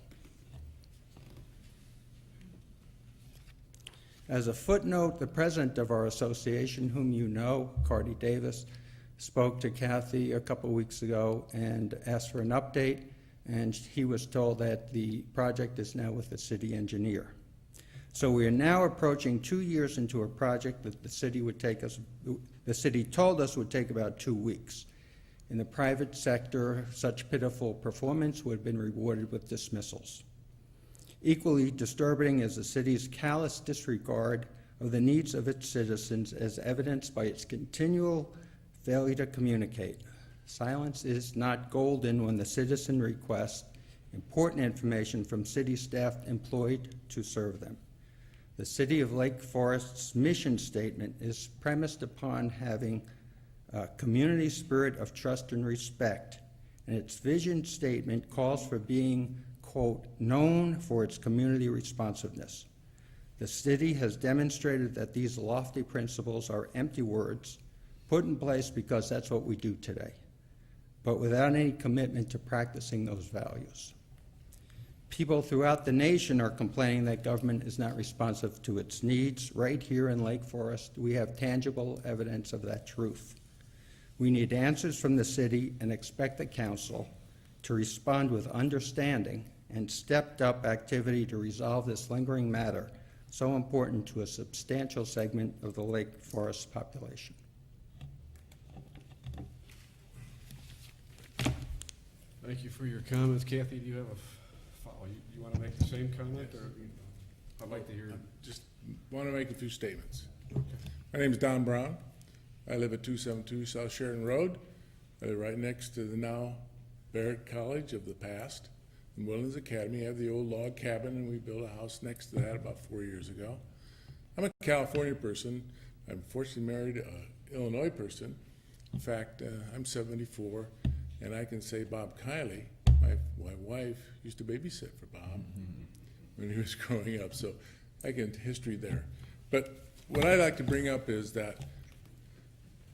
As a footnote, the president of our association, whom you know, Cardi Davis, spoke to Kathy a couple weeks ago and asked for an update, and he was told that the project is now with the city engineer. So we are now approaching 2 years into a project that the city told us would take about 2 weeks. In the private sector, such pitiful performance would have been rewarded with dismissals. Equally disturbing is the city's callous disregard of the needs of its citizens, as evidenced by its continual failure to communicate. Silence is not golden when the citizen requests important information from city staff employed to serve them. The City of Lake Forest's mission statement is premised upon having a community spirit of trust and respect, and its vision statement calls for being, quote, known for its community responsiveness. The city has demonstrated that these lofty principles are empty words put in place because that's what we do today, but without any commitment to practicing those values. People throughout the nation are complaining that government is not responsive to its needs. Right here in Lake Forest, we have tangible evidence of that truth. We need answers from the city and expect the council to respond with understanding and stepped-up activity to resolve this lingering matter, so important to a substantial segment of the Lake Forest population. Thank you for your comments. Kathy, do you have a follow? You want to make the same comment, or I'd like to hear? Just want to make a few statements. My name is Don Brown. I live at 272 South Sheridan Road. I live right next to the now Barat College of the past and Woodlands Academy. I have the old log cabin, and we built a house next to that about 4 years ago. I'm a California person. I'm fortunately married an Illinois person. In fact, I'm 74, and I can say Bob Kiley, my wife, used to babysit for Bob when he was growing up, so I get history there. But what I like to bring up is that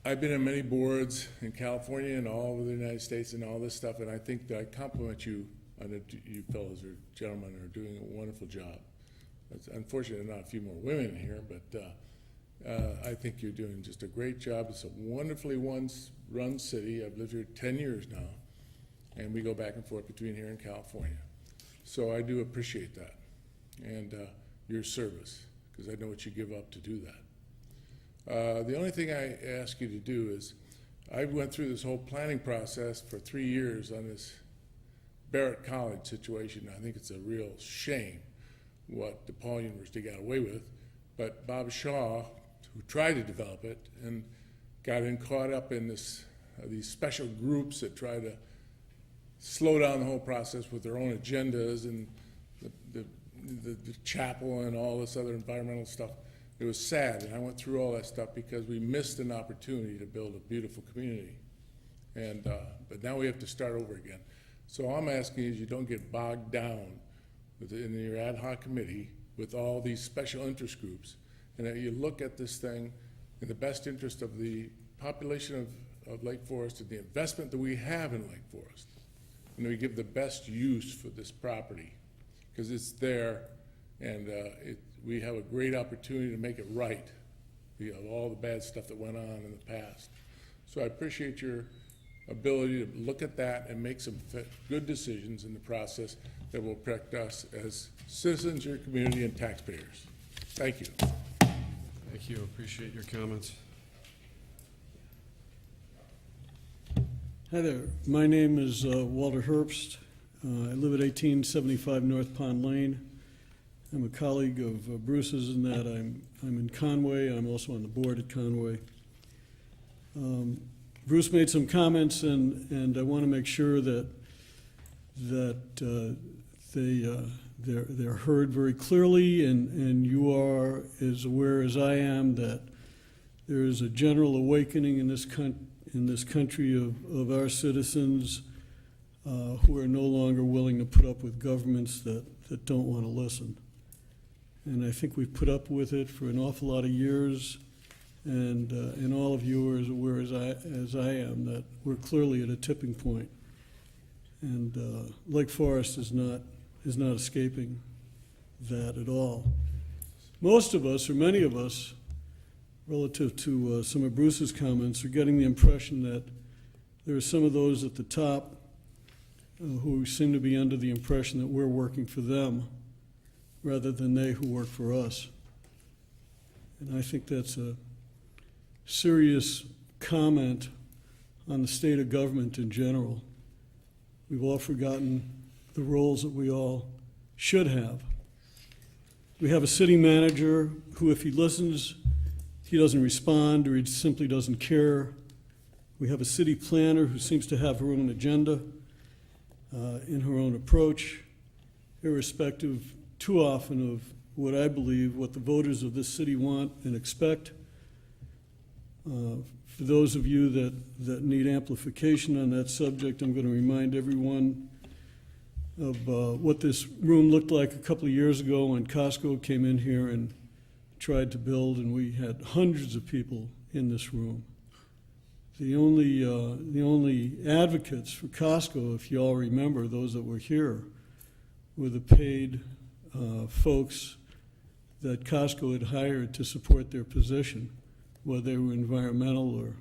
I've been on many boards in California and all over the United States and all this stuff, and I think that I compliment you on it. You fellows or gentlemen are doing a wonderful job. It's unfortunate not a few more women in here, but I think you're doing just a great job. It's a wonderfully run city. I've lived here 10 years now, and we go back and forth between here and California. So I do appreciate that and your service, because I know what you give up to do that. The only thing I ask you to do is, I went through this whole planning process for 3 years on this Barat College situation. I think it's a real shame what DePaul University got away with. But Bob Shaw, who tried to develop it and got caught up in this, these special groups that try to slow down the whole process with their own agendas and the chapel and all this other environmental stuff. It was sad, and I went through all that stuff because we missed an opportunity to build a beautiful community. And but now we have to start over again. So all I'm asking is you don't get bogged down in your ad hoc committee with all these special interest groups, and that you look at this thing in the best interest of the population of Lake Forest and the investment that we have in Lake Forest. And we give the best use for this property because it's there, and we have a great opportunity to make it right, all the bad stuff that went on in the past. So I appreciate your ability to look at that and make some good decisions in the process that will protect us as citizens, your community, and taxpayers. Thank you. Thank you. Appreciate your comments. Hi there. My name is Walter Herbst. I live at 1875 North Pond Lane. I'm a colleague of Bruce's in that I'm in Conway. I'm also on the board at Conway. Bruce made some comments, and I want to make sure that they're heard very clearly, and you are as aware as I am that there is a general awakening in this country of our citizens who are no longer willing to put up with governments that don't want to listen. And I think we've put up with it for an awful lot of years. And all of you are as aware as I am that we're clearly at a tipping point. And Lake Forest is not escaping that at all. Most of us, or many of us, relative to some of Bruce's comments, are getting the impression that there are some of those at the top who seem to be under the impression that we're working for them rather than they who work for us. And I think that's a serious comment on the state of government in general. We've all forgotten the roles that we all should have. We have a city manager who, if he listens, he doesn't respond or he simply doesn't care. We have a city planner who seems to have her own agenda in her own approach, irrespective too often of what I believe, what the voters of this city want and expect. For those of you that need amplification on that subject, I'm going to remind everyone of what this room looked like a couple of years ago when Costco came in here and tried to build, and we had hundreds of people in this room. The only advocates for Costco, if you all remember, those that were here, were the paid folks that Costco had hired to support their position, whether they were environmental or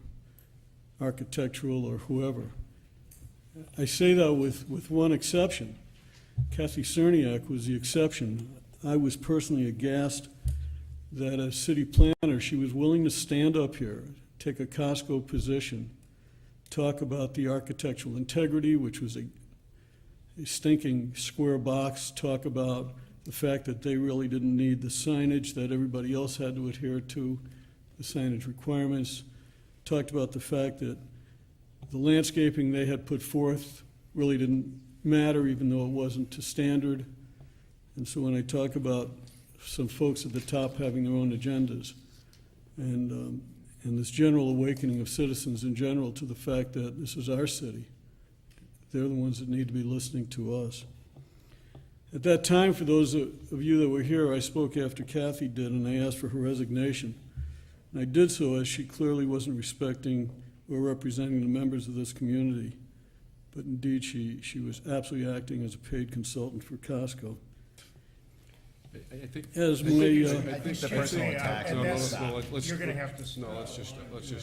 architectural or whoever. I say that with one exception. Kathy Cerniak was the exception. I was personally aghast that as city planner, she was willing to stand up here, take a Costco position, talk about the architectural integrity, which was a stinking square box, talk about the fact that they really didn't need the signage that everybody else had to adhere to, the signage requirements, talked about the fact that the landscaping they had put forth really didn't matter, even though it wasn't to standard. And so when I talk about some folks at the top having their own agendas, and this general awakening of citizens in general to the fact that this is our city, they're the ones that need to be listening to us. At that time, for those of you that were here, I spoke after Kathy did, and I asked for her resignation. And I did so as she clearly wasn't respecting or representing the members of this community. But indeed, she was absolutely acting as a paid consultant for Costco. I think as my, the personal attack. You're going to have to. No, let's just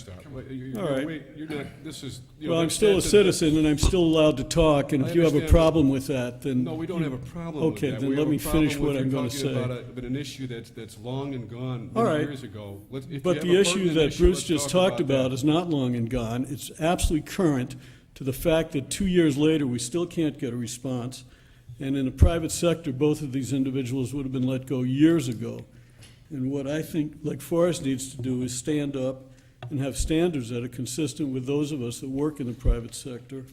stop. All right. You're not. This is. Well, I'm still a citizen, and I'm still allowed to talk. And if you have a problem with that, then no, we don't have a problem. Okay, with that. then let me finish what I'm going to say. About an issue that's long and gone all right. years ago. But the issue that Bruce just talked about is not long and gone. It's absolutely current. to the fact that 2 years later, we still can't get a response. And in the private sector, both of these individuals would have been let go years ago. And what I think Lake Forest needs to do is stand up and have standards that are consistent with those of us that work in the private sector.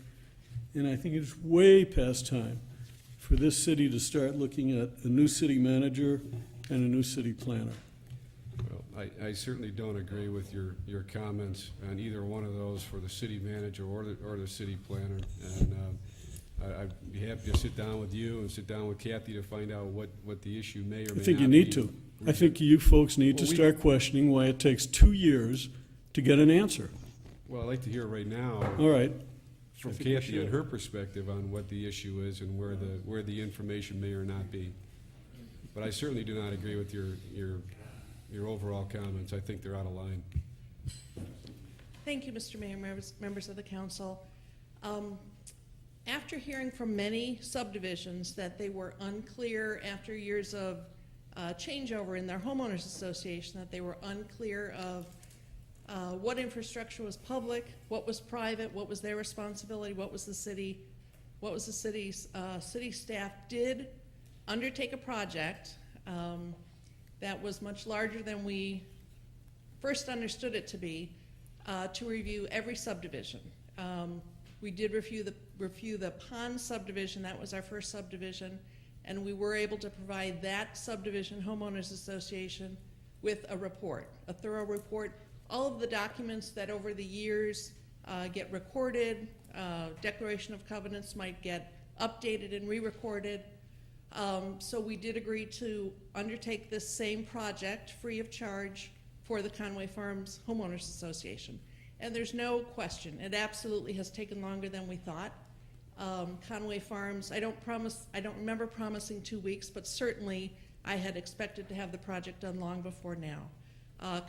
And I think it's way past time for this city to start looking at a new city manager and a new city planner. Well, I certainly don't agree with your comments on either one of those for the city manager or the city planner. And I'd be happy to sit down with you and sit down with Kathy to find out what the issue may or may not be. I think you need to. I think you folks need to start questioning why it takes 2 years to get an answer. Well, I'd like to hear right now. All right. From Kathy and her perspective on what the issue is and where the information may or not be. But I certainly do not agree with your overall comments. I think they're out of line. Thank you, Mr. Mayor, members of the council. After hearing from many subdivisions that they were unclear after years of changeover in their homeowners association, that they were unclear of what infrastructure was public, what was private, what was their responsibility, what was the city's city staff did undertake a project that was much larger than we first understood it to be, to review every subdivision. We did review the pond subdivision. That was our first subdivision, and we were able to provide that subdivision homeowners association with a report, a thorough report. All of the documents that over the years get recorded, declaration of covenants might get updated and re-recorded. So we did agree to undertake this same project free of charge for the Conway Farms Homeowners Association. And there's no question, it absolutely has taken longer than we thought. Conway Farms, I don't remember promising 2 weeks, but certainly I had expected to have the project done long before now.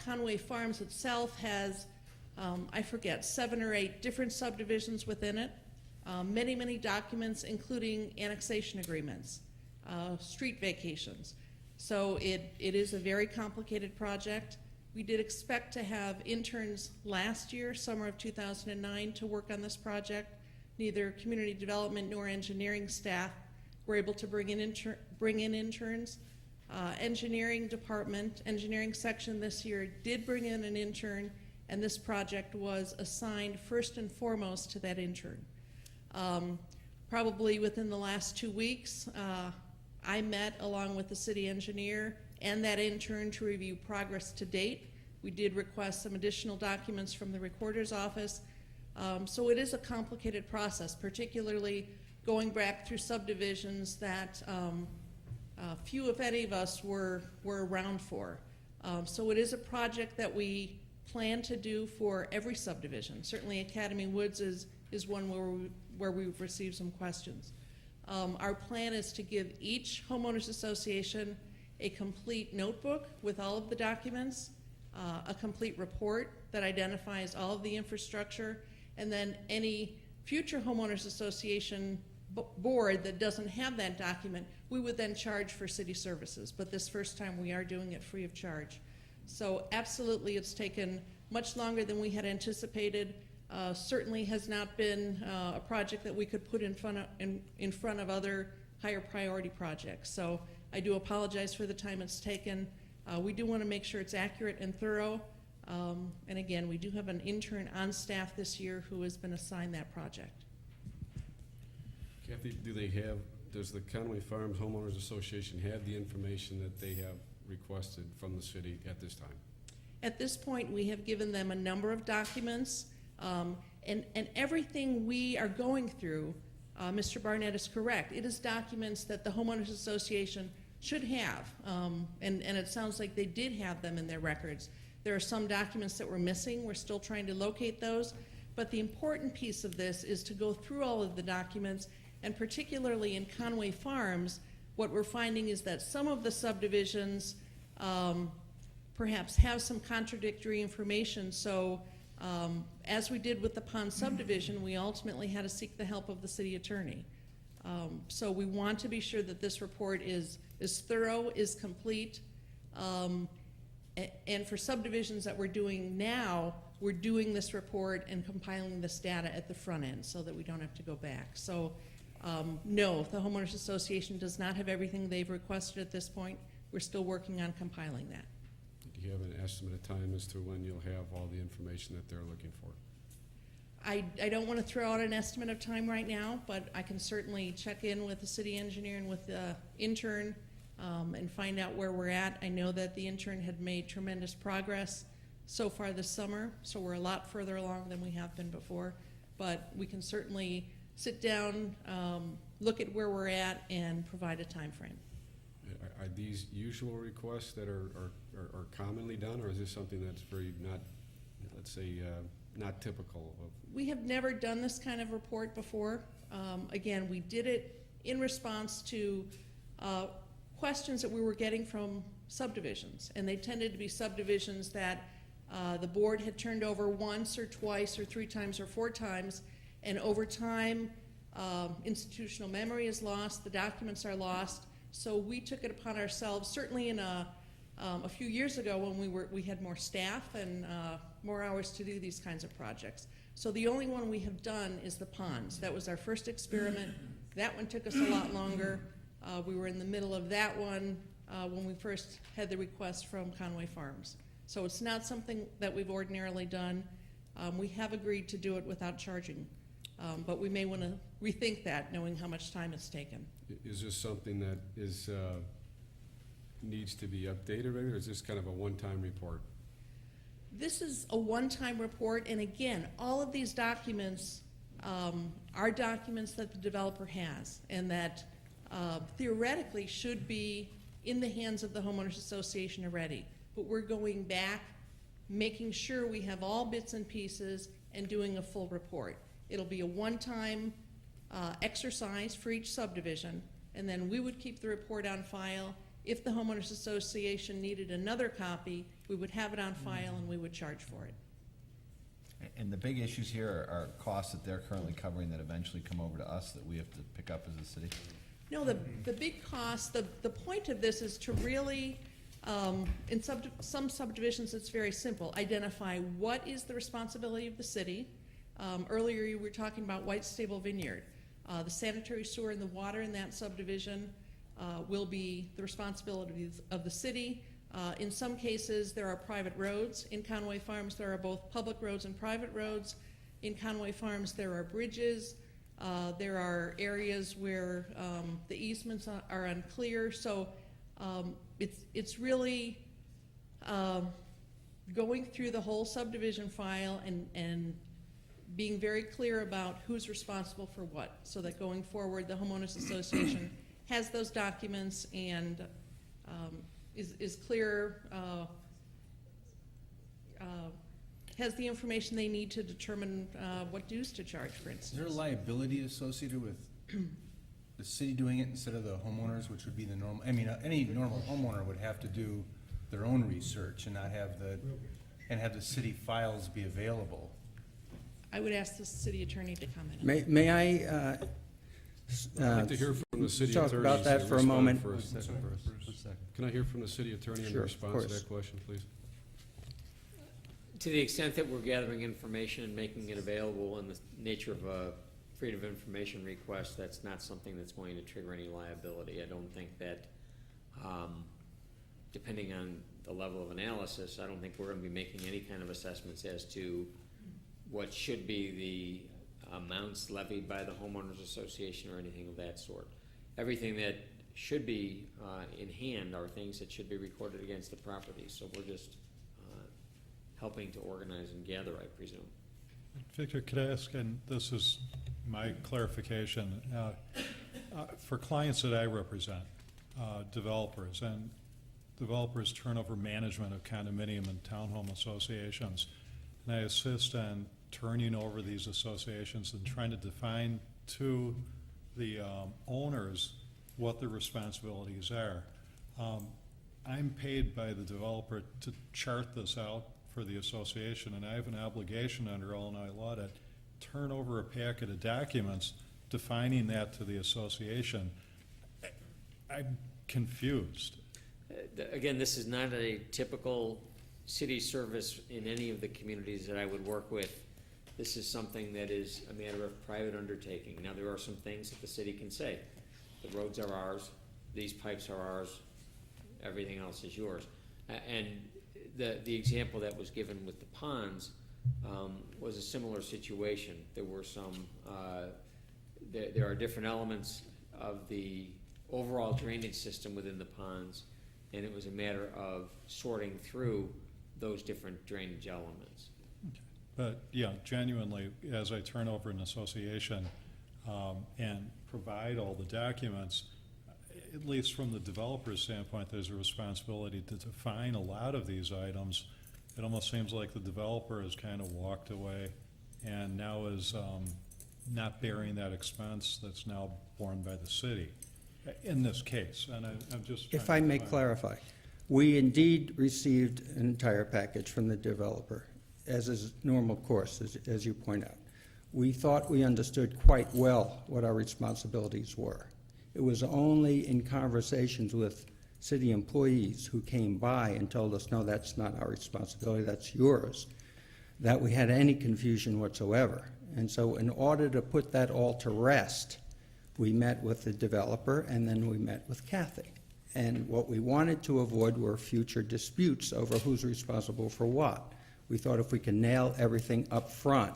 Conway Farms itself has, I forget, 7 or 8 different subdivisions within it, many documents, including annexation agreements, street vacations. So it is a very complicated project. We did expect to have interns last year, summer of 2009, to work on this project. Neither community development nor engineering staff were able to bring in interns. Engineering department, engineering section this year did bring in an intern, and this project was assigned first and foremost to that intern. Probably within the last 2 weeks, I met along with the city engineer and that intern to review progress to date. We did request some additional documents from the recorder's office. So it is a complicated process, particularly going back through subdivisions that few, if any of us, were around for. So it is a project that we plan to do for every subdivision. Certainly Academy Woods is one where we've received some questions. Our plan is to give each homeowners association a complete notebook with all of the documents, a complete report that identifies all of the infrastructure, and then any future homeowners association board that doesn't have that document, we would then charge for city services. But this first time we are doing it free of charge. So absolutely it's taken much longer than we had anticipated. Certainly has not been a project that we could put in front of other higher priority projects. So I do apologize for the time it's taken. We do want to make sure it's accurate and thorough. And again, we do have an intern on staff this year who has been assigned that project. Kathy, does the Conway Farms Homeowners Association have the information that they have requested from the city at this time? At this point, we have given them a number of documents, and everything we are going through, Mr. Barnett is correct. It is documents that the Homeowners Association should have, and it sounds like they did have them in their records. There are some documents that were missing. We're still trying to locate those, but the important piece of this is to go through all of the documents, and particularly in Conway Farms, what we're finding is that some of the subdivisions perhaps have some contradictory information. So as we did with the pond subdivision, we ultimately had to seek the help of the city attorney. So we want to be sure that this report is thorough, is complete. And for subdivisions that we're doing now, we're doing this report and compiling this data at the front end so that we don't have to go back. So, no, the homeowners association does not have everything they've requested at this point. We're still working on compiling that. Do you have an estimate of time as to when you'll have all the information that they're looking for? I don't want to throw out an estimate of time right now, but I can certainly check in with the city engineer and with the intern and find out where we're at. I know that the intern had made tremendous progress so far this summer, so we're a lot further along than we have been before. But we can certainly sit down, look at where we're at, and provide a time frame. Are these usual requests that are commonly done, or is this something that's very not, let's say, not typical of? We have never done this kind of report before. Again, we did it in response to questions that we were getting from subdivisions, and they tended to be subdivisions that the board had turned over once or twice or 3 times or 4 times, and over time, institutional memory is lost, the documents are lost. So we took it upon ourselves, certainly in a few years ago when we had more staff and more hours to do these kinds of projects. So the only one we have done is the ponds. That was our first experiment. That one took us a lot longer. We were in the middle of that one when we first had the request from Conway Farms. So it's not something that we've ordinarily done. We have agreed to do it without charging, but we may want to rethink that, knowing how much time it's taken. Is this something that is, needs to be updated, or is this kind of a one-time report? This is a one-time report, and again, all of these documents are documents that the developer has, and that theoretically should be in the hands of the homeowners association already. But we're going back, making sure we have all bits and pieces, and doing a full report. It'll be a one-time exercise for each subdivision, and then we would keep the report on file. If the homeowners association needed another copy, we would have it on file and we would charge for it. And the big issues here are costs that they're currently covering that eventually come over to us that we have to pick up as a city? No, the big cost, the point of this is to really, in some subdivisions it's very simple, identify what is the responsibility of the city. Earlier you were talking about White Stable Vineyard. The sanitary sewer and the water in that subdivision will be the responsibility of the city. In some cases, there are private roads. In Conway Farms, there are both public roads and private roads. In Conway Farms, there are bridges. There are areas where the easements are unclear. So it's really going through the whole subdivision file and being very clear about who's responsible for what, so that going forward, the homeowners association has those documents and is clear, has the information they need to determine what dues to charge, for instance. Is there a liability associated with the city doing it instead of the homeowners, which would be the normal, I mean, any normal homeowner would have to do their own research and not have have the city files be available? I would ask the city attorney to comment. May I I'd like to hear from the city talk attorney. about that for a moment? First. Can I hear from the city attorney in Sure, of response to course. that question, please? To the extent that we're gathering information and making it available in the nature of a freedom of information request, that's not something that's going to trigger any liability. I don't think that, depending on the level of analysis, I don't think we're going to be making any kind of assessments as to what should be the amounts levied by the homeowners association or anything of that sort. Everything that should be in hand are things that should be recorded against the property. So we're just helping to organize and gather, I presume. Victor, could I ask, and this is my clarification, for clients that I represent, developers, and developers turn over management of condominium and townhome associations, and I assist in turning over these associations and trying to define to the owners what their responsibilities are. I'm paid by the developer to chart this out for the association, and I have an obligation under Illinois law to turn over a packet of documents defining that to the association. I'm confused. Again, this is not a typical city service in any of the communities that I would work with, this is something that is a matter of private undertaking. Now, there are some things that the city can say. The roads are ours, these pipes are ours, everything else is yours. And the example that was given with the ponds was a similar situation. There were some, there are different elements of the overall drainage system within the ponds, and it was a matter of sorting through those different drainage elements. But, yeah, genuinely, as I turn over an association and provide all the documents, at least from the developer's standpoint, there's a responsibility to define a lot of these items. It almost seems like the developer has kind of walked away and now is not bearing that expense that's now borne by the city in this case. And I'm just If trying I to may find- clarify, we indeed received an entire package from the developer, as is normal course, as you point out. We thought we understood quite well what our responsibilities were. It was only in conversations with city employees who came by and told us, no, that's not our responsibility, that's yours, that we had any confusion whatsoever. And so in order to put that all to rest, we met with the developer and then we met with Kathy. And what we wanted to avoid were future disputes over who's responsible for what. We thought if we can nail everything up front,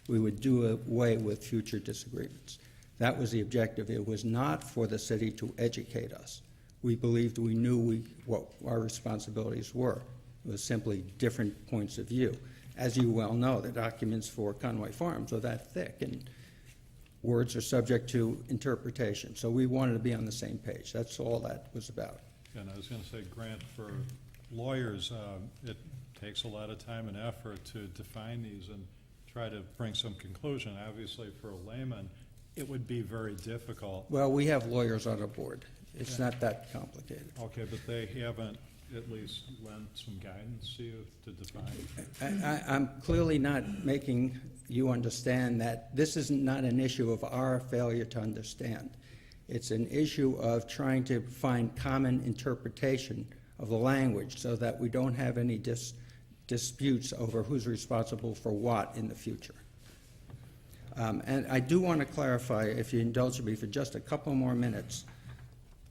we would do away with future disagreements. That was the objective. It was not for the city to educate us. We believed we knew what our responsibilities were. It was simply different points of view. As you well know, the documents for Conway Farms are that thick, and words are subject to interpretation. So we wanted to be on the same page. That's all that was about. And I was going to say, Grant, for lawyers, it takes a lot of time and effort to define these and try to bring some conclusion. Obviously, for a layman, it would be very difficult. Well, we have lawyers on our board. It's not that complicated. Okay, but they haven't at least lent some guidance to you to define? I'm clearly not making you understand that this is not an issue of our failure to understand. It's an issue of trying to find common interpretation of the language so that we don't have any disputes over who's responsible for what in the future. And I do want to clarify, if you indulge me for just a couple more minutes.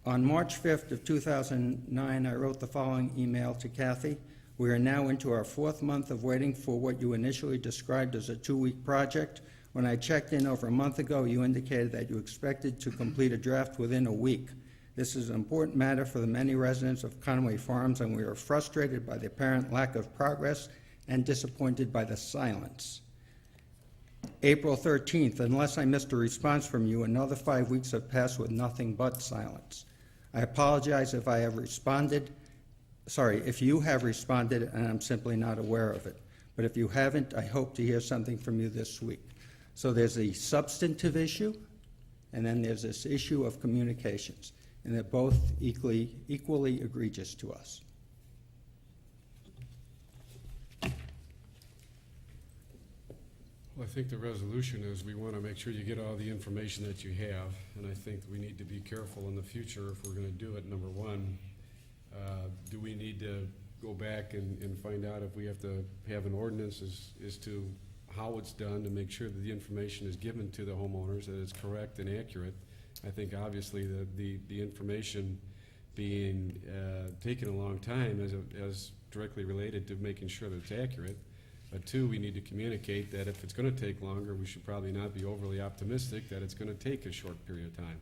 On March 5th of 2009, I wrote the following email to Kathy. We are now into our 4th month of waiting for what you initially described as a 2-week project. When I checked in over a month ago, you indicated that you expected to complete a draft within a week. This is an important matter for the many residents of Conway Farms, and we are frustrated by the apparent lack of progress and disappointed by the silence. April 13th, unless I missed a response from you, another 5 weeks have passed with nothing but silence. I apologize if I have responded, if you have responded and I'm simply not aware of it. But if you haven't, I hope to hear something from you this week. So there's a substantive issue, and then there's this issue of communications, and they're both equally egregious to us. Well, I think the resolution is we want to make sure you get all the information that you have, and I think we need to be careful in the future if we're going to do it. Number one, do we need to go back and find out if we have to have an ordinance as to how it's done to make sure that the information is given to the homeowners, that it's correct and accurate. I think obviously the information being taken a long time as directly related to making sure that it's accurate. But two, we need to communicate that if it's going to take longer, we should probably not be overly optimistic that it's going to take a short period of time.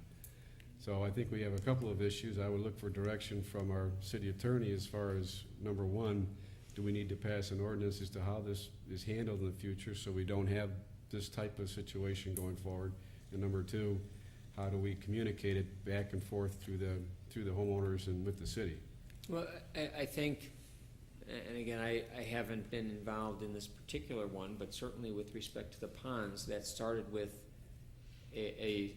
So I think we have a couple of issues. I would look for direction from our city attorney as far as, number one, do we need to pass an ordinance as to how this is handled in the future so we don't have this type of situation going forward? And number two, how do we communicate it back and forth through the homeowners and with the city? Well, I think, and again, I haven't been involved in this particular one, but certainly with respect to the ponds, that started with a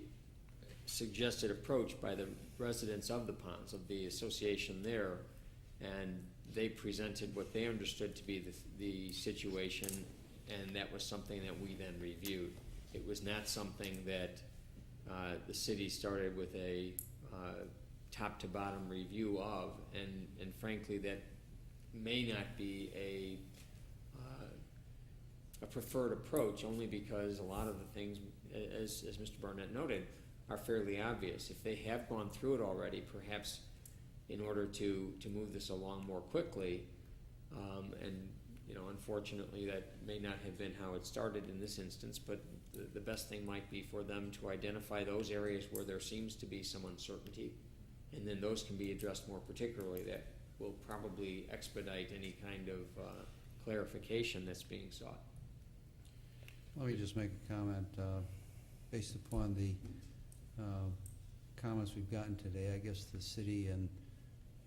suggested approach by the residents of the ponds, of the association there, and they presented what they understood to be the situation, and that was something that we then reviewed. It was not something that the city started with a top-to-bottom review of, and frankly, that may not be a preferred approach, only because a lot of the things, as Mr. Barnett noted, are fairly obvious. If they have gone through it already, perhaps in order to move this along more quickly, and unfortunately that may not have been how it started in this instance, but the best thing might be for them to identify those areas where there seems to be some uncertainty, and then those can be addressed more particularly. That will probably expedite any kind of clarification that's being sought. Let me just make a comment, based upon the comments we've gotten today. I guess the city and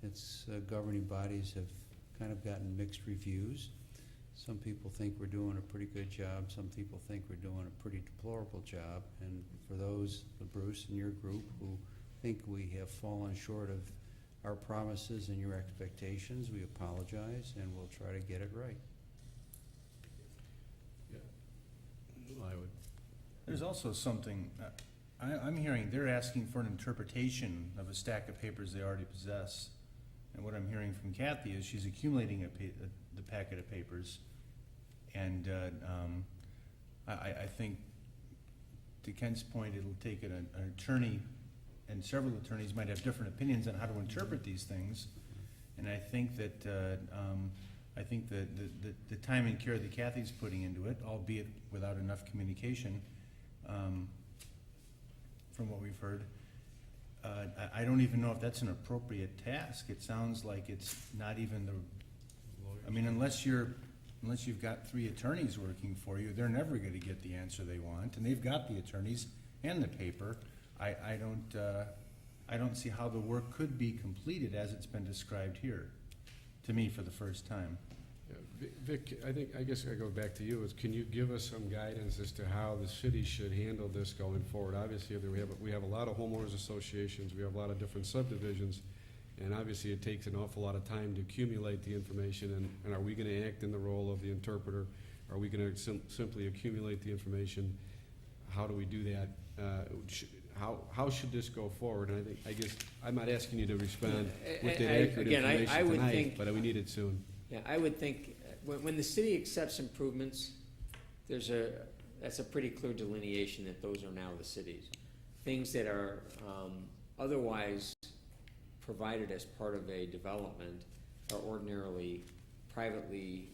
its governing bodies have kind of gotten mixed reviews. Some people think we're doing a pretty good job, some people think we're doing a pretty deplorable job, and for those, Bruce and your group, who think we have fallen short of our promises and your expectations, we apologize and we'll try to get it right. There's also something, I'm hearing they're asking for an interpretation of a stack of papers they already possess. And what I'm hearing from Kathy is she's accumulating the packet of papers. And I think, to Kent's point, it'll take an attorney, and several attorneys might have different opinions on how to interpret these things. And I think that the time and care that Kathy's putting into it, albeit without enough communication, from what we've heard, I don't even know if that's an appropriate task. It sounds like it's not even unless you've got 3 attorneys working for you, they're never going to get the answer they want, and they've got the attorneys and the paper. I don't see how the work could be completed as it's been described here, to me, for the first time. Vic, I guess I go back to you, can you give us some guidance as to how the city should handle this going forward? Obviously, we have a lot of homeowners associations, we have a lot of different subdivisions, and obviously it takes an awful lot of time to accumulate the information, and are we gonna act in the role of the interpreter? Are we gonna simply accumulate the information? How do we do that? How should this go forward? And I guess, I'm not asking you to respond with the accurate information tonight, but we need it soon. Yeah, I would think, when the city accepts improvements, that's a pretty clear delineation that those are now the city's. Things that are otherwise provided as part of a development are ordinarily privately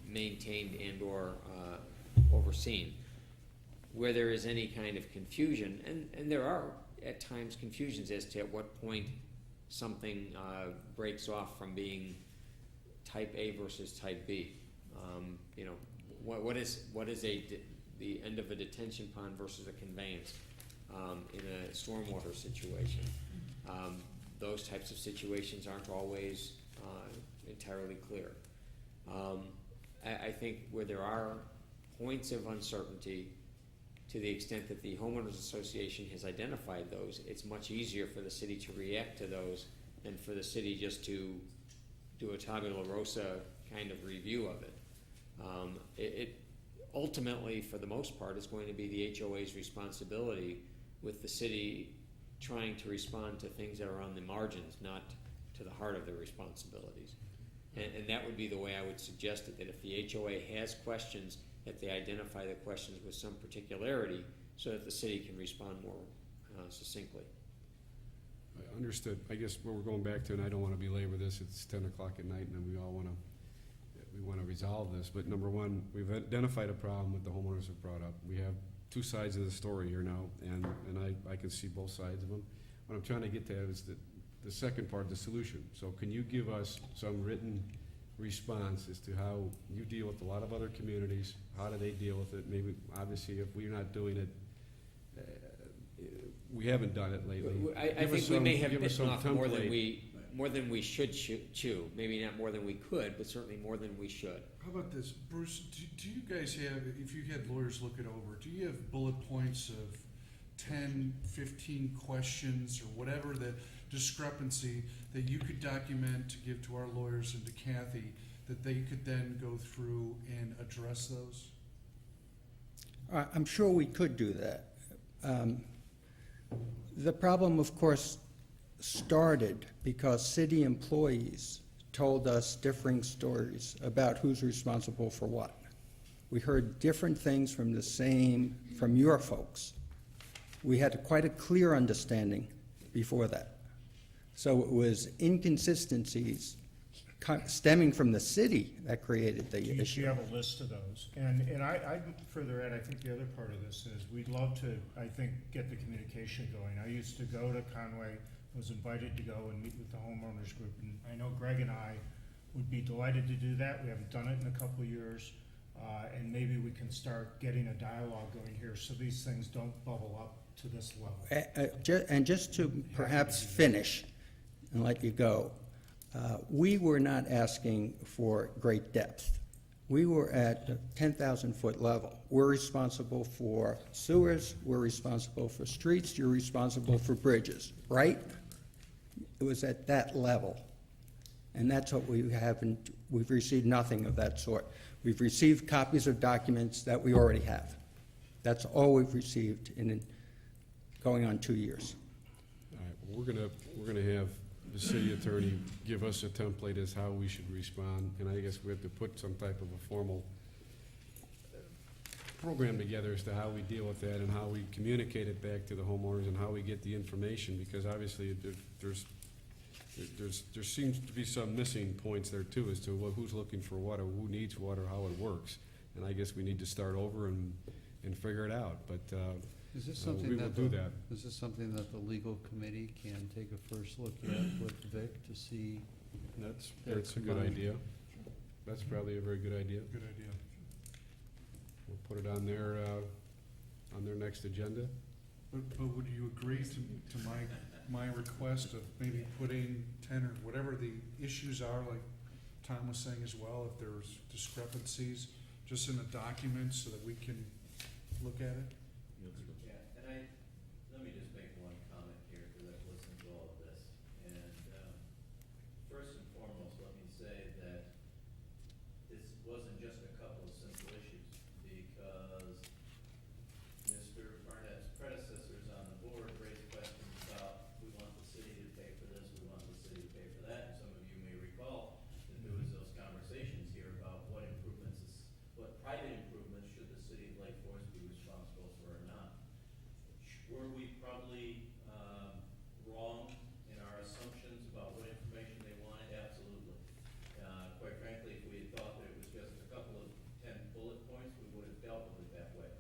maintained and or overseen. Where there is any kind of confusion, and there are at times confusions as to at what point something breaks off from being type A versus type B. What is the end of a detention pond versus a conveyance in a stormwater situation? Those types of situations aren't always entirely clear. I think where there are points of uncertainty, to the extent that the homeowners association has identified those, it's much easier for the city to react to those than for the city just to do a tabula rasa kind of review of it. It ultimately, for the most part, is going to be the HOA's responsibility, with the city trying to respond to things that are on the margins, not to the heart of their responsibilities. And that would be the way I would suggest it, that if the HOA has questions, that they identify the questions with some particularity so that the city can respond more succinctly. Understood. I guess what we're going back to, and I don't want to belabor this, it's 10 o'clock at night and we all want to resolve this, but number one, we've identified a problem that the homeowners have brought up. We have 2 sides of the story here now, and I can see both sides of them. What I'm trying to get to is the second part, the solution. So can you give us some written response as to how you deal with a lot of other communities? How do they deal with it? Maybe, obviously, if we're not doing it, we haven't done it lately. I think we may have bitten off more than we should chew. Maybe not more than we could, but certainly more than we should. How about this, Bruce? Do you guys have, if you had lawyers look it over, do you have bullet points of 10, 15 questions or whatever the discrepancy that you could document to give to our lawyers and to Kathy, that they could then go through and address those? I'm sure we could do that. The problem, of course, started because city employees told us differing stories about who's responsible for what. We heard different things from your folks. We had quite a clear understanding before that. So it was inconsistencies stemming from the city that created the You issue. have a list of those. And I'd further add, I think the other part of this is, we'd love to, I think, get the communication going. I used to go to Conway, was invited to go and meet with the homeowners group, and I know Greg and I would be delighted to do that. We haven't done it in a couple of years. And maybe we can start getting a dialogue going here so these things don't bubble up to this level. And just to perhaps finish and let you go, we were not asking for great depth. We were at the 10,000-foot level. We're responsible for sewers, we're responsible for streets, you're responsible for bridges, right? It was at that level. And that's what we haven't, we've received nothing of that sort. We've received copies of documents that we already have. That's all we've received in going on 2 years. All right, well, we're gonna have the city attorney give us a template as how we should respond, and I guess we have to put some type of a formal program together as to how we deal with that and how we communicate it back to the homeowners and how we get the information, because obviously there seems to be some missing points there too, as to who's looking for what, or who needs what, or how it works. And I guess we need to start over and figure it out, but Is this we something will that, do that. is this something that the legal committee can take a first look at with Vic to see? That's a good idea. That's probably a very good idea. Good idea. We'll put it on their next agenda. But would you agree to my request of maybe putting 10 or whatever the issues are, like Tom was saying as well, if there's discrepancies, just in a document so that we can look at it? Yeah, and let me just make one comment here, because I've listened to all of this. And first and foremost, let me say that this wasn't just a couple of simple issues, because Mr. Barnett's predecessors on the board raised questions about, we want the city to pay for this, we want the city to pay for that. And some of you may recall that there was those conversations here about what private improvements should the city of Lake Forest be responsible for or not. Were we probably wrong in our assumptions about what information they wanted? Absolutely. Quite frankly, if we had thought that it was just a couple of 10 bullet points, we would have dealt with it that way.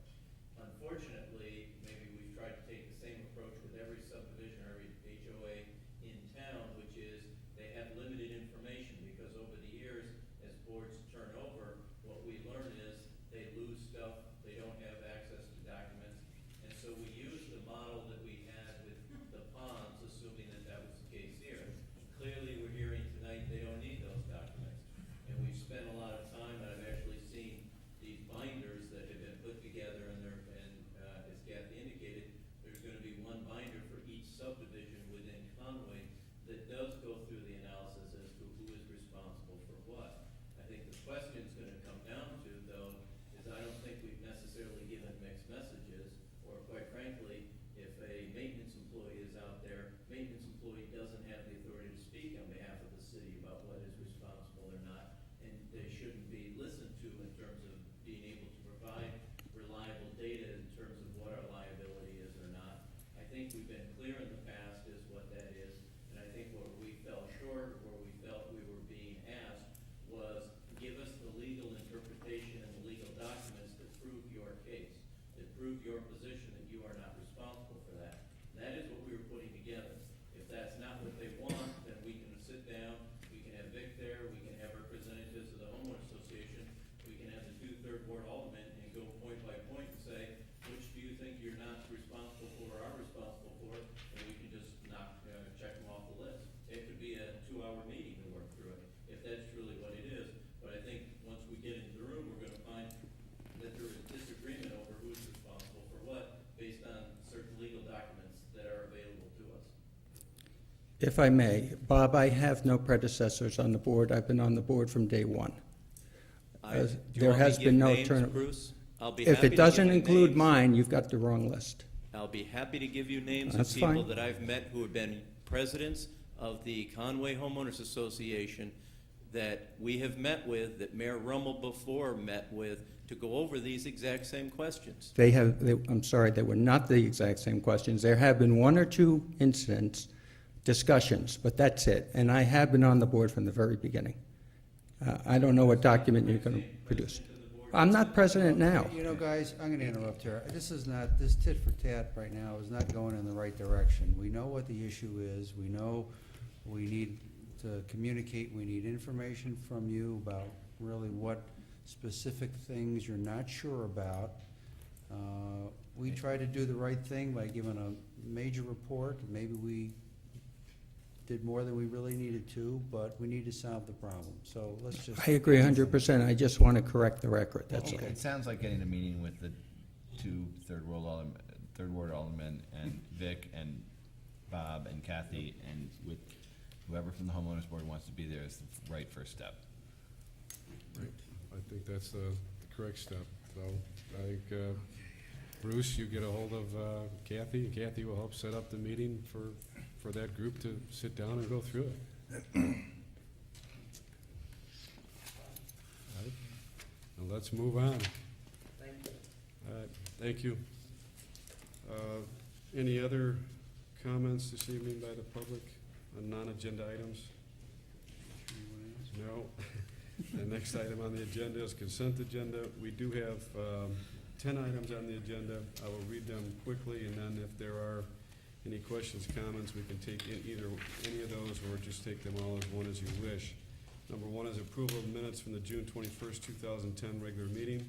Unfortunately, maybe we've tried to take the same approach with every subdivision, every HOA in town, which is they have limited information, because over the years, as boards turn over, what we learn is they lose stuff, they don't have access to documents, and so we use the model that we had with the ponds, assuming that that was the case here. Clearly, we're hearing tonight they don't need those documents, and we've spent a lot of time, and I've actually seen these binders that have been put together, and as Kathy indicated, there's gonna be one binder for each subdivision within Conway that does go through the analysis as to who is responsible for what. I think the question's gonna come down to, though, is I don't think we've necessarily given mixed messages, or quite frankly, if a maintenance employee is out there, maintenance employee doesn't have the authority to speak on behalf of the city about what is responsible or not, and they shouldn't be listened to in terms of being able to provide reliable data in terms of what our liability is or not. I think we've been clear in the past as what that is, and I think where we fell short, or where we felt we were being asked, was give us the legal interpretation and the legal documents that prove your case, that prove your position that you are not responsible for that. That is what we were putting together. If that's not what they want, then we can sit down, we can have Vic there, we can have representatives of the homeowners association, we can have the 2/3 ward alderman, and go point by point and say, which do you think you're not responsible for or are responsible for, and we can just check them off the list. It could be a 2-hour meeting to work through it, if that's truly what it is. But I think once we get into the room, we're gonna find that there is disagreement over who's responsible for what, based on certain legal documents that are available to us. If I may, Bob, I have no predecessors on the board. I've been on the board from day one. There has been no turnover. Bruce? I'll be If happy it to doesn't give you include names. mine, you've got the wrong list. I'll be happy to give you names of That's people fine. that I've met who have been presidents of the Conway Homeowners Association that we have met with, that Mayor Rummel before met with, to go over these exact same questions. I'm sorry, they were not the exact same questions. There have been one or two incidents, discussions, but that's it. And I have been on the board from the very beginning. I don't know what document you're going to produce. I'm not president now. You know, guys, I'm gonna interrupt here. This tit for tat right now is not going in the right direction. We know what the issue is. We know we need to communicate. We need information from you about really what specific things you're not sure about. We try to do the right thing by giving a major report. Maybe we did more than we really needed to, but we need to solve the problem. So let's just. I agree 100%. I just want to correct the record, that's all. It sounds like getting a meeting with the two Third Ward Aldermen and Vic and Bob and Kathy, and with whoever from the homeowners board wants to be there is the right first step. Right. I think that's the correct step. So I think, Bruce, you get a hold of Kathy, and Kathy will help set up the meeting for that group to sit down and go through it. Right. Now let's move on. Thank you. Any other comments this evening by the public on non-agenda items? No. The next item on the agenda is consent agenda. We do have 10 items on the agenda. I will read them quickly, and then if there are any questions, comments, we can take either any of those or just take them all as one as you wish. Number 1 is approval of minutes from the June 21st, 2010 regular meeting.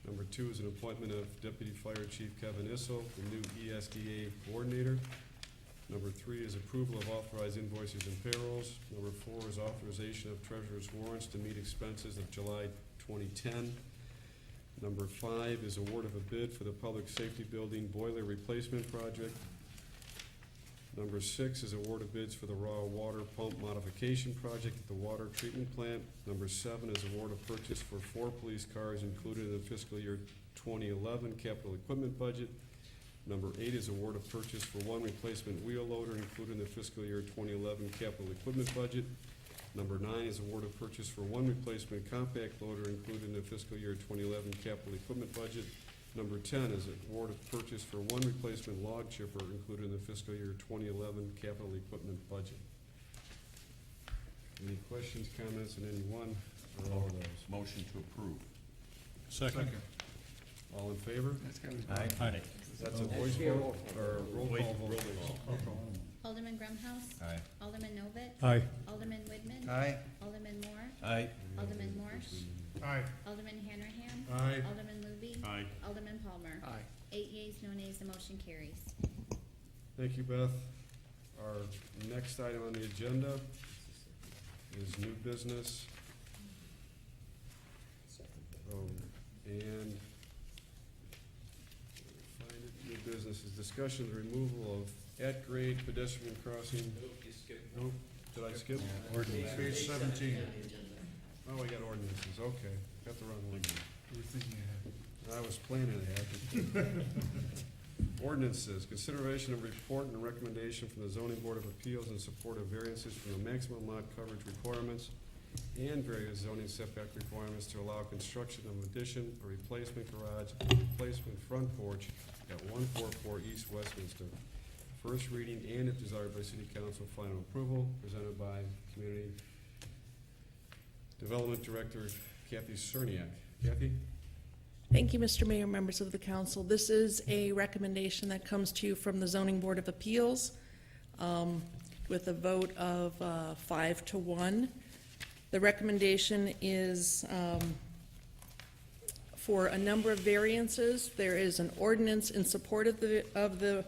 Number 2 is an appointment of Deputy Fire Chief Kevin Issel, the new ESDA coordinator. Number 3 is approval of authorized invoices and payrolls. Number 4 is authorization of treasurer's warrants to meet expenses of July 2010. Number 5 is award of a bid for the Public Safety Building boiler replacement project. Number 6 is award of bids for the raw water pump modification project at the water treatment plant. Number 7 is award of purchase for 4 police cars included in the fiscal year 2011 capital equipment budget. Number 8 is award of purchase for 1 replacement wheel loader included in the fiscal year 2011 capital equipment budget. Number 9 is award of purchase for 1 replacement compact loader included in the fiscal year 2011 capital equipment budget. Number 10 is award of purchase for 1 replacement log chipper included in the fiscal year 2011 capital equipment budget. Any questions, comments on any one or all of those? Motion to approve. Second. All in favor? Aye. That's a voice vote or roll call vote? Alderman Grumhaus. Aye. Alderman Novit. Aye. Alderman Whitman. Aye. Alderman Mohr. Aye. Alderman Morse. Aye. Alderman Hanrahan. Aye. Alderman Luby. Aye. Alderman Palmer. Aye. 8 yeas, no nays, the motion carries. Thank you, Beth. Our next item on the agenda is new business. And find it, new business is discussion of the removal of at-grade pedestrian crossing. Nope, did I skip? Page 17. Oh, we got ordinances, okay, got the wrong one. You were thinking ahead. I was planning ahead. Ordinances, consideration of report and recommendation from the zoning board of appeals in support of variances from the maximum lot coverage requirements and various zoning setback requirements to allow construction of addition, a replacement garage, a replacement front porch at 144 East Westminster. First reading and, if desired by city council, final approval, presented by Community Development Director Kathy Cerniak. Kathy? Thank you, Mr. Mayor, members of the council. This is a recommendation that comes to you from the Zoning Board of Appeals with a vote of 5-1. The recommendation is for a number of variances. There is an ordinance in support of the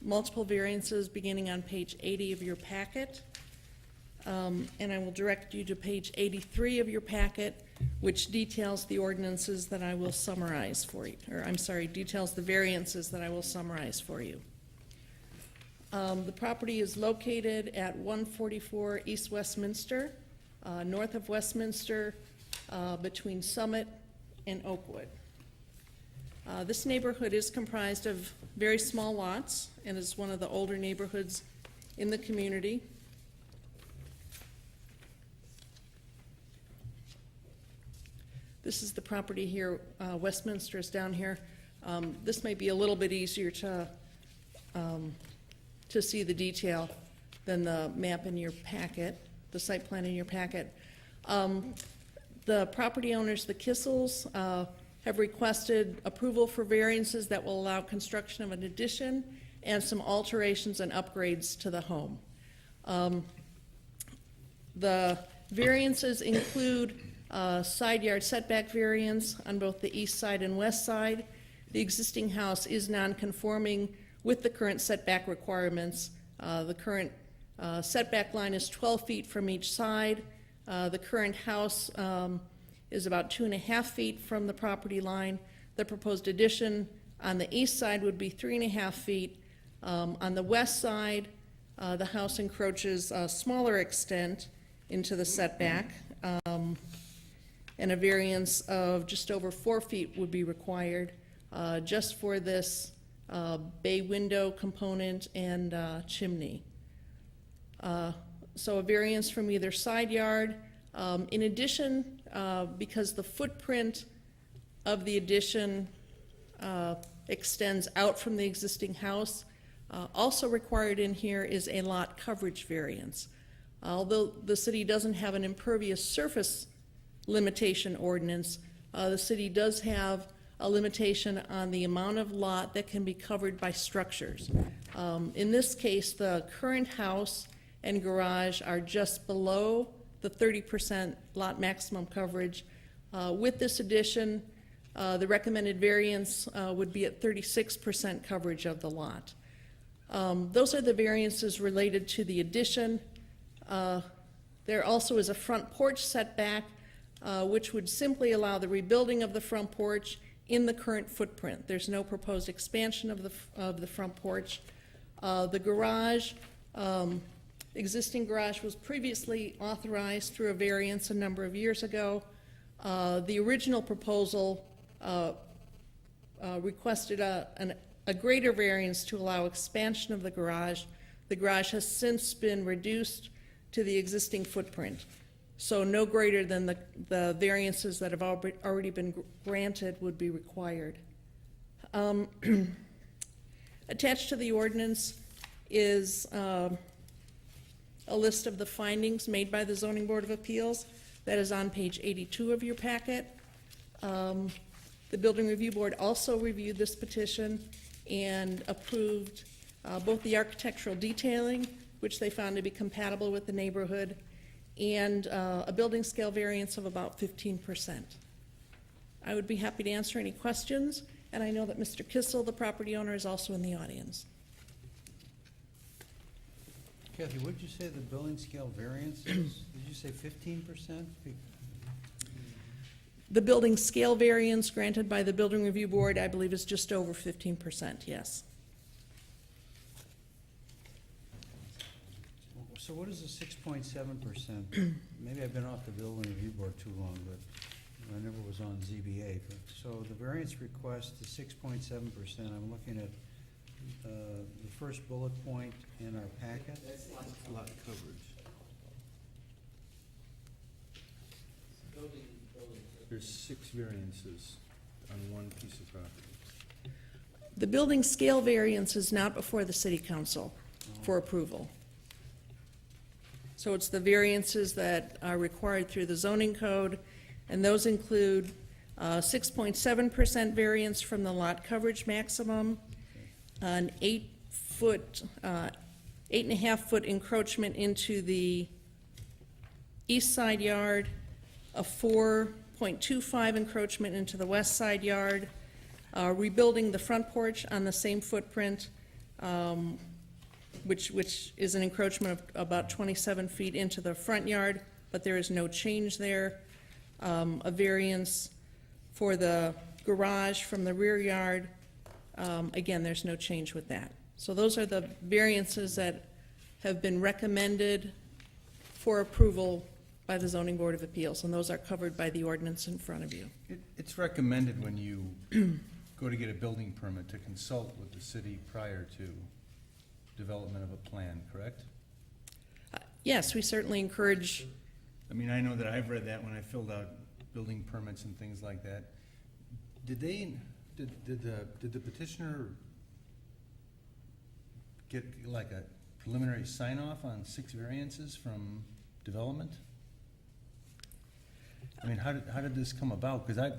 multiple variances beginning on page 80 of your packet. And I will direct you to page 83 of your packet, which details the ordinances that I will summarize for you, or I'm sorry, details the variances that I will summarize for you. The property is located at 144 East Westminster, north of Westminster, between Summit and Oakwood. This neighborhood is comprised of very small lots and is one of the older neighborhoods in the community. This is the property here, Westminster is down here. This may be a little bit easier to see the detail than the map in your packet, the site plan in your packet. The property owners, the Kissels, have requested approval for variances that will allow construction of an addition and some alterations and upgrades to the home. The variances include side yard setback variance on both the east side and west side. The existing house is non-conforming with the current setback requirements. The current setback line is 12 feet from each side. The current house is about 2.5 feet from the property line. The proposed addition on the east side would be 3.5 feet. On the west side, the house encroaches a smaller extent into the setback, and a variance of just over 4 feet would be required just for this bay window component and chimney. So a variance from either side yard. In addition, because the footprint of the addition extends out from the existing house, also required in here is a lot coverage variance. Although the city doesn't have an impervious surface limitation ordinance, the city does have a limitation on the amount of lot that can be covered by structures. In this case, the current house and garage are just below the 30% lot maximum coverage. With this addition, the recommended variance would be at 36% coverage of the lot. Those are the variances related to the addition. There also is a front porch setback, which would simply allow the rebuilding of the front porch in the current footprint. There's no proposed expansion of the front porch. The garage, existing garage was previously authorized through a variance a number of years ago. The original proposal requested a greater variance to allow expansion of the garage. The garage has since been reduced to the existing footprint. So no greater than the variances that have already been granted would be required. Attached to the ordinance is a list of the findings made by the Zoning Board of Appeals. That is on page 82 of your packet. The Building Review Board also reviewed this petition and approved both the architectural detailing, which they found to be compatible with the neighborhood, and a building scale variance of about 15%. I would be happy to answer any questions, and I know that Mr. Kissel, the property owner, is also in the audience. Kathy, what did you say the building scale variance is? Did you say 15%? The building scale variance granted by the Building Review Board, I believe, is just over 15%, yes. So what is the 6.7%? Maybe I've been off the Building Review Board too long, but I never was on ZBA. So the variance request is 6.7%. I'm looking at the first bullet point in our packet. That's lot coverage. There's 6 variances on one piece of property. The building scale variance is not before the City Council for approval. So it's the variances that are required through the zoning code, and those include 6.7% variance from the lot coverage maximum, an 8.5 foot encroachment into the east side yard, a 4.25 encroachment into the west side yard, rebuilding the front porch on the same footprint, which is an encroachment of about 27 feet into the front yard, but there is no change there. A variance for the garage from the rear yard. Again, there's no change with that. So those are the variances that have been recommended for approval by the Zoning Board of Appeals, and those are covered by the ordinance in front of you. It's recommended when you go to get a building permit to consult with the city prior to development of a plan, correct? Yes, we certainly encourage. I mean, I know that I've read that when I filled out building permits and things like that. Did the petitioner get like a preliminary sign-off on 6 variances from development? I mean, how did this come about? Because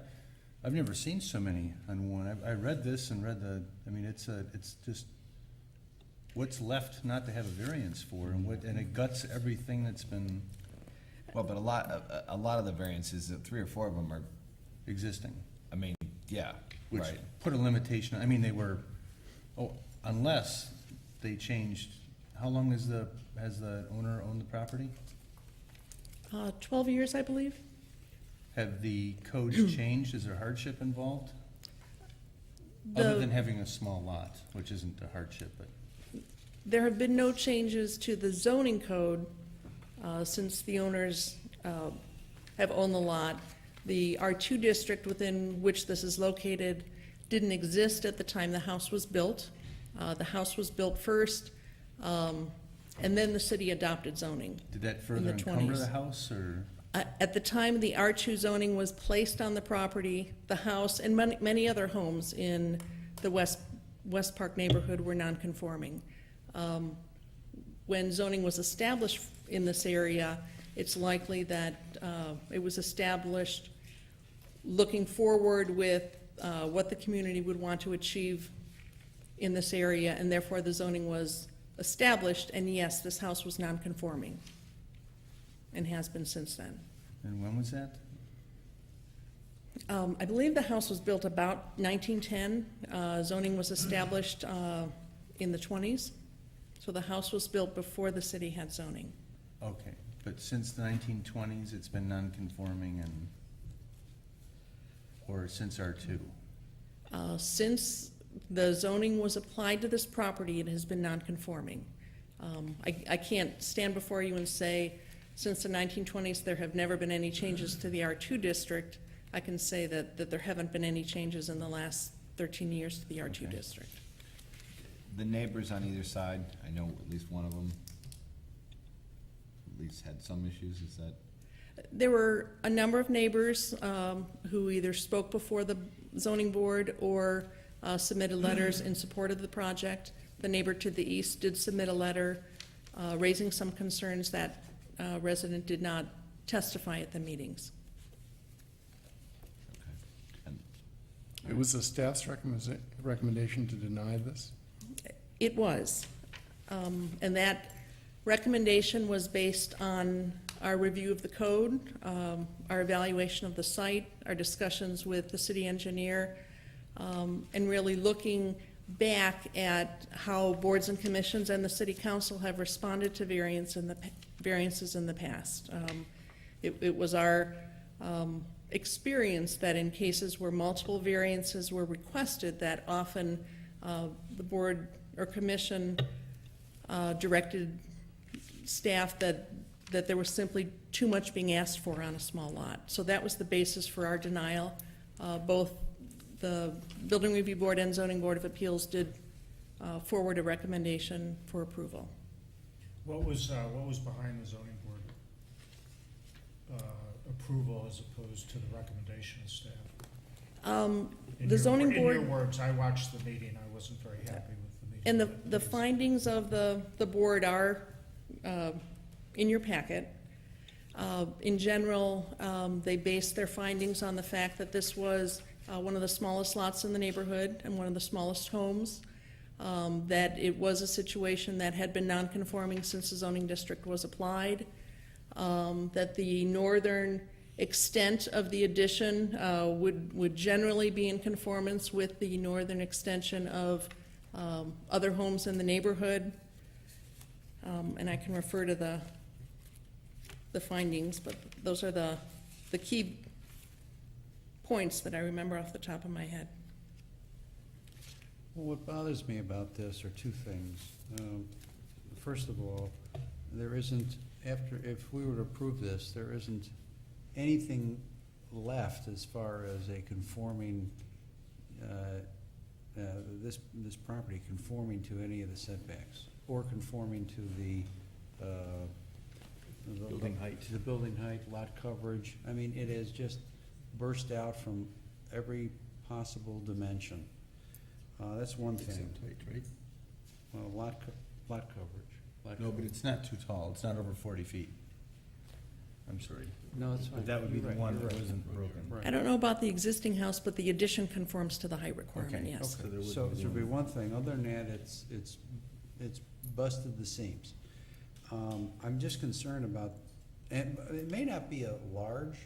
I've never seen so many on one. I read this and read I mean, it's just, what's left not to have a variance for, and it guts everything that's been Well, but a lot of the variances, 3 or 4 of them are, existing. I mean, yeah, Which right. put a limitation, I mean, they were, unless they changed, how long has the owner owned the property? 12 years, I believe. Have the codes changed? Is there hardship involved? Other than having a small lot, which isn't a hardship, but. There have been no changes to the zoning code since the owners have owned the lot. The R2 district within which this is located didn't exist at the time the house was built. The house was built first, and then the city adopted zoning. Did that in further the encumber 20s. the house, or? At the time the R2 zoning was placed on the property, the house and many other homes in the West Park neighborhood were non-conforming. When zoning was established in this area, it's likely that it was established looking forward with what the community would want to achieve in this area, and therefore the zoning was established, and yes, this house was non-conforming and has been since then. And when was that? I believe the house was built about 1910. Zoning was established in the 20s. So the house was built before the city had zoning. Okay, but since the 1920s, it's been non-conforming or since R2? Since the zoning was applied to this property, it has been non-conforming. I can't stand before you and say, since the 1920s, there have never been any changes to the R2 district. I can say that there haven't been any changes in the last 13 years to the R2 district. The neighbors on either side, I know at least one of them at least had some issues, is that? There were a number of neighbors who either spoke before the zoning board or submitted letters in support of the project. The neighbor to the east did submit a letter raising some concerns. That resident did not testify at the meetings. It was the staff's recommendation to deny this? It was. And that recommendation was based on our review of the code, our evaluation of the site, our discussions with the city engineer, and really looking back at how boards and commissions and the city council have responded to variances in the past. It was our experience that in cases where multiple variances were requested, that often the board or commission directed staff that there was simply too much being asked for on a small lot. So that was the basis for our denial. Both the Building Review Board and Zoning Board of Appeals did forward a recommendation for approval. What was behind the zoning board approval as opposed to the recommendation of staff? The zoning board. In your words, I watched the meeting, I wasn't very happy with the meeting. And the findings of the board are in your packet. In general, they based their findings on the fact that this was one of the smallest lots in the neighborhood and one of the smallest homes, that it was a situation that had been non-conforming since the zoning district was applied, that the northern extent of the addition would generally be in conformance with the northern extension of other homes in the neighborhood. And I can refer to the findings, but those are the key points that I remember off the top of my head. Well, what bothers me about this are 2 things. First of all, there isn't, if we were to approve this, there isn't anything left as far as a conforming, this property conforming to any of the setbacks, or conforming to the Building height. The building height, lot coverage. I mean, it is just burst out from every possible dimension. That's one thing. Well, lot coverage. No, but it's not too tall, it's not over 40 feet. I'm sorry. No, it's fine. But that would be You're the right, one you're that right. wasn't broken. I don't know about the existing house, but the addition conforms to the height requirement, Okay. yes. So there would So be it would be one. one thing, other than that, it's busted the seams. I'm just concerned about, and it may not be a large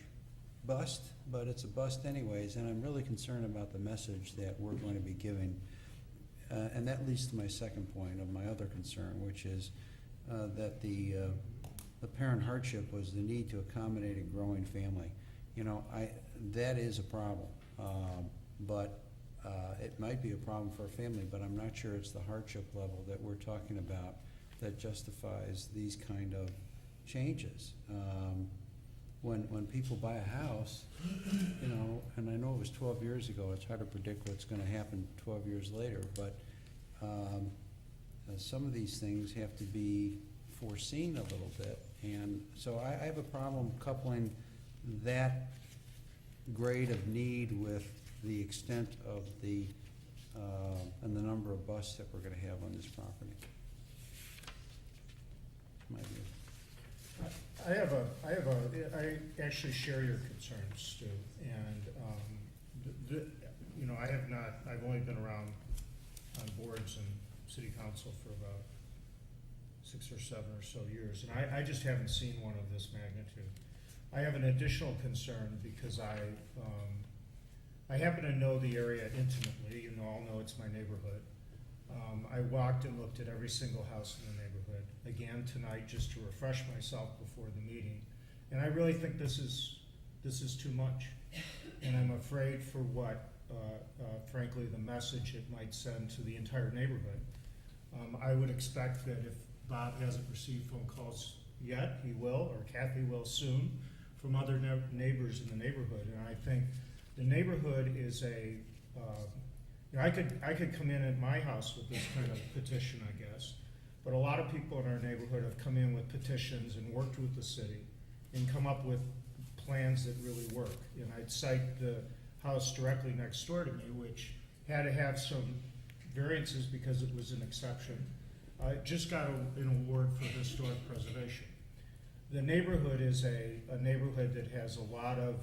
bust, but it's a bust anyways, and I'm really concerned about the message that we're going to be giving. And that leads to my second point of my other concern, which is that the parent hardship was the need to accommodate a growing family. You know, that is a problem, but it might be a problem for a family, but I'm not sure it's the hardship level that we're talking about that justifies these kind of changes. When people buy a house, you know, and I know it was 12 years ago, it's hard to predict what's gonna happen 12 years later, but some of these things have to be foreseen a little bit. And so I have a problem coupling that grade of need with the extent of the, and the number of buses that we're gonna have on this property. My view. I actually share your concerns, Stu, and, you know, I've only been around on boards and city council for about 6 or 7 or so years, and I just haven't seen one of this magnitude. I have an additional concern because I happen to know the area intimately. You all know it's my neighborhood. I walked and looked at every single house in the neighborhood again tonight just to refresh myself before the meeting, and I really think this is too much, and I'm afraid for what, frankly, the message it might send to the entire neighborhood. I would expect that if Bob hasn't received phone calls yet, he will, or Kathy will soon, from other neighbors in the neighborhood. And I think the neighborhood is you know, I could come in at my house with this kind of petition, I guess, but a lot of people in our neighborhood have come in with petitions and worked with the city and come up with plans that really work. And I'd cite the house directly next door to me, which had to have some variances because it was an exception. It just got an award for historic preservation. The neighborhood is a neighborhood that has a lot of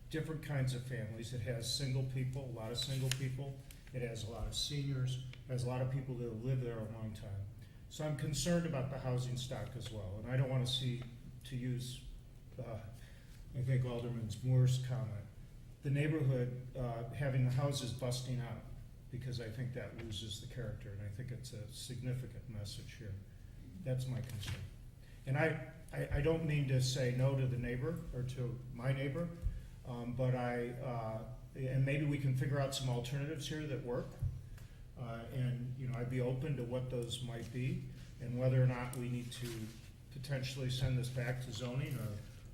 different kinds of families. It has single people, a lot of single people. It has a lot of seniors. It has a lot of people that have lived there a long time. So I'm concerned about the housing stock as well. And I don't want to use, I think Alderman Mohr's comment, the neighborhood having the houses busting out, because I think that loses the character, and I think it's a significant message here. That's my concern. And I don't mean to say no to the neighbor, or to my neighbor, but and maybe we can figure out some alternatives here that work. And, you know, I'd be open to what those might be, and whether or not we need to potentially send this back to zoning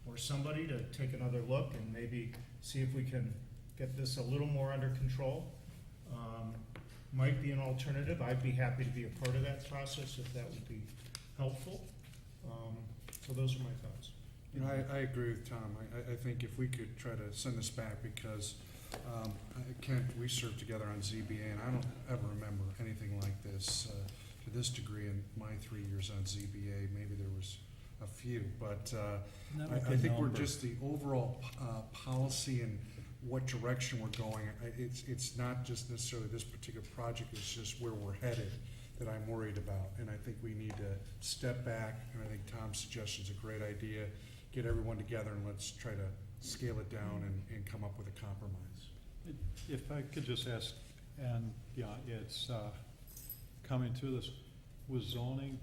or somebody to take another look and maybe see if we can get this a little more under control. Might be an alternative. I'd be happy to be a part of that process if that would be helpful. So those are my thoughts. You know, I agree with Tom. I think if we could try to send this back, because Kent, we served together on ZBA, and I don't ever remember anything like this to this degree in my 3 years on ZBA. Maybe there was a few, but I think we're just the overall policy and what direction we're going. It's not just necessarily this particular project, it's just where we're headed that I'm worried about. And I think we need to step back, and I think Tom's suggestion is a great idea. Get everyone together and let's try to scale it down and come up with a compromise. If I could just ask, and yeah, it's coming to this, was zoning,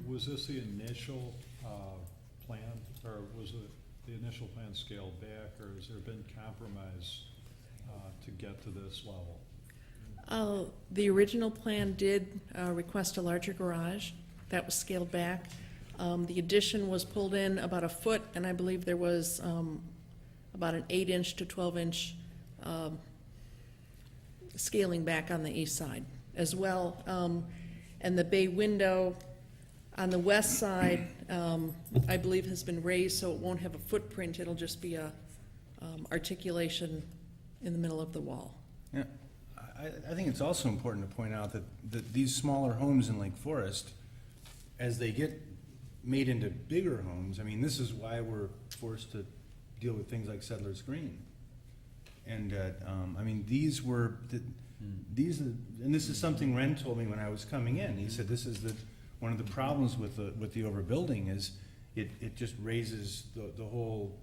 was this the initial plan, or was it the initial plan scaled back, or has there been compromise to get to this level? The original plan did request a larger garage. That was scaled back. The addition was pulled in about a foot, and I believe there was about an 8-inch to 12-inch scaling back on the east side as well. And the bay window, on the west side, I believe has been raised, so it won't have a footprint. It'll just be a articulation in the middle of the wall. Yeah, I think it's also important to point out that these smaller homes in Lake Forest, as they get made into bigger homes, I mean, this is why we're forced to deal with things like Settlers Green. And, I mean, these were, and this is something Ren told me when I was coming in. He said this is one of the problems with the overbuilding is it just raises the whole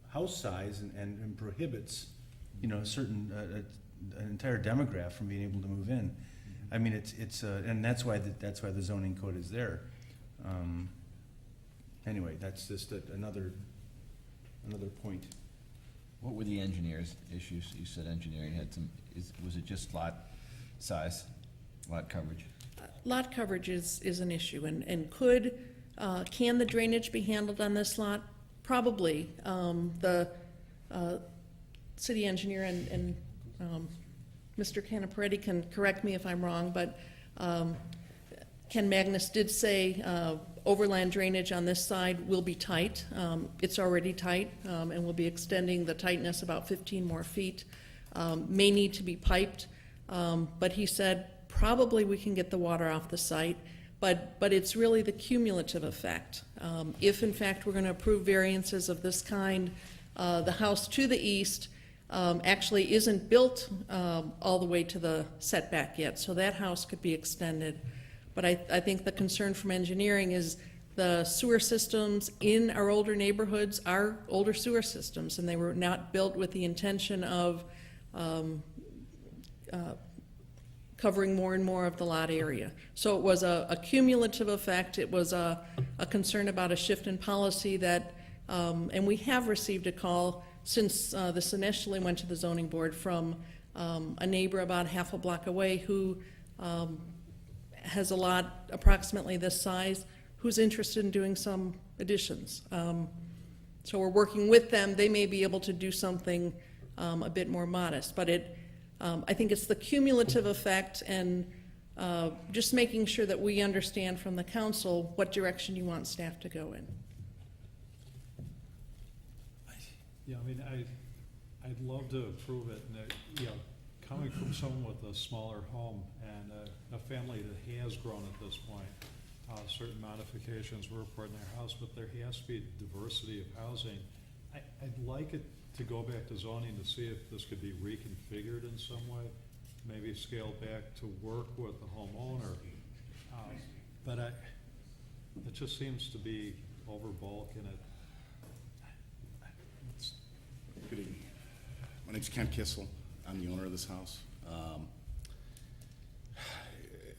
house size and prohibits, you know, certain, an entire demographic from being able to move in. I mean, it's and that's why the zoning code is there. Anyway, that's just another point. What were the engineers' issues? You said engineering had some, was it just lot size, lot coverage? Lot coverage is an issue, and can the drainage be handled on this lot? Probably. The city engineer and Mr. Kanapareddy can correct me if I'm wrong, but Ken Magnus did say overland drainage on this side will be tight. It's already tight, and we'll be extending the tightness about 15 more feet. May need to be piped, but he said probably we can get the water off the site, but it's really the cumulative effect. If in fact we're going to approve variances of this kind, the house to the east actually isn't built all the way to the setback yet, so that house could be extended. But I think the concern from engineering is the sewer systems in our older neighborhoods are older sewer systems, and they were not built with the intention of covering more and more of the lot area. So it was a cumulative effect. It was a concern about a shift in policy that, and we have received a call since this initially went to the zoning board from a neighbor about half a block away who has a lot approximately this size, who's interested in doing some additions. So we're working with them. They may be able to do something a bit more modest, but I think it's the cumulative effect and just making sure that we understand from the council what direction you want staff to go in. Yeah, I mean, I'd love to approve it, and you know, coming from someone with a smaller home and a family that has grown at this point, certain modifications were important in their house, but there has to be diversity of housing. I'd like it to go back to zoning to see if this could be reconfigured in some way, maybe scaled back to work with the homeowner. But it just seems to be over bulk, and Good evening. My name's Ken Kissel. I'm the owner of this house.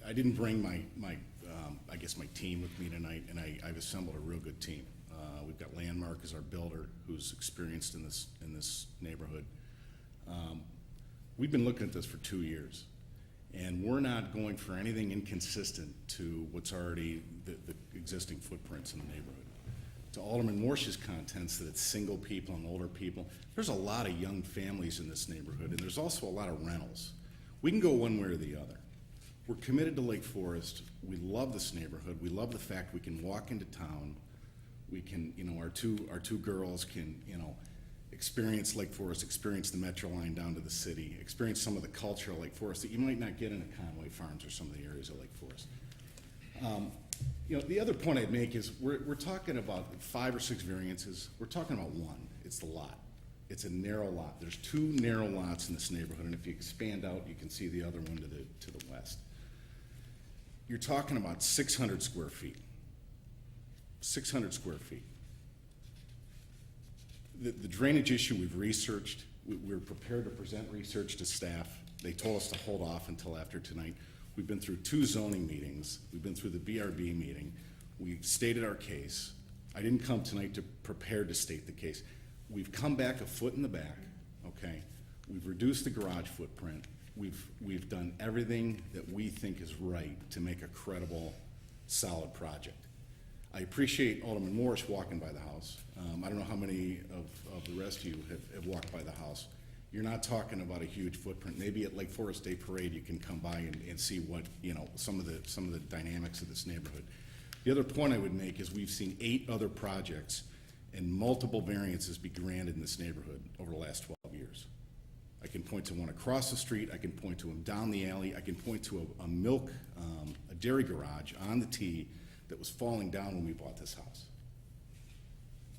I didn't bring my I guess my team with me tonight, and I've assembled a real good team. We've got Landmark as our builder, who's experienced in this neighborhood. We've been looking at this for 2 years, and we're not going for anything inconsistent to what's already the existing footprints in the neighborhood. To Alderman Morsh's contents that it's single people and older people, there's a lot of young families in this neighborhood, and there's also a lot of rentals. We can go one way or the other. We're committed to Lake Forest. We love this neighborhood. We love the fact we can walk into town. We can, you know, our two girls can, you know, experience Lake Forest, experience the Metro line down to the city, experience some of the culture of Lake Forest that you might not get in a Conway Farms or some of the areas of Lake Forest. You know, the other point I'd make is we're talking about 5 or 6 variances. We're talking about one. It's the lot. It's a narrow lot. There's 2 narrow lots in this neighborhood, and if you expand out, you can see the other one to the west. You're talking about 600 square feet. 600 square feet. The drainage issue we've researched. We're prepared to present research to staff. They told us to hold off until after tonight. We've been through 2 zoning meetings. We've been through the BRB meeting. We've stated our case. I didn't come tonight to prepare to state the case. We've come back a foot in the back, okay? We've reduced the garage footprint. We've done everything that we think is right to make a credible, solid project. I appreciate Alderman Morris walking by the house. I don't know how many of the rest of you have walked by the house. You're not talking about a huge footprint. Maybe at Lake Forest Day Parade, you can come by and see what, you know, some of the dynamics of this neighborhood. The other point I would make is we've seen 8 other projects and multiple variances be granted in this neighborhood over the last 12 years. I can point to one across the street, I can point to them down the alley, I can point to a dairy garage on the T that was falling down when we bought this house.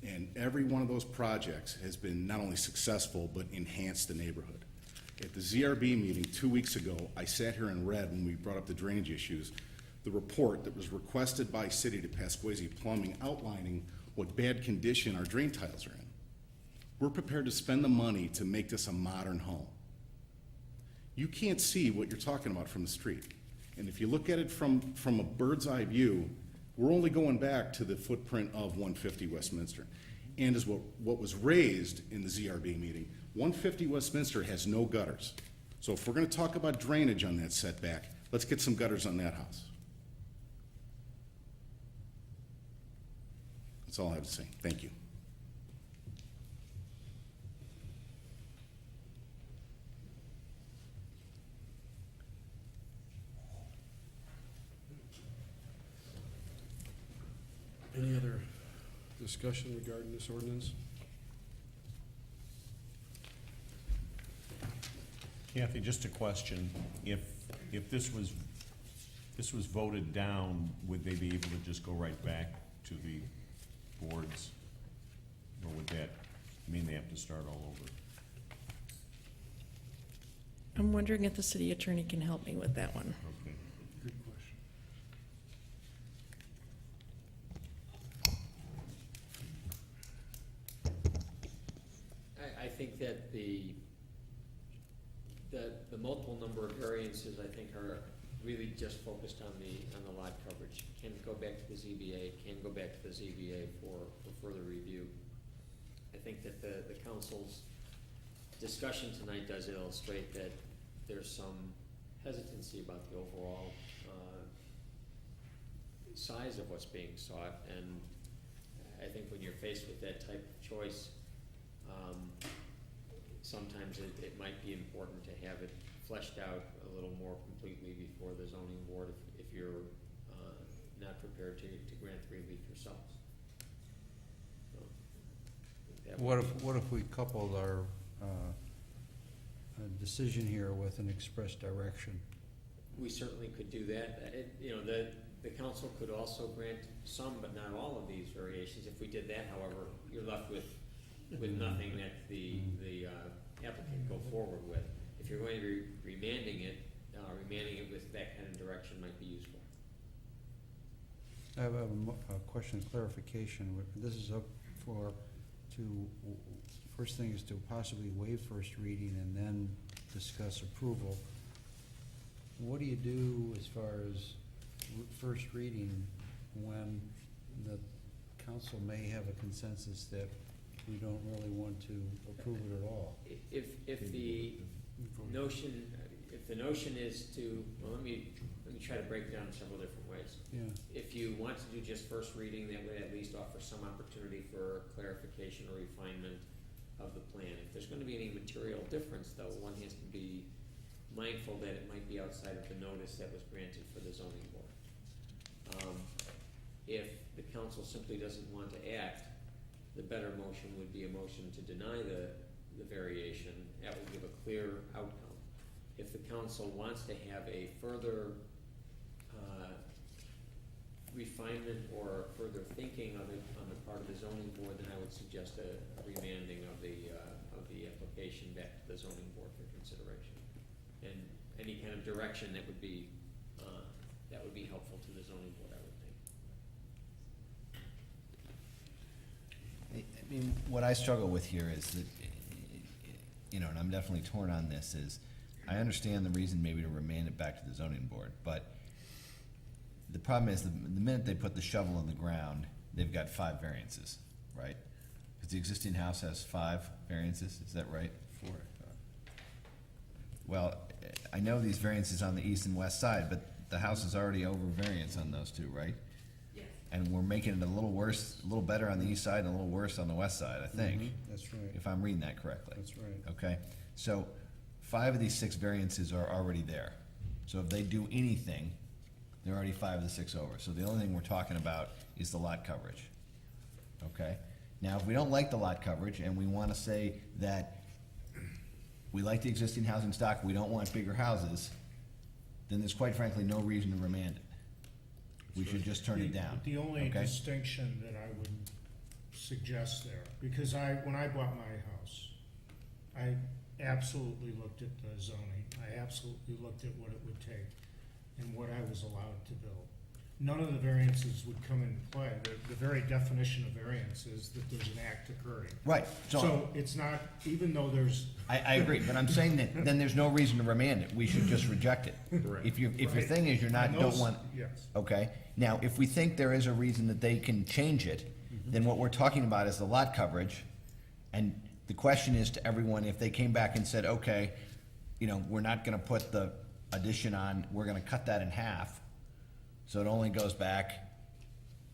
And every one of those projects has been not only successful, but enhanced the neighborhood. At the ZRB meeting 2 weeks ago, I sat here and read, when we brought up the drainage issues, the report that was requested by City to Pasquesi Plumbing outlining what bad condition our drain tiles are in. We're prepared to spend the money to make this a modern home. You can't see what you're talking about from the street. And if you look at it from a bird's eye view, we're only going back to the footprint of 150 Westminster. And as what was raised in the ZRB meeting, 150 Westminster has no gutters. So if we're gonna talk about drainage on that setback, let's get some gutters on that house. That's all I have to say. Thank you. Any other discussion regarding this ordinance? Kathy, just a question. If this was voted down, would they be able to just go right back to the boards? Or would that mean they have to start all over? I'm wondering if the city attorney can help me with that one. Okay. Good question. I think that the multiple number of variances, I think, are really just focused on the lot coverage. Can go back to the ZBA, can go back to the ZBA for further review. I think that the council's discussion tonight does illustrate that there's some hesitancy about the overall size of what's being sought, and I think when you're faced with that type of choice, sometimes it might be important to have it fleshed out a little more completely before the zoning board if you're not prepared to grant the relief yourselves. So, that would What if we coupled our decision here with an express direction? We certainly could do that. The council could also grant some, but not all of these variations. If we did that, however, you're left with nothing that the applicant go forward with. If you're going to be remanding it with that kind of direction might be useful. I have a question of clarification. This is up first thing is to possibly waive first reading and then discuss approval. What do you do as far as first reading when the council may have a consensus that we don't really want to approve it at all? If the notion is to, well, let me try to break it down several different ways. Yeah. If you want to do just first reading, that would at least offer some opportunity for clarification or refinement of the plan. If there's gonna be any material difference, though, one has to be mindful that it might be outside of the notice that was granted for the zoning board. If the council simply doesn't want to act, the better motion would be a motion to deny the variation. That would give a clear outcome. If the council wants to have a further refinement or further thinking of it on the part of the zoning board, then I would suggest a remanding of the application back to the zoning board for consideration. And any kind of direction that would be helpful to the zoning board, I would think. I mean, what I struggle with here is that, and I'm definitely torn on this, is I understand the reason maybe to remand it back to the zoning board, but the problem is the minute they put the shovel in the ground, they've got 5 variances, right? Because the existing house has 5 variances, is that right? 4. Well, I know these variances on the east and west side, but the house is already over variance on those 2, right? Yes. And we're making it a little worse, a little better on the east side and a little worse on the west side, I think. That's right. If I'm reading that correctly. That's right. Okay, so 5 of these 6 variances are already there. So if they do anything, They're already 5 of the 6 over. So the only thing we're talking about is the lot coverage. Okay? Now, if we don't like the lot coverage and we want to say that we like the existing housing stock, we don't want bigger houses, then there's quite frankly no reason to remand it. We should just turn it down. The only okay? distinction that I would suggest there, because when I bought my house, I absolutely looked at the zoning, I absolutely looked at what it would take and what I was allowed to build. None of the variances would come into play. The very definition of variance is that there's an act occurring. Right. So it's not, even though there's. I agree, but I'm saying that then there's no reason to remand it. We should just reject it. Right. If your Right. thing is you're not, On don't those- want. yes. Okay, now, if we think there is a reason that they can change it, then what we're talking about is the lot coverage. And the question is to everyone, if they came back and said, okay, you know, we're not gonna put the addition on, we're gonna cut that in half. So it only goes back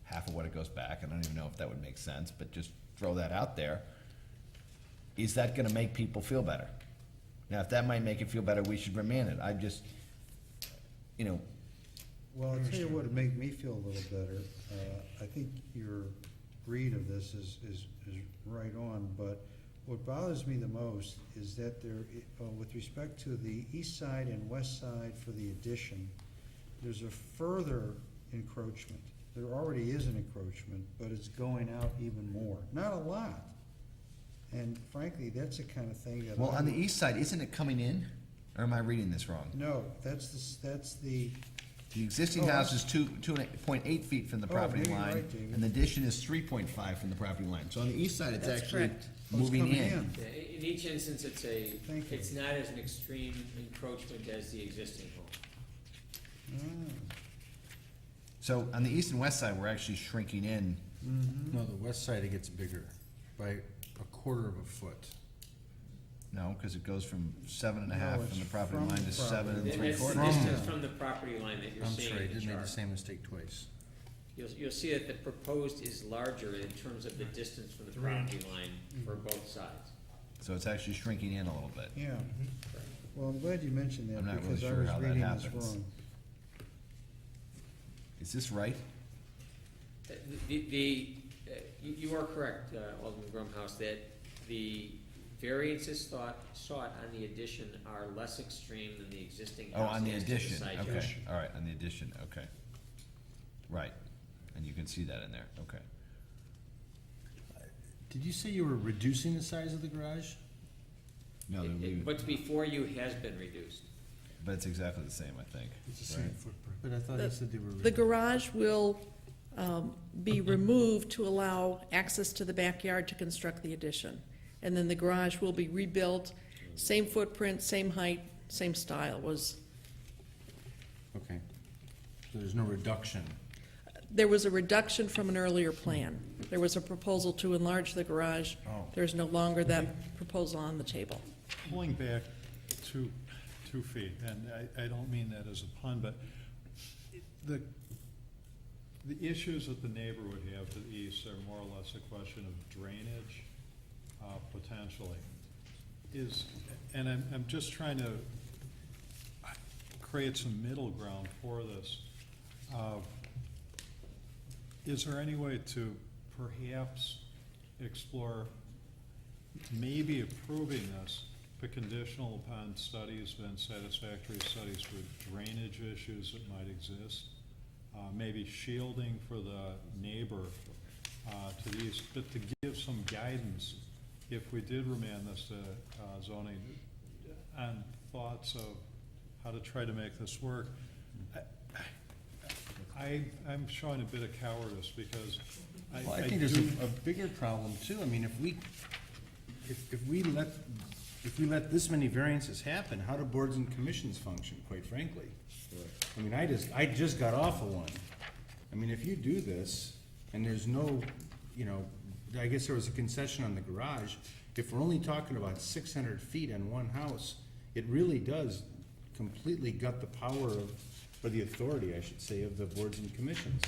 half of what it goes back. I don't even know if that would make sense, but just throw that out there. Is that gonna make people feel better? Now, if that might make it feel better, we should remand it. I just, you know, Well, I'll tell you what would make me feel a little better. I think your read of this is right on, but what bothers me the most is that there, with respect to the east side and west side for the addition, there's a further encroachment. There already is an encroachment, but it's going out even more. Not a lot. And frankly, that's the kind of thing that. well, on the east side, isn't it coming in? Or am I reading this wrong? No, that's the. The existing Oh, house is 2.8 feet from the Oh, property maybe you're line, right, David. and the addition is 3.5 from the property line. So on the east side, it's That's actually correct. moving coming in. in. Yeah, in each instance, it's Thank you. it's not as an extreme encroachment as the existing home. Ah. So on the east and west side, we're actually shrinking in. No, the west side, it gets bigger by a quarter of a foot. No, because it goes from 7.5 No, it's from the property from line the to property. 7 That's the 3/4. distance from the property line that you're I'm seeing sorry, I in the did make the chart. same mistake twice. You'll see that the proposed is larger in terms of the distance from the property line for both sides. So it's actually shrinking in a little bit. Yeah. Well, I'm glad you mentioned that I'm not really because I sure was how that reading this happens. wrong. Is this right? You are correct, Alderman Grumhaus, that the variances sought on the addition are less extreme than the existing Oh, house on the as to addition, side okay, yard. all right, on the addition, okay. Right, and you can see that in there, okay. Did you say you were reducing the size of the garage? No, they're What's before you has been reduced. but it's exactly the same, I think. It's the same right? footprint. But I thought you said they were. The garage will be removed to allow access to the backyard to construct the addition. And then the garage will be rebuilt, same footprint, same height, same style was. Okay. So there's no reduction. There was a reduction from an earlier plan. There was a proposal to enlarge the garage. Oh. There's no longer that proposal on the table. Pulling back 2 feet, and I don't mean that as a pun, but the issues that the neighbor would have to the east are more or less a question of drainage, potentially. And I'm just trying to create some middle ground for this. Is there any way to perhaps explore maybe approving this, but conditional upon studies and satisfactory studies for drainage issues that might exist? Maybe shielding for the neighbor to the east, but to give some guidance if we did remand this to zoning on thoughts of how to try to make this work. I'm showing a bit of cowardice because Well, I think there's a bigger problem too. I mean, if we let this many variances happen, how do boards and commissions function, quite frankly? I mean, I just got off of one. I mean, if you do this, and there's no, you know, I guess there was a concession on the garage, if we're only talking about 600 feet on one house, it really does completely gut the power of, or the authority, I should say, of the boards and commissions,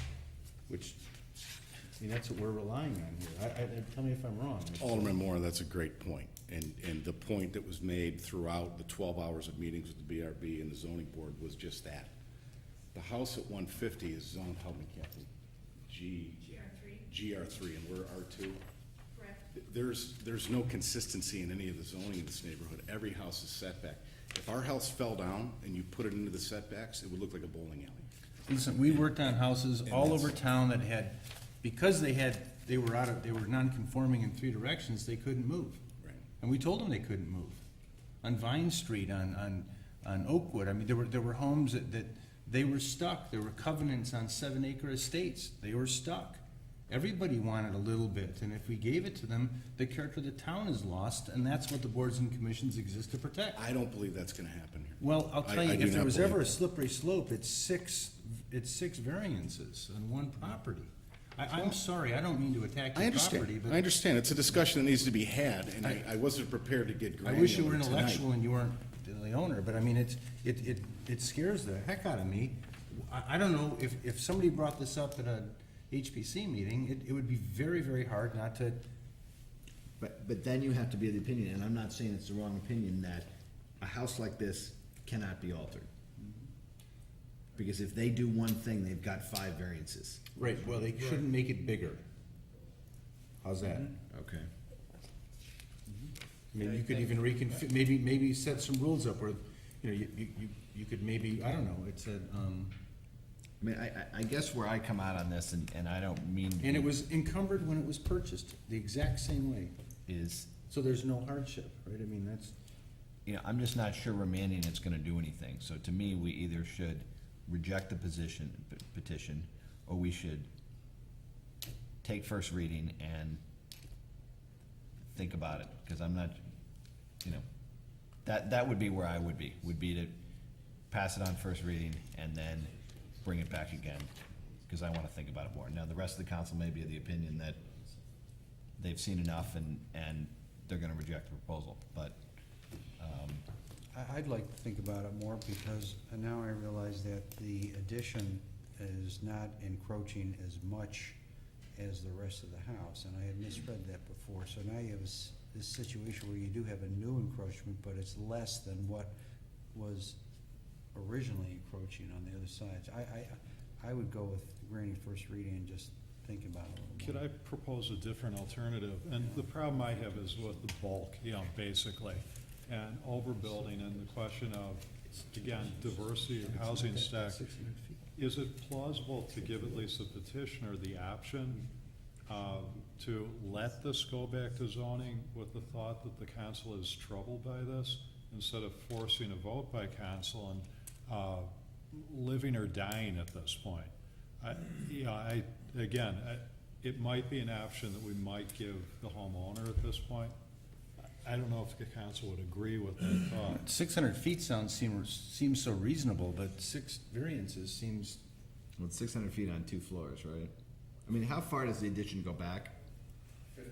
which, I mean, that's what we're relying on here. Tell me if I'm wrong. Alderman Mohr, that's a great point. And the point that was made throughout the 12 hours of meetings with the BRB and the zoning board was just that. The house at 150 is zoned, help me, Kathy, GR3, and we're R2? Correct. There's no consistency in any of the zoning in this neighborhood. Every house is setback. If our house fell down and you put it into the setbacks, it would look like a bowling alley. Listen, we worked on houses all over town that had, because they were non-conforming in 3 directions, they couldn't move. Right. And we told them they couldn't move. On Vine Street, on Oakwood, I mean, there were homes that they were stuck. There were covenants on 7-acre estates. They were stuck. Everybody wanted a little bit, and if we gave it to them, the character of the town is lost, and that's what the boards and commissions exist to protect. I don't believe that's gonna happen here. Well, I'll tell you, I do if there not was believe ever a that. slippery slope, it's six variances on one property. I'm sorry, I don't mean to attack I your understand. property, but I understand. It's a discussion that needs to be had, and I wasn't prepared to get I granular wish you were tonight. intellectual and you weren't the owner, but I mean, it scares the heck out of me. I don't know, if somebody brought this up at a HPC meeting, it would be very, very hard not to. But then you have to be of the opinion, and I'm not saying it's the wrong opinion, that a house like this cannot be altered. Because if they do one thing, they've got 5 variances. Right, well, they shouldn't make it bigger. How's that? Okay. I mean, you could even maybe set some rules up where, you know, you could maybe, I don't know, it's a, I mean, I guess where I come out on this, and I don't mean to and it was encumbered when it was purchased, the exact same way. is, So there's no hardship, right? I mean, that's, you know, I'm just not sure remanding it's gonna do anything. So to me, we either should reject the petition, or we should take first reading and think about it, because I'm not, you know, that would be where I would be to pass it on first reading and then bring it back again, because I wanna think about it more. Now, the rest of the council may be of the opinion that they've seen enough and they're gonna reject the proposal, but, I'd like to think about it more because now I realize that the addition is not encroaching as much as the rest of the house, and I had misread that before. So now you have this situation where you do have a new encroachment, but it's less than what was originally encroaching on the other sides. I would go with granting first reading and just think about it a little Could more. I propose a different alternative? And the problem I have is with the bulk, you know, basically, and overbuilding and the question of, again, diversity of housing stock. Is it plausible to give at least the petitioner the option to let this go back to zoning with the thought that the council is troubled by this, instead of forcing a vote by council and living or dying at this point? It might be an option that we might give the homeowner at this point. I don't know if the council would agree with that thought. 600 feet seems so reasonable, but 6 variances seems. well, it's 600 feet on 2 floors, right? I mean, how far does the addition go back? 15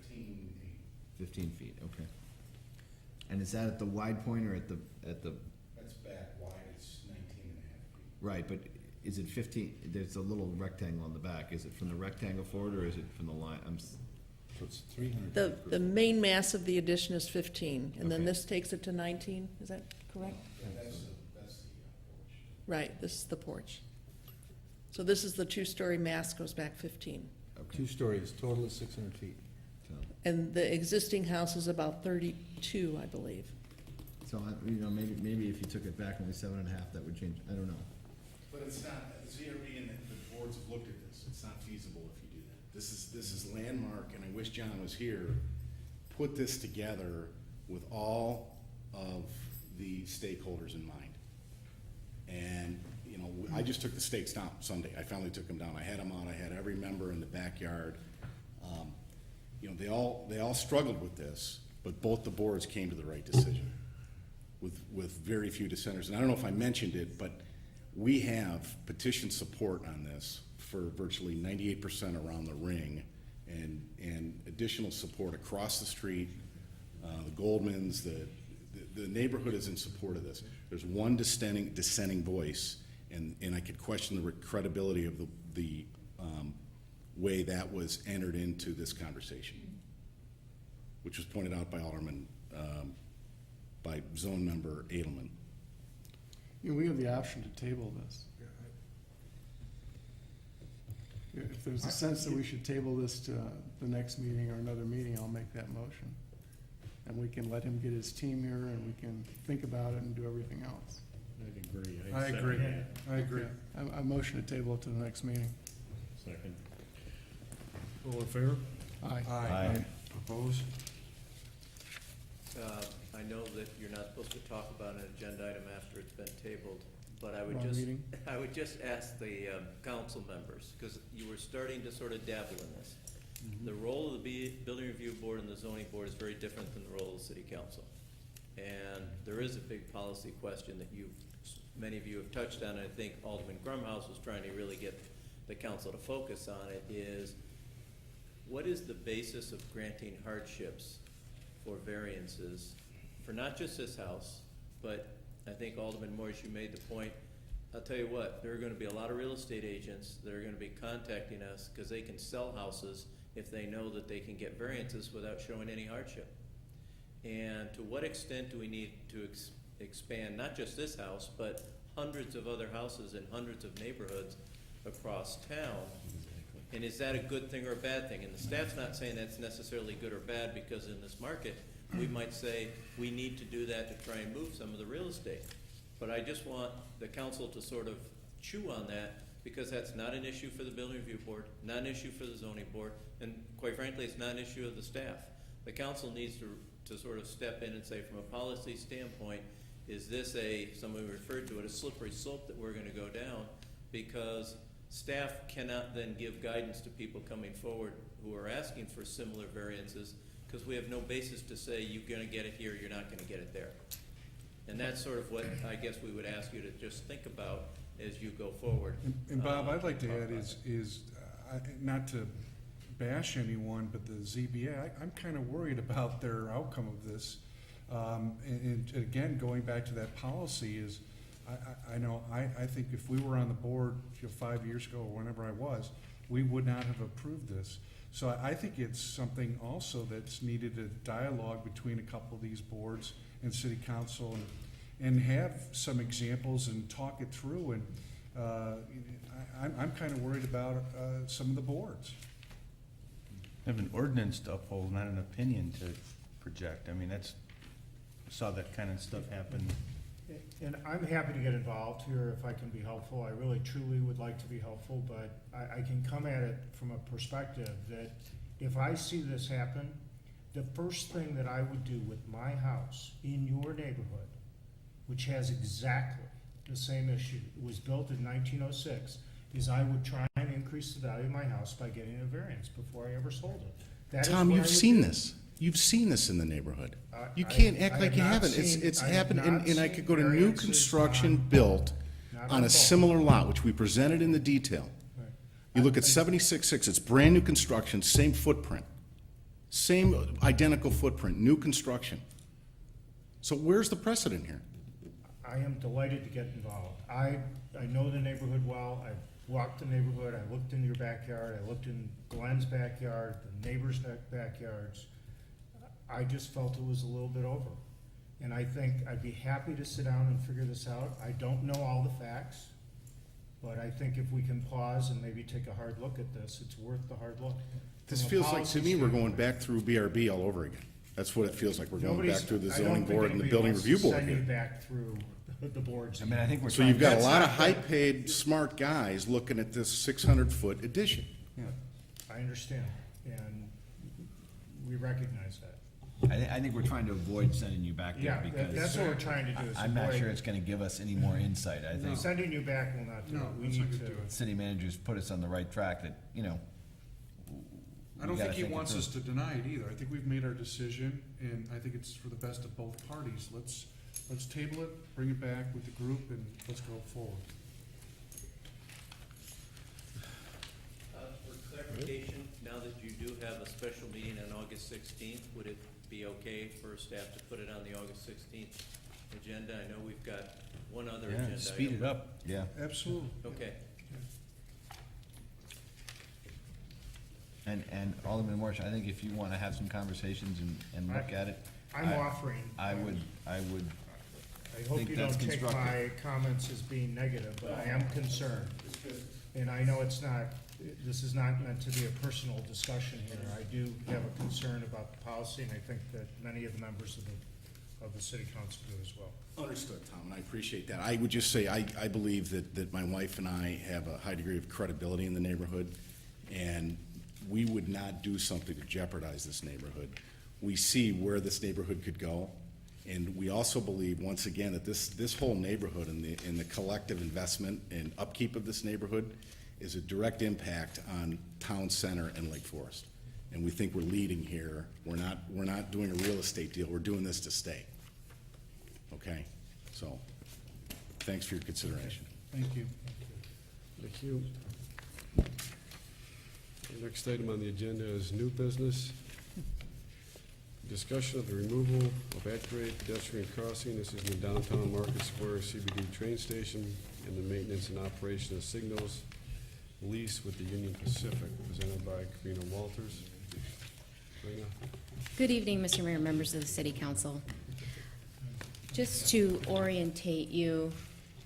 feet. 15 feet, okay. And is that at the wide point or at the, That's back wide, it's 19 and a half feet. right, but is it 15, there's a little rectangle on the back, is it from the rectangle forward or is it from the line? So it's 300. The main mass of the addition is 15, and then Okay. this takes it to 19, is that correct? That's the porch. Right, this is the porch. So this is the 2-story mass goes back 15. 2 stories, total is 600 feet. And the existing house is about 32, I believe. So, you know, maybe if you took it back only 7.5, that would change, I don't know. But it's not, ZRB and the boards have looked at this, it's not feasible if you do that. This is landmark, and I wish John was here, put this together with all of the stakeholders in mind. And, you know, I just took the stakes down Sunday, I finally took them down, I had them out, I had every member in the backyard. You know, they all struggled with this, but both the boards came to the right decision with very few dissenters. And I don't know if I mentioned it, but we have petition support on this for virtually 98% around the ring, and additional support across the street. The Goldmans, the neighborhood is in support of this. There's one dissenting voice, and I could question the credibility of the way that was entered into this conversation, which was pointed out by Alderman, by zone member Adhoc. You know, we have the option to table this. If there's a sense that we should table this to the next meeting or another meeting, I'll make that motion. And we can let him get his team here, and we can think about it and do everything else. I agree. I agree. I agree. I motion to table it to the next meeting. Second. All in favor? Aye. Aye. Opposed? I know that you're not supposed to talk about an agenda item after it's been tabled, but I would Wrong just, meeting. I would just ask the council members, because you were starting to sort of dabble in this. The role of the building review board and the zoning board is very different than the role of the city council. And there is a big policy question that many of you have touched on, and I think Alderman Grumhaus was trying to really get the council to focus on it, is what is the basis of granting hardships for variances for not just this house, but I think Alderman Mohr, you made the point. I'll tell you what, there are gonna be a lot of real estate agents that are gonna be contacting us because they can sell houses if they know that they can get variances without showing any hardship. And to what extent do we need to expand not just this house, but hundreds of other houses in hundreds of neighborhoods across town? And is that a good thing or a bad thing? And the staff's not saying that's necessarily good or bad, because in this market, we might say we need to do that to try and move some of the real estate. But I just want the council to sort of chew on that, because that's not an issue for the building review board, not an issue for the zoning board, and quite frankly, it's not an issue of the staff. The council needs to sort of step in and say, from a policy standpoint, is this someone referred to it, a slippery slope that we're gonna go down? Because staff cannot then give guidance to people coming forward who are asking for similar variances, because we have no basis to say you're gonna get it here, you're not gonna get it there. And that's sort of what I guess we would ask you to just think about as you go forward. And Bob, I'd like to add not to bash anyone, but the ZBA, I'm kind of worried about their outcome of this. And again, going back to that policy is, I think if we were on the board 5 years ago or whenever I was, we would not have approved this. So I think it's something also that's needed a dialogue between a couple of these boards and city council, and have some examples and talk it through. And I'm kind of worried about some of the boards. I have an ordinance to uphold, not an opinion to project. I mean, saw that kind of stuff happen. And I'm happy to get involved here if I can be helpful. I really truly would like to be helpful, but I can come at it from a perspective that if I see this happen, the first thing that I would do with my house in your neighborhood, which has exactly the same issue, it was built in 1906, is I would try and increase the value of my house by getting a variance before I ever sold it. That is Tom, what I you've would seen do. this. You've seen this in the neighborhood. You I- can't I act have like you not haven't. seen- It's I have happened, not and I seen could go to new variances construction on- built not on a both. similar lot, which we presented in the detail. Right. You look at 76.6, it's brand new construction, same footprint. Same identical footprint, new construction. So where's the precedent here? I am delighted to get involved. I know the neighborhood well. I've walked the neighborhood. I looked in your backyard. I looked in Glenn's backyard, the neighbors' backyards. I just felt it was a little bit over. And I think I'd be happy to sit down and figure this out. I don't know all the facts, but I think if we can pause and maybe take a hard look at this, it's worth the hard look. This From a feels like, to policy me, we're going standpoint. back through BRB all over again. That's what it feels like. We're going back Nobody's- through the I don't zoning think board and the anybody building wants to review board send you here. back through the boards. I mean, I think we're So trying. you've got a That's lot of not- high-paid, smart guys looking at this 600-foot addition. I understand, and we recognize that. I think we're trying to avoid sending you back there Yeah, because. that's what we're trying to do, is I'm not avoid- sure it's gonna give us any more insight. I think Sending you back will not do No, it. We that's not need gonna to. do it. city managers put us on the right track that, I don't we gotta think he think it wants through. us to deny it either. I think we've made our decision, and I think it's for the best of both parties. Let's table it, bring it back with the group, and let's go forward. For clarification, now that you do have a special meeting on August 16th, would it be okay for staff to put it on the August 16th agenda? I know we've got one other agenda. Yeah, speed it item. up, yeah. Absolutely. Okay. And Alderman Mohr, I think if you wanna have some conversations and look at it. I'm offering. I would I hope think you that's don't take constructive. my comments as being negative, but I am concerned. And I know it's not this is not meant to be a personal discussion here. I do have a concern about the policy, and I think that many of the members of the city council do as well. Understood, Tom, and I appreciate that. I would just say, I believe that my wife and I have a high degree of credibility in the neighborhood, and we would not do something to jeopardize this neighborhood. We see where this neighborhood could go, and we also believe, once again, that this whole neighborhood and the collective investment and upkeep of this neighborhood is a direct impact on town center and Lake Forest. And we think we're leading here. We're not doing a real estate deal. We're doing this to stay. Okay? So, thanks for your consideration. Thank you. Thank you. The next item on the agenda is new business. Discussion of the removal of at-grade pedestrian crossing. This is in the downtown Market Square CBD train station, and the maintenance and operation of signals lease with the Union Pacific, presented by Karina Walters. Karina? Good evening, Mr. Mayor, members of the City Council. Just to orientate you,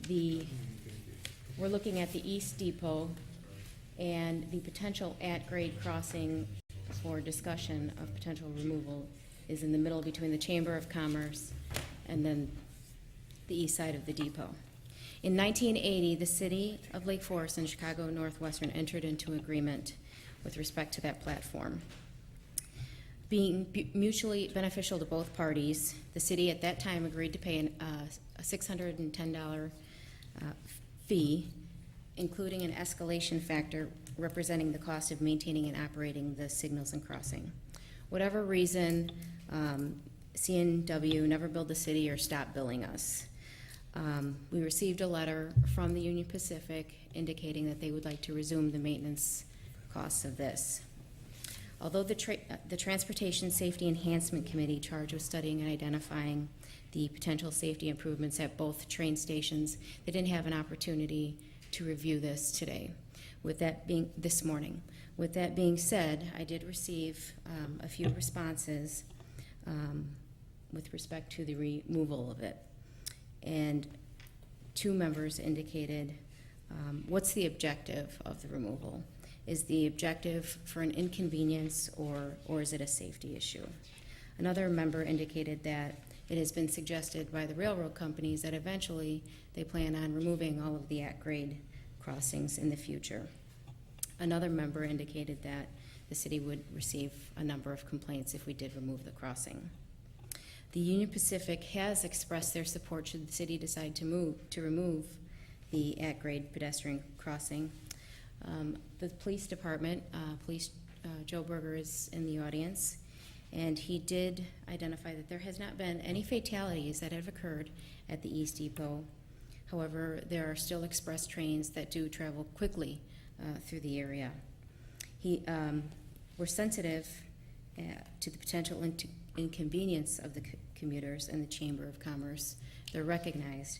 we're looking at the East Depot and the potential at-grade crossing for discussion of potential removal is in the middle between the Chamber of Commerce and then the east side of the depot. In 1980, the City of Lake Forest and Chicago Northwestern entered into agreement with respect to that platform. Being mutually beneficial to both parties, the city at that time agreed to pay a $610 fee, including an escalation factor representing the cost of maintaining and operating the signals and crossing. Whatever reason, CNW never billed the city or stopped billing us. We received a letter from the Union Pacific indicating that they would like to resume the maintenance costs of this. Although the Transportation Safety Enhancement Committee charged with studying and identifying the potential safety improvements at both train stations, they didn't have an opportunity to review this today. This morning. With that being said, I did receive a few responses with respect to the removal of it. And two members indicated, what's the objective of the removal? Is the objective for an inconvenience or is it a safety issue? Another member indicated that it has been suggested by the railroad companies that eventually they plan on removing all of the at-grade crossings in the future. Another member indicated that the city would receive a number of complaints if we did remove the crossing. The Union Pacific has expressed their support should the city decide to remove the at-grade pedestrian crossing. The police department, Joe Berger is in the audience, and he did identify that there has not been any fatalities that have occurred at the East Depot. However, there are still express trains that do travel quickly through the area. We're sensitive to the potential inconvenience of the commuters and the Chamber of Commerce. They're recognized.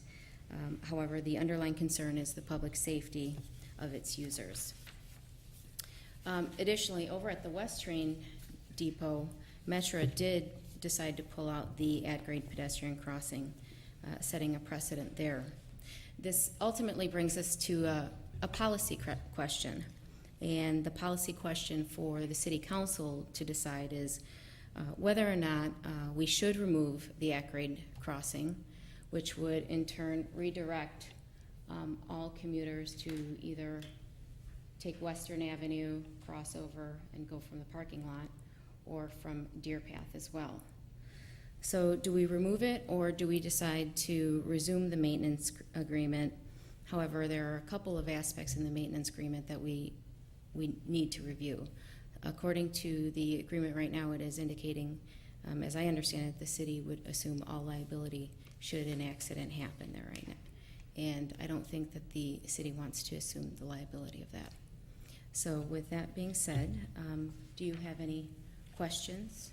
However, the underlying concern is the public safety of its users. Additionally, over at the West Train Depot, Metra did decide to pull out the at-grade pedestrian crossing, setting a precedent there. This ultimately brings us to a policy question, and the policy question for the City Council to decide is whether or not we should remove the at-grade crossing, which would in turn redirect all commuters to either take Western Avenue, cross over, and go from the parking lot, or from Deer Path as well. So do we remove it, or do we decide to resume the maintenance agreement? However, there are a couple of aspects in the maintenance agreement that we need to review. According to the agreement right now, it is indicating, as I understand it, the city would assume all liability should an accident happen there right now. And I don't think that the city wants to assume the liability of that. So with that being said, do you have any questions?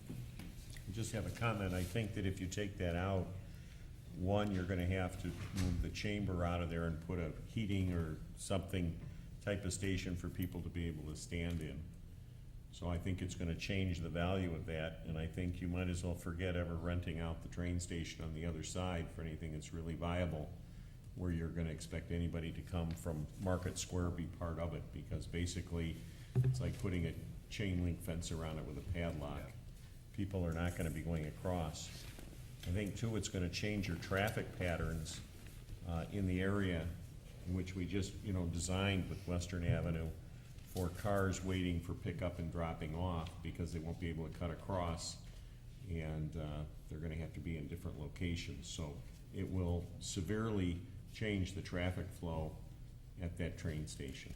I just have a comment. I think that if you take that out, one, you're gonna have to move the chamber out of there and put a heating or something type of station for people to be able to stand in. So I think it's gonna change the value of that, and I think you might as well forget ever renting out the train station on the other side for anything that's really viable. where you're gonna expect anybody to come from Market Square be part of it, because basically, it's like putting a chain link fence around it with a padlock. People are not gonna be going across. I think too, it's gonna change your traffic patterns, in the area in which we just, designed with Western Avenue for cars waiting for pickup and dropping off, because they won't be able to cut across, and they're gonna have to be in different locations. So it will severely change the traffic flow at that train station,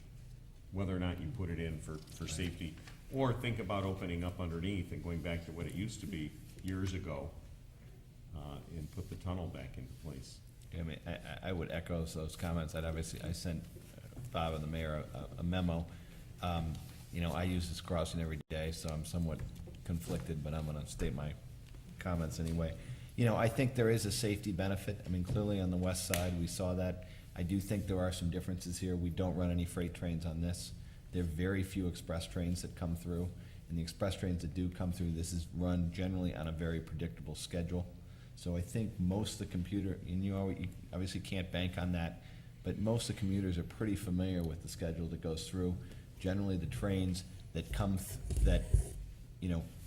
whether or not you put it in for safety, or think about opening up underneath and going back to what it used to be years ago, and put the tunnel back into place. I mean, I would echo those comments. I sent Bob and the mayor a memo. I use this crossing every day, so I'm somewhat conflicted, but I'm gonna state my comments anyway. I think there is a safety benefit. I mean, clearly on the west side, we saw that. I do think there are some differences here. We don't run any freight trains on this. There are very few express trains that come through, and the express trains that do come through, this is run generally on a very predictable schedule. So I think most of the commuter, and you obviously can't bank on that, but most of the commuters are pretty familiar with the schedule that goes through. Generally, the trains that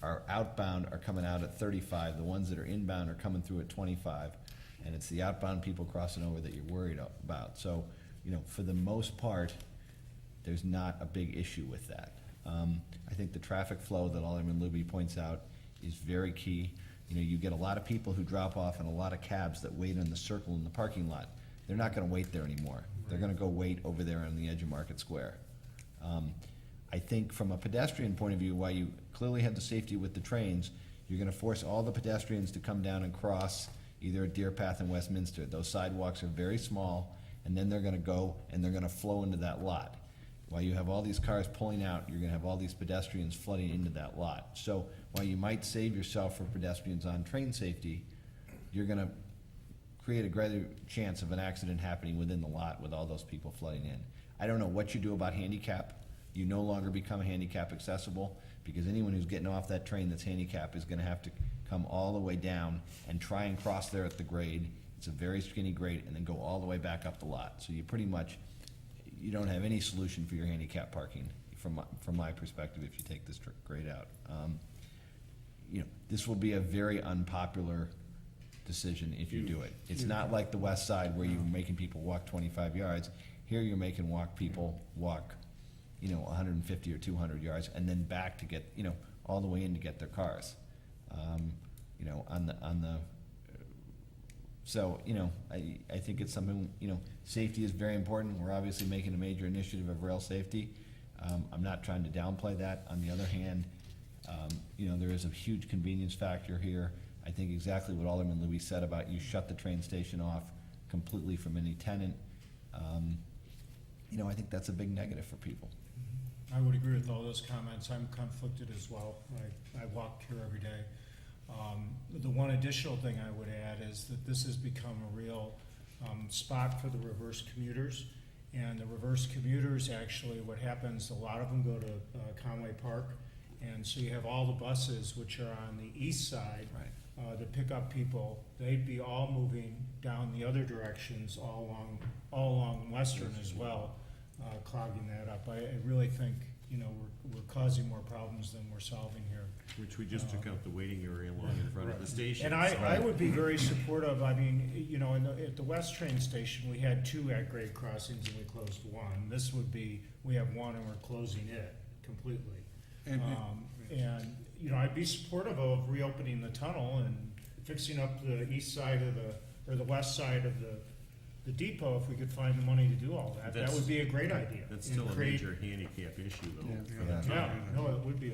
are outbound are coming out at 35. The ones that are inbound are coming through at 25. And it's the outbound people crossing over that you're worried about. So, for the most part, there's not a big issue with that. I think the traffic flow that Alderman Luby points out is very key. You get a lot of people who drop off and a lot of cabs that wait in the circle in the parking lot. They're not gonna wait there anymore. They're gonna go wait over there on the edge of Market Square. I think from a pedestrian point of view, while you clearly have the safety with the trains, you're gonna force all the pedestrians to come down and cross either at Deer Path and Westminster. Those sidewalks are very small, and then they're gonna go and they're gonna flow into that lot. While you have all these cars pulling out, you're gonna have all these pedestrians flooding into that lot. So while you might save yourself for pedestrians on train safety, you're gonna create a greater chance of an accident happening within the lot with all those people flooding in. I don't know what you do about handicap. You no longer become handicap accessible, because anyone who's getting off that train that's handicapped is gonna have to come all the way down and try and cross there at the grade. It's a very skinny grade, and then go all the way back up the lot. So you don't have any solution for your handicap parking from my perspective if you take this grade out. This will be a very unpopular decision if you do it. It's not like the west side where you're making people walk 25 yards. Here you're making people walk 150 or 200 yards and then back to get, all the way in to get their cars. So, I think it's something, safety is very important. We're obviously making a major initiative of rail safety. I'm not trying to downplay that. On the other hand, there is a huge convenience factor here. I think exactly what Alderman Louis said about you shut the train station off completely from any tenant. I think that's a big negative for people. I would agree with all those comments. I'm conflicted as well. I walk here every day. The one additional thing I would add is that this has become a real spot for the reverse commuters. And the reverse commuters, actually, what happens, a lot of them go to Conway Park. And so you have all the buses, which are on the east side, that pick up people. They'd be all moving down the other directions, all along Western as well, clogging that up. I really think, we're causing more problems than we're solving here. Which we just took out the waiting area along in front of the station. And I would be very supportive. I mean, at the West train station, we had 2 at-grade crossings and we closed 1. This would be, we have 1 and we're closing it completely. I'd be supportive of reopening the tunnel and fixing up the east side or the west side of the depot if we could find the money to do all that. That would be a great idea. That's still a major handicap issue, though. No, it would be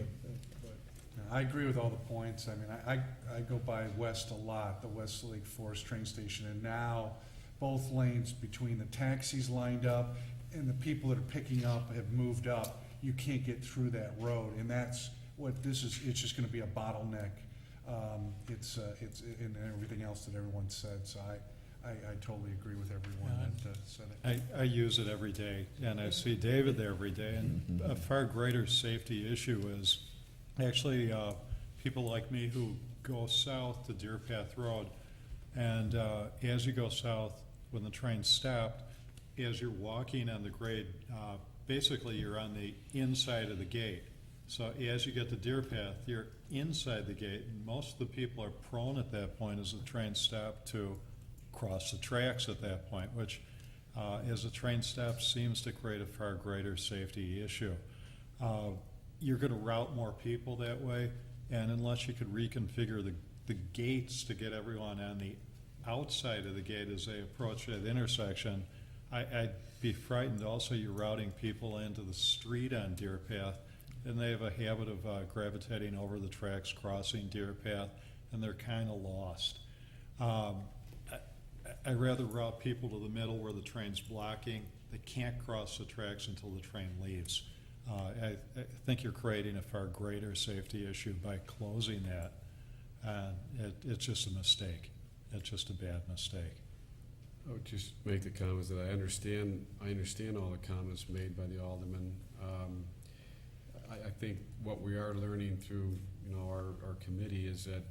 I agree with all the points. I mean, I go by West a lot, the West Lake Forest train station, and now both lanes between the taxis lined up and the people that are picking up have moved up. You can't get through that road, and that's what this is. It's just gonna be a bottleneck. It's and everything else that everyone said, so I totally agree with everyone that said it. I use it every day, and I see David there every day, and a far greater safety issue is actually people like me who go south to Deer Path Road, and as you go south, when the train stopped, as you're walking on the grade, basically you're on the inside of the gate. So as you get to Deer Path, you're inside the gate, and most of the people are prone at that point as the train stopped to cross the tracks at that point, which, as the train stops, seems to create a far greater safety issue. You're gonna route more people that way, and unless you could reconfigure the gates to get everyone on the outside of the gate as they approach that intersection, I'd be frightened. Also, you're routing people into the street on Deer Path, and they have a habit of gravitating over the tracks, crossing Deer Path, and they're kind of lost. I'd rather route people to the middle where the train's blocking. They can't cross the tracks until the train leaves. I think you're creating a far greater safety issue by closing that. It's just a mistake. It's just a bad mistake. I would just make the comments that I understand all the comments made by the Alderman. I think what we are learning through, our committee is that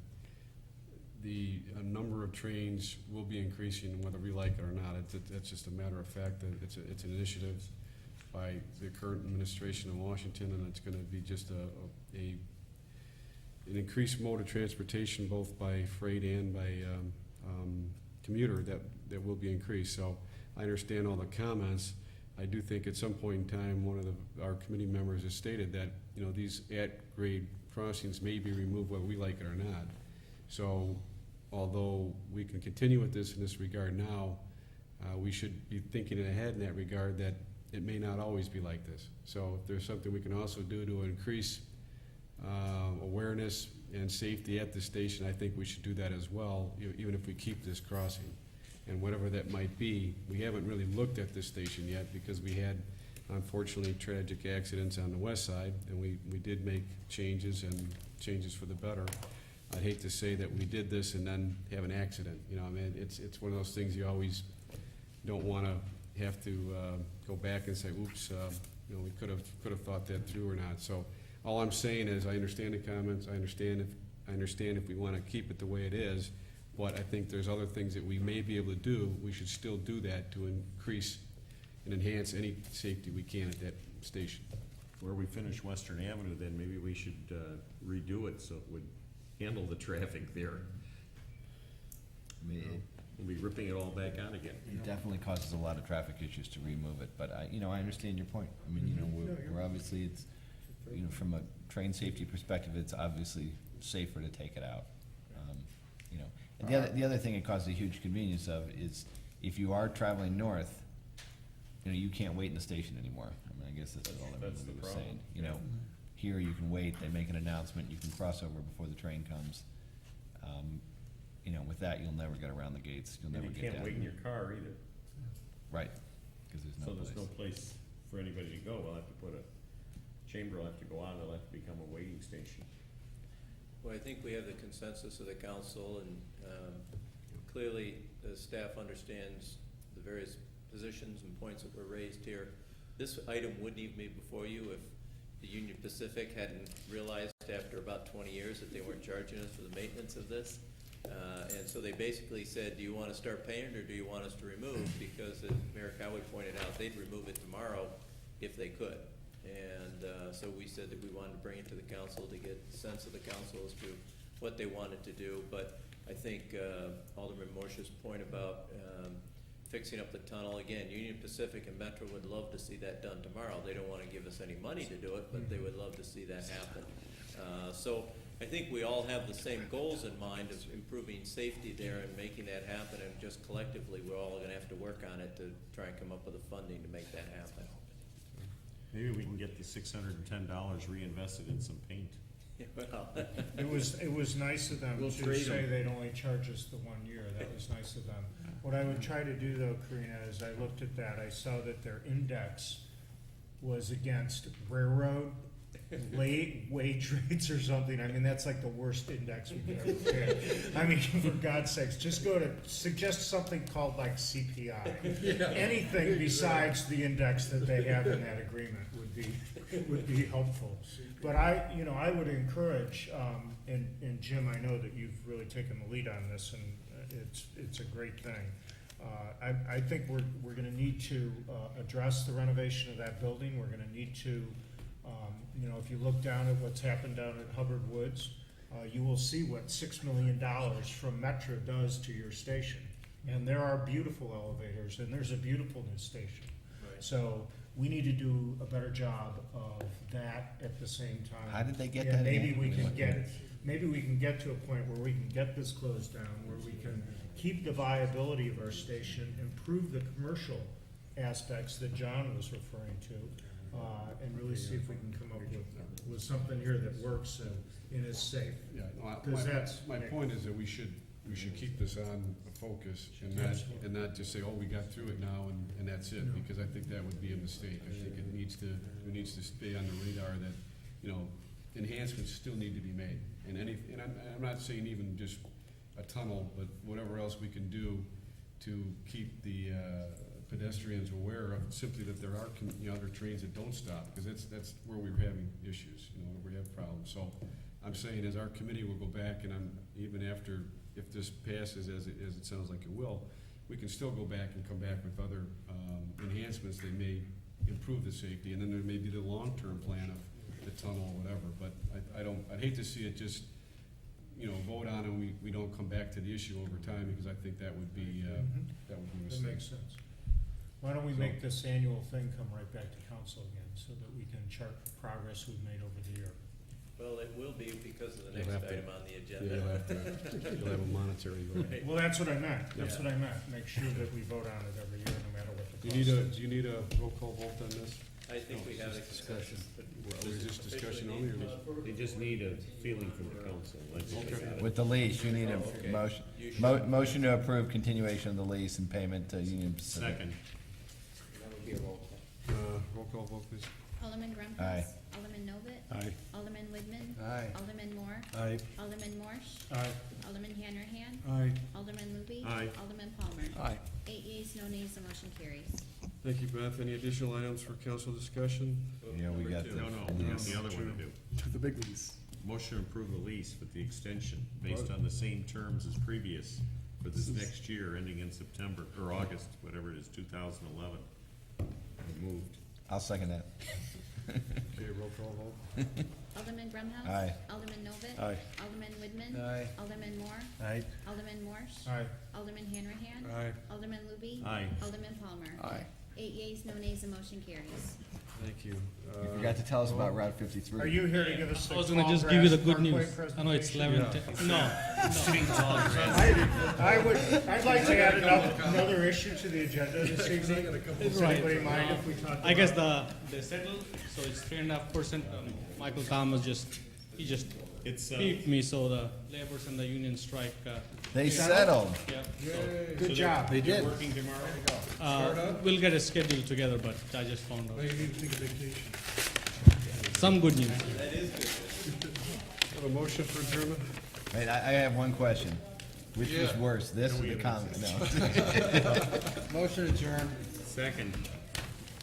the number of trains will be increasing whether we like it or not. It's just a matter of fact that it's an initiative by the current administration in Washington, and it's going to be just an increased mode of transportation, both by freight and by commuter, that will be increased. So I understand all the comments. I do think at some point in time, one of our committee members has stated that, these at-grade crossings may be removed whether we like it or not. So although we can continue with this in this regard now, we should be thinking ahead in that regard that it may not always be like this. So if there's something we can also do to increase awareness and safety at the station, I think we should do that as well, even if we keep this crossing. And whatever that might be, we haven't really looked at this station yet because we had, unfortunately, tragic accidents on the west side, and we did make changes and changes for the better. I'd hate to say that we did this and then have an accident. It's one of those things you always don't want to have to go back and say, oops, we could have thought that through or not. So all I'm saying is I understand the comments. I understand if we want to keep it the way it is, but I think there's other things that we may be able to do. We should still do that to increase and enhance any safety we can at that station. Where we finish Western Avenue, then maybe we should redo it so it would handle the traffic there. We'll be ripping it all back on again. It definitely causes a lot of traffic issues to remove it, but I understand your point. We're obviously, it's, from a train safety perspective, it's obviously safer to take it out. And the other thing it causes a huge convenience of is if you are traveling north, you can't wait in the station anymore. I guess that's all that's the was problem. saying. Here you can wait, they make an announcement, you can cross over before the train comes. With that, you'll never get around the gates, you'll never And get you down. can't wait in your car either. Right, because there's no place. So there's no place for anybody to go. We'll have to put chamber will have to go on, it'll have to become a waiting station. Well, I think we have the consensus of the council, and clearly the staff understands the various positions and points that were raised here. This item wouldn't even be before you if the Union Pacific hadn't realized after about 20 years that they weren't charging us for the maintenance of this. And so they basically said, do you want to start paying or do you want us to remove? Because as Mayor Cowley pointed out, they'd remove it tomorrow if they could. And so we said that we wanted to bring it to the council to get a sense of the council as to what they wanted to do. But I think Alderman Mosch's point about fixing up the tunnel, again, Union Pacific and Metro would love to see that done tomorrow. They don't want to give us any money to do it, but they would love to see that happen. So I think we all have the same goals in mind of improving safety there and making that happen, and just collectively, we're all gonna have to work on it to try and come up with the funding to make that happen. Maybe we can get the $610 reinvested in some paint. Well, It was nice of them We'll to trade say them. they'd only charge us the 1 year. That was nice of them. What I would try to do though, Karina, is I looked at that, I saw that their index was against railroad, wage rates or something. I mean, that's like the worst index we could ever pick. I mean, for God's sakes, just suggest something called like CPI. Anything besides the index that they have in that agreement would be helpful. But I would encourage, and Jim, I know that you've really taken the lead on this, and it's a great thing. I think we're gonna need to address the renovation of that building. We're gonna need to, you know, if you look down at what's happened down at Hubbard Woods, you will see what $6 million from Metro does to your station. And there are beautiful elevators, and there's a beautiful new station. So we need to do a better job of that at the same time. How did they get And that maybe in? we can get to a point where we can get this closed down, where we can keep the viability of our station, improve the commercial aspects that John was referring to, and really see if we can come up with something here that works and is safe. Yeah, no, Because that's. my point is that we should keep this on a focus and not just say, oh, we got through it now and that's it, because I think that would be a mistake. I think it needs to stay on the radar that, you know, enhancements still need to be made. And I'm not saying even just a tunnel, but whatever else we can do to keep the pedestrians aware of simply that there are, you know, other trains that don't stop, because that's where we were having issues, you know, where we have problems. So I'm saying as our committee will go back, and even after, if this passes as it sounds like it will, we can still go back and come back with other enhancements that may improve the safety, and then there may be the long-term plan of the tunnel or whatever. But I'd hate to see it just, you know, vote on and we don't come back to the issue over time, because I think that would be a That mistake. makes sense. Why don't we make this annual thing come right back to council again, so that we can chart the progress we've made over the year? Well, it will be because of the You'll next have to- item on the Yeah, agenda. you'll have a monetary vote. Right. Well, that's what I meant, that's Yeah. what I meant, make sure that we vote on it every year, no matter what the Do cost you need a, is. do you need a roll call vote on this? I think we have a discussion. consensus. Or is this discussion only, or They just need a feeling from the council. With the lease, you need a Okay. motion, You should- motion to approve continuation of the lease and payment to Union Pacific. Second. That would be a roll call. roll call vote, please? Alderman Grumhaus. Aye. Alderman Novit. Aye. Alderman Widman. Aye. Alderman Mohr. Aye. Alderman Morsch. Aye. Alderman Hanrahan. Aye. Alderman Luby. Aye. Alderman Palmer. Aye. 8 yeas, no nays, the motion carries. Thank you, Beth. Any additional items for council discussion? Yeah, we Number got two. the. No, we got the other one to do. To the big lease. Motion to approve the lease with the extension based on the same terms as previous for this next year, ending in September, or August, whatever it is, 2011. Moved. I'll second that. Okay, roll call vote. Alderman Grumhaus. Aye. Alderman Novit. Aye. Alderman Widman. Aye. Alderman Mohr. Aye. Alderman Morsch. Aye. Alderman Hanrahan. Aye. Alderman Luby. Aye. Alderman Palmer. Aye. 8 yeas, no nays, the motion carries. Thank you. You forgot to tell us about Route 53. Are you here to give us the I was gonna just give you the good Tallgrass news. Parkway I know it's presentation? 11:10. I'd like to add another issue to the agenda this evening. Does Right. anybody mind if we talk about? I guess they settled, so it's 3.5%. Michael Thomas he just It's, beat me, so the laborers and the union strike. They settled. Yeah. Good job. They did. working tomorrow? We'll get a schedule together, but I just found out. You need to take a vacation. Some good news. That is good. Have a motion for adjournment? Wait, I have one question. Which was worse, this or the comment? No. Motion adjourned. Second.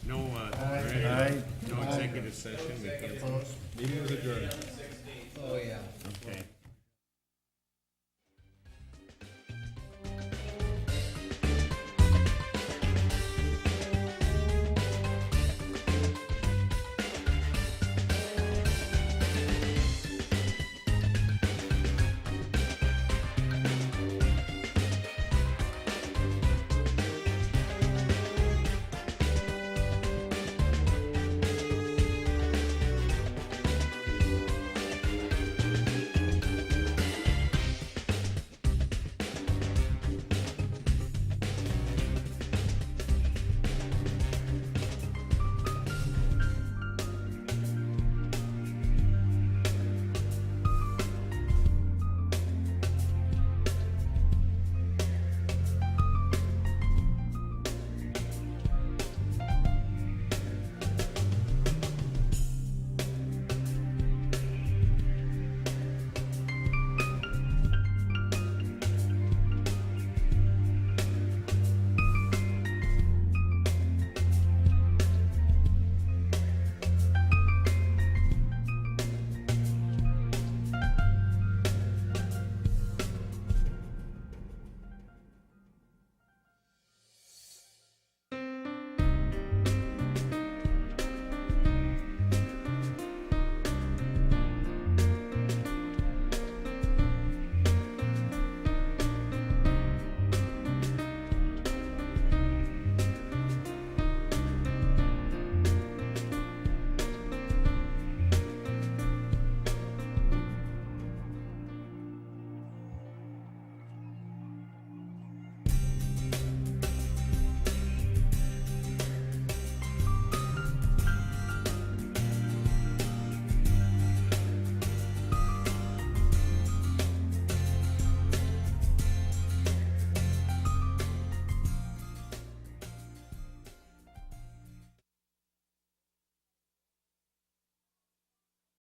No, Aye. no executive session. We can't- Opposed? Meeting is adjourned. Oh, yeah. Okay.